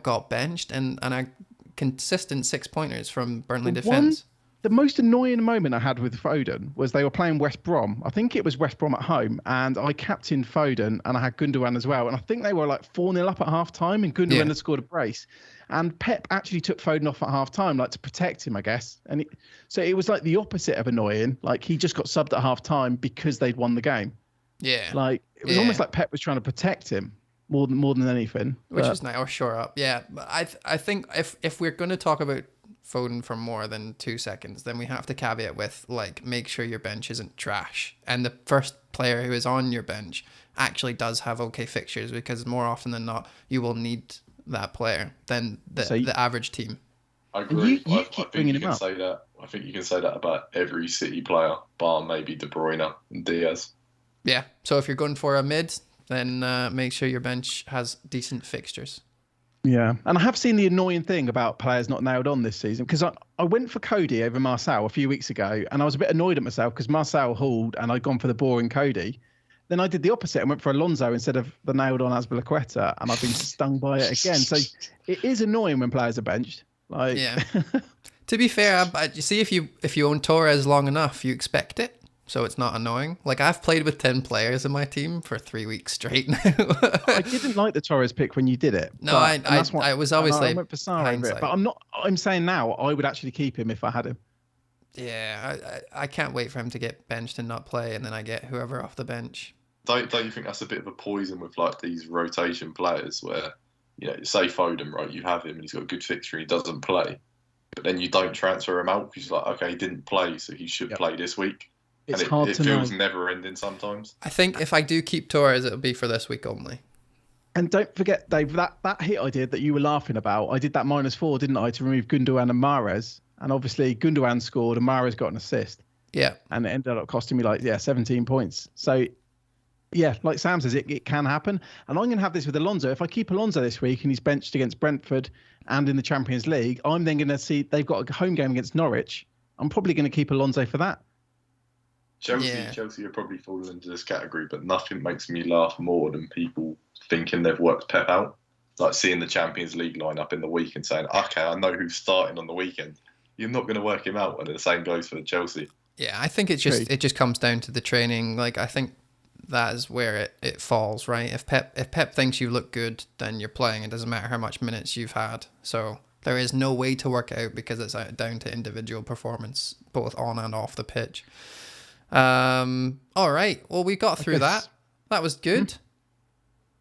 Speaker 2: got benched, and I consistent 6-pointers from Burnley defence.
Speaker 1: The most annoying moment I had with Foden was they were playing West Brom. I think it was West Brom at home, and I captained Foden, and I had Gundogan as well. And I think they were like 4-0 up at half time, and Gundogan had scored a brace. And Pep actually took Foden off at half time, like to protect him, I guess. And so it was like the opposite of annoying. Like he just got subbed at half time because they'd won the game.
Speaker 2: Yeah.
Speaker 1: Like it was almost like Pep was trying to protect him more than anything.
Speaker 2: Which is nice, or shore up. Yeah. But I think if we're going to talk about Foden for more than 2 seconds, then we have to caveat with, like, make sure your bench isn't trash. And the first player who is on your bench actually does have okay fixtures, because more often than not, you will need that player than the average team.
Speaker 3: I agree.
Speaker 1: You keep bringing him up.
Speaker 3: Say that. I think you can say that about every City player, bar maybe De Bruyne and Diaz.
Speaker 2: Yeah. So if you're going for a mid, then make sure your bench has decent fixtures.
Speaker 1: Yeah, and I have seen the annoying thing about players not nailed on this season, because I went for Cody over Marcel a few weeks ago, and I was a bit annoyed at myself because Marcel hauled and I'd gone for the boring Cody. Then I did the opposite and went for Alonso instead of the nailed on Azpilicueta, and I've been stung by it again. So it is annoying when players are benched. Like,
Speaker 2: yeah. To be fair, you see, if you own Torres long enough, you expect it. So it's not annoying. Like, I've played with 10 players in my team for 3 weeks straight now.
Speaker 1: I didn't like the Torres pick when you did it.
Speaker 2: No, I was obviously
Speaker 1: I went for Sarr over it, but I'm saying now I would actually keep him if I had him.
Speaker 2: Yeah, I can't wait for him to get benched and not play, and then I get whoever off the bench.
Speaker 3: Don't you think that's a bit of a poison with, like, these rotation players where, say Foden, right, you have him and he's got a good fixture and he doesn't play, but then you don't transfer him out because you're like, okay, he didn't play, so he should play this week.
Speaker 1: It's
Speaker 3: and
Speaker 1: hard
Speaker 3: it
Speaker 1: to
Speaker 3: feels
Speaker 1: know.
Speaker 3: never ending sometimes.
Speaker 2: I think if I do keep Torres, it'll be for this week only.
Speaker 1: And don't forget, Dave, that hit I did that you were laughing about, I did that -4, didn't I, to remove Gundogan and Mahrez. And obviously Gundogan scored and Mahrez got an assist.
Speaker 2: Yeah.
Speaker 1: And it ended up costing me 17 points. So, yeah, like Sam says, it can happen. And I'm going to have this with Alonso. If I keep Alonso this week and he's benched against Brentford and in the Champions League, I'm then going to see they've got a home game against Norwich. I'm probably going to keep Alonso for that.
Speaker 3: Chelsea are probably falling into this category, but nothing makes me laugh more than people thinking they've worked Pep out. Like seeing the Champions League lineup in the week and saying, okay, I know who's starting on the weekend. You're not going to work him out. And the same goes for Chelsea.
Speaker 2: Yeah, I think it just comes down to the training. Like, I think that is where it falls, right? If Pep thinks you look good, then you're playing. It doesn't matter how much minutes you've had. So there is no way to work out because it's down to individual performance, both on and off the pitch. All right. Well, we got through that. That was good.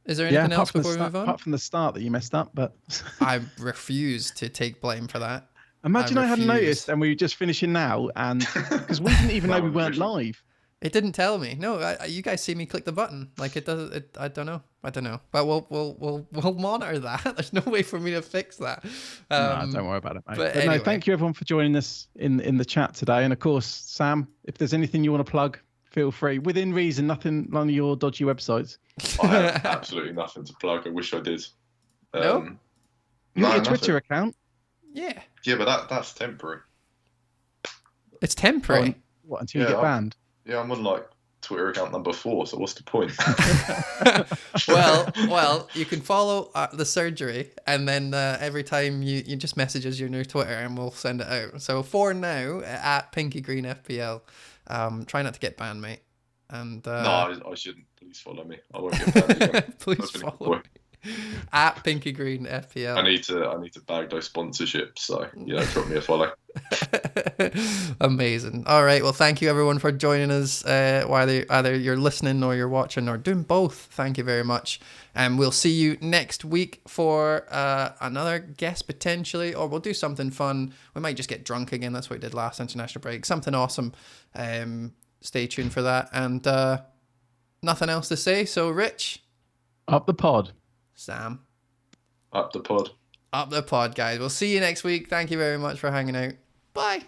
Speaker 2: Is there anything else before we move on?
Speaker 1: Apart from the start that you messed up, but
Speaker 2: I refuse to take blame for that.
Speaker 1: Imagine I hadn't noticed and we were just finishing now, and because we didn't even know we weren't live.
Speaker 2: It didn't tell me. No, you guys see me click the button. Like it does. I don't know. But we'll monitor that. There's no way for me to fix that.
Speaker 1: No, don't worry about it, mate. But
Speaker 2: anyway.
Speaker 1: No, thank you everyone for joining us in the chat today. And of course, Sam, if there's anything you want to plug, feel free. Within reason, none of your dodgy websites.
Speaker 3: I have absolutely nothing to plug. I wish I did.
Speaker 2: No?
Speaker 1: You got your Twitter account?
Speaker 2: Yeah.
Speaker 3: Yeah, but that's temporary.
Speaker 2: It's temporary.
Speaker 1: What, until you get banned?
Speaker 3: Yeah, I'm on like Twitter account number 4, so what's the point?
Speaker 2: well, you can follow the surgery, and then every time you just message us your new Twitter, and we'll send it out. So for now, at Pinky Green FPL, try not to get banned, mate. And
Speaker 3: no, I shouldn't. Please follow me. I won't get banned again.
Speaker 2: Please follow me. At Pinky Green FPL.
Speaker 3: I need to bag those sponsorships, so drop me a follow.
Speaker 2: Amazing. All right, well, thank you everyone for joining us, either you're listening or you're watching or doing both. Thank you very much, and we'll see you next week for another guest potentially, or we'll do something fun. We might just get drunk again. That's what we did last international break. Something awesome. Stay tuned for that, and nothing else to say. So Rich,
Speaker 1: up the pod.
Speaker 2: Sam.
Speaker 3: Up the pod.
Speaker 2: Up the pod, guys. We'll see you next week. Thank you very much for hanging out. Bye.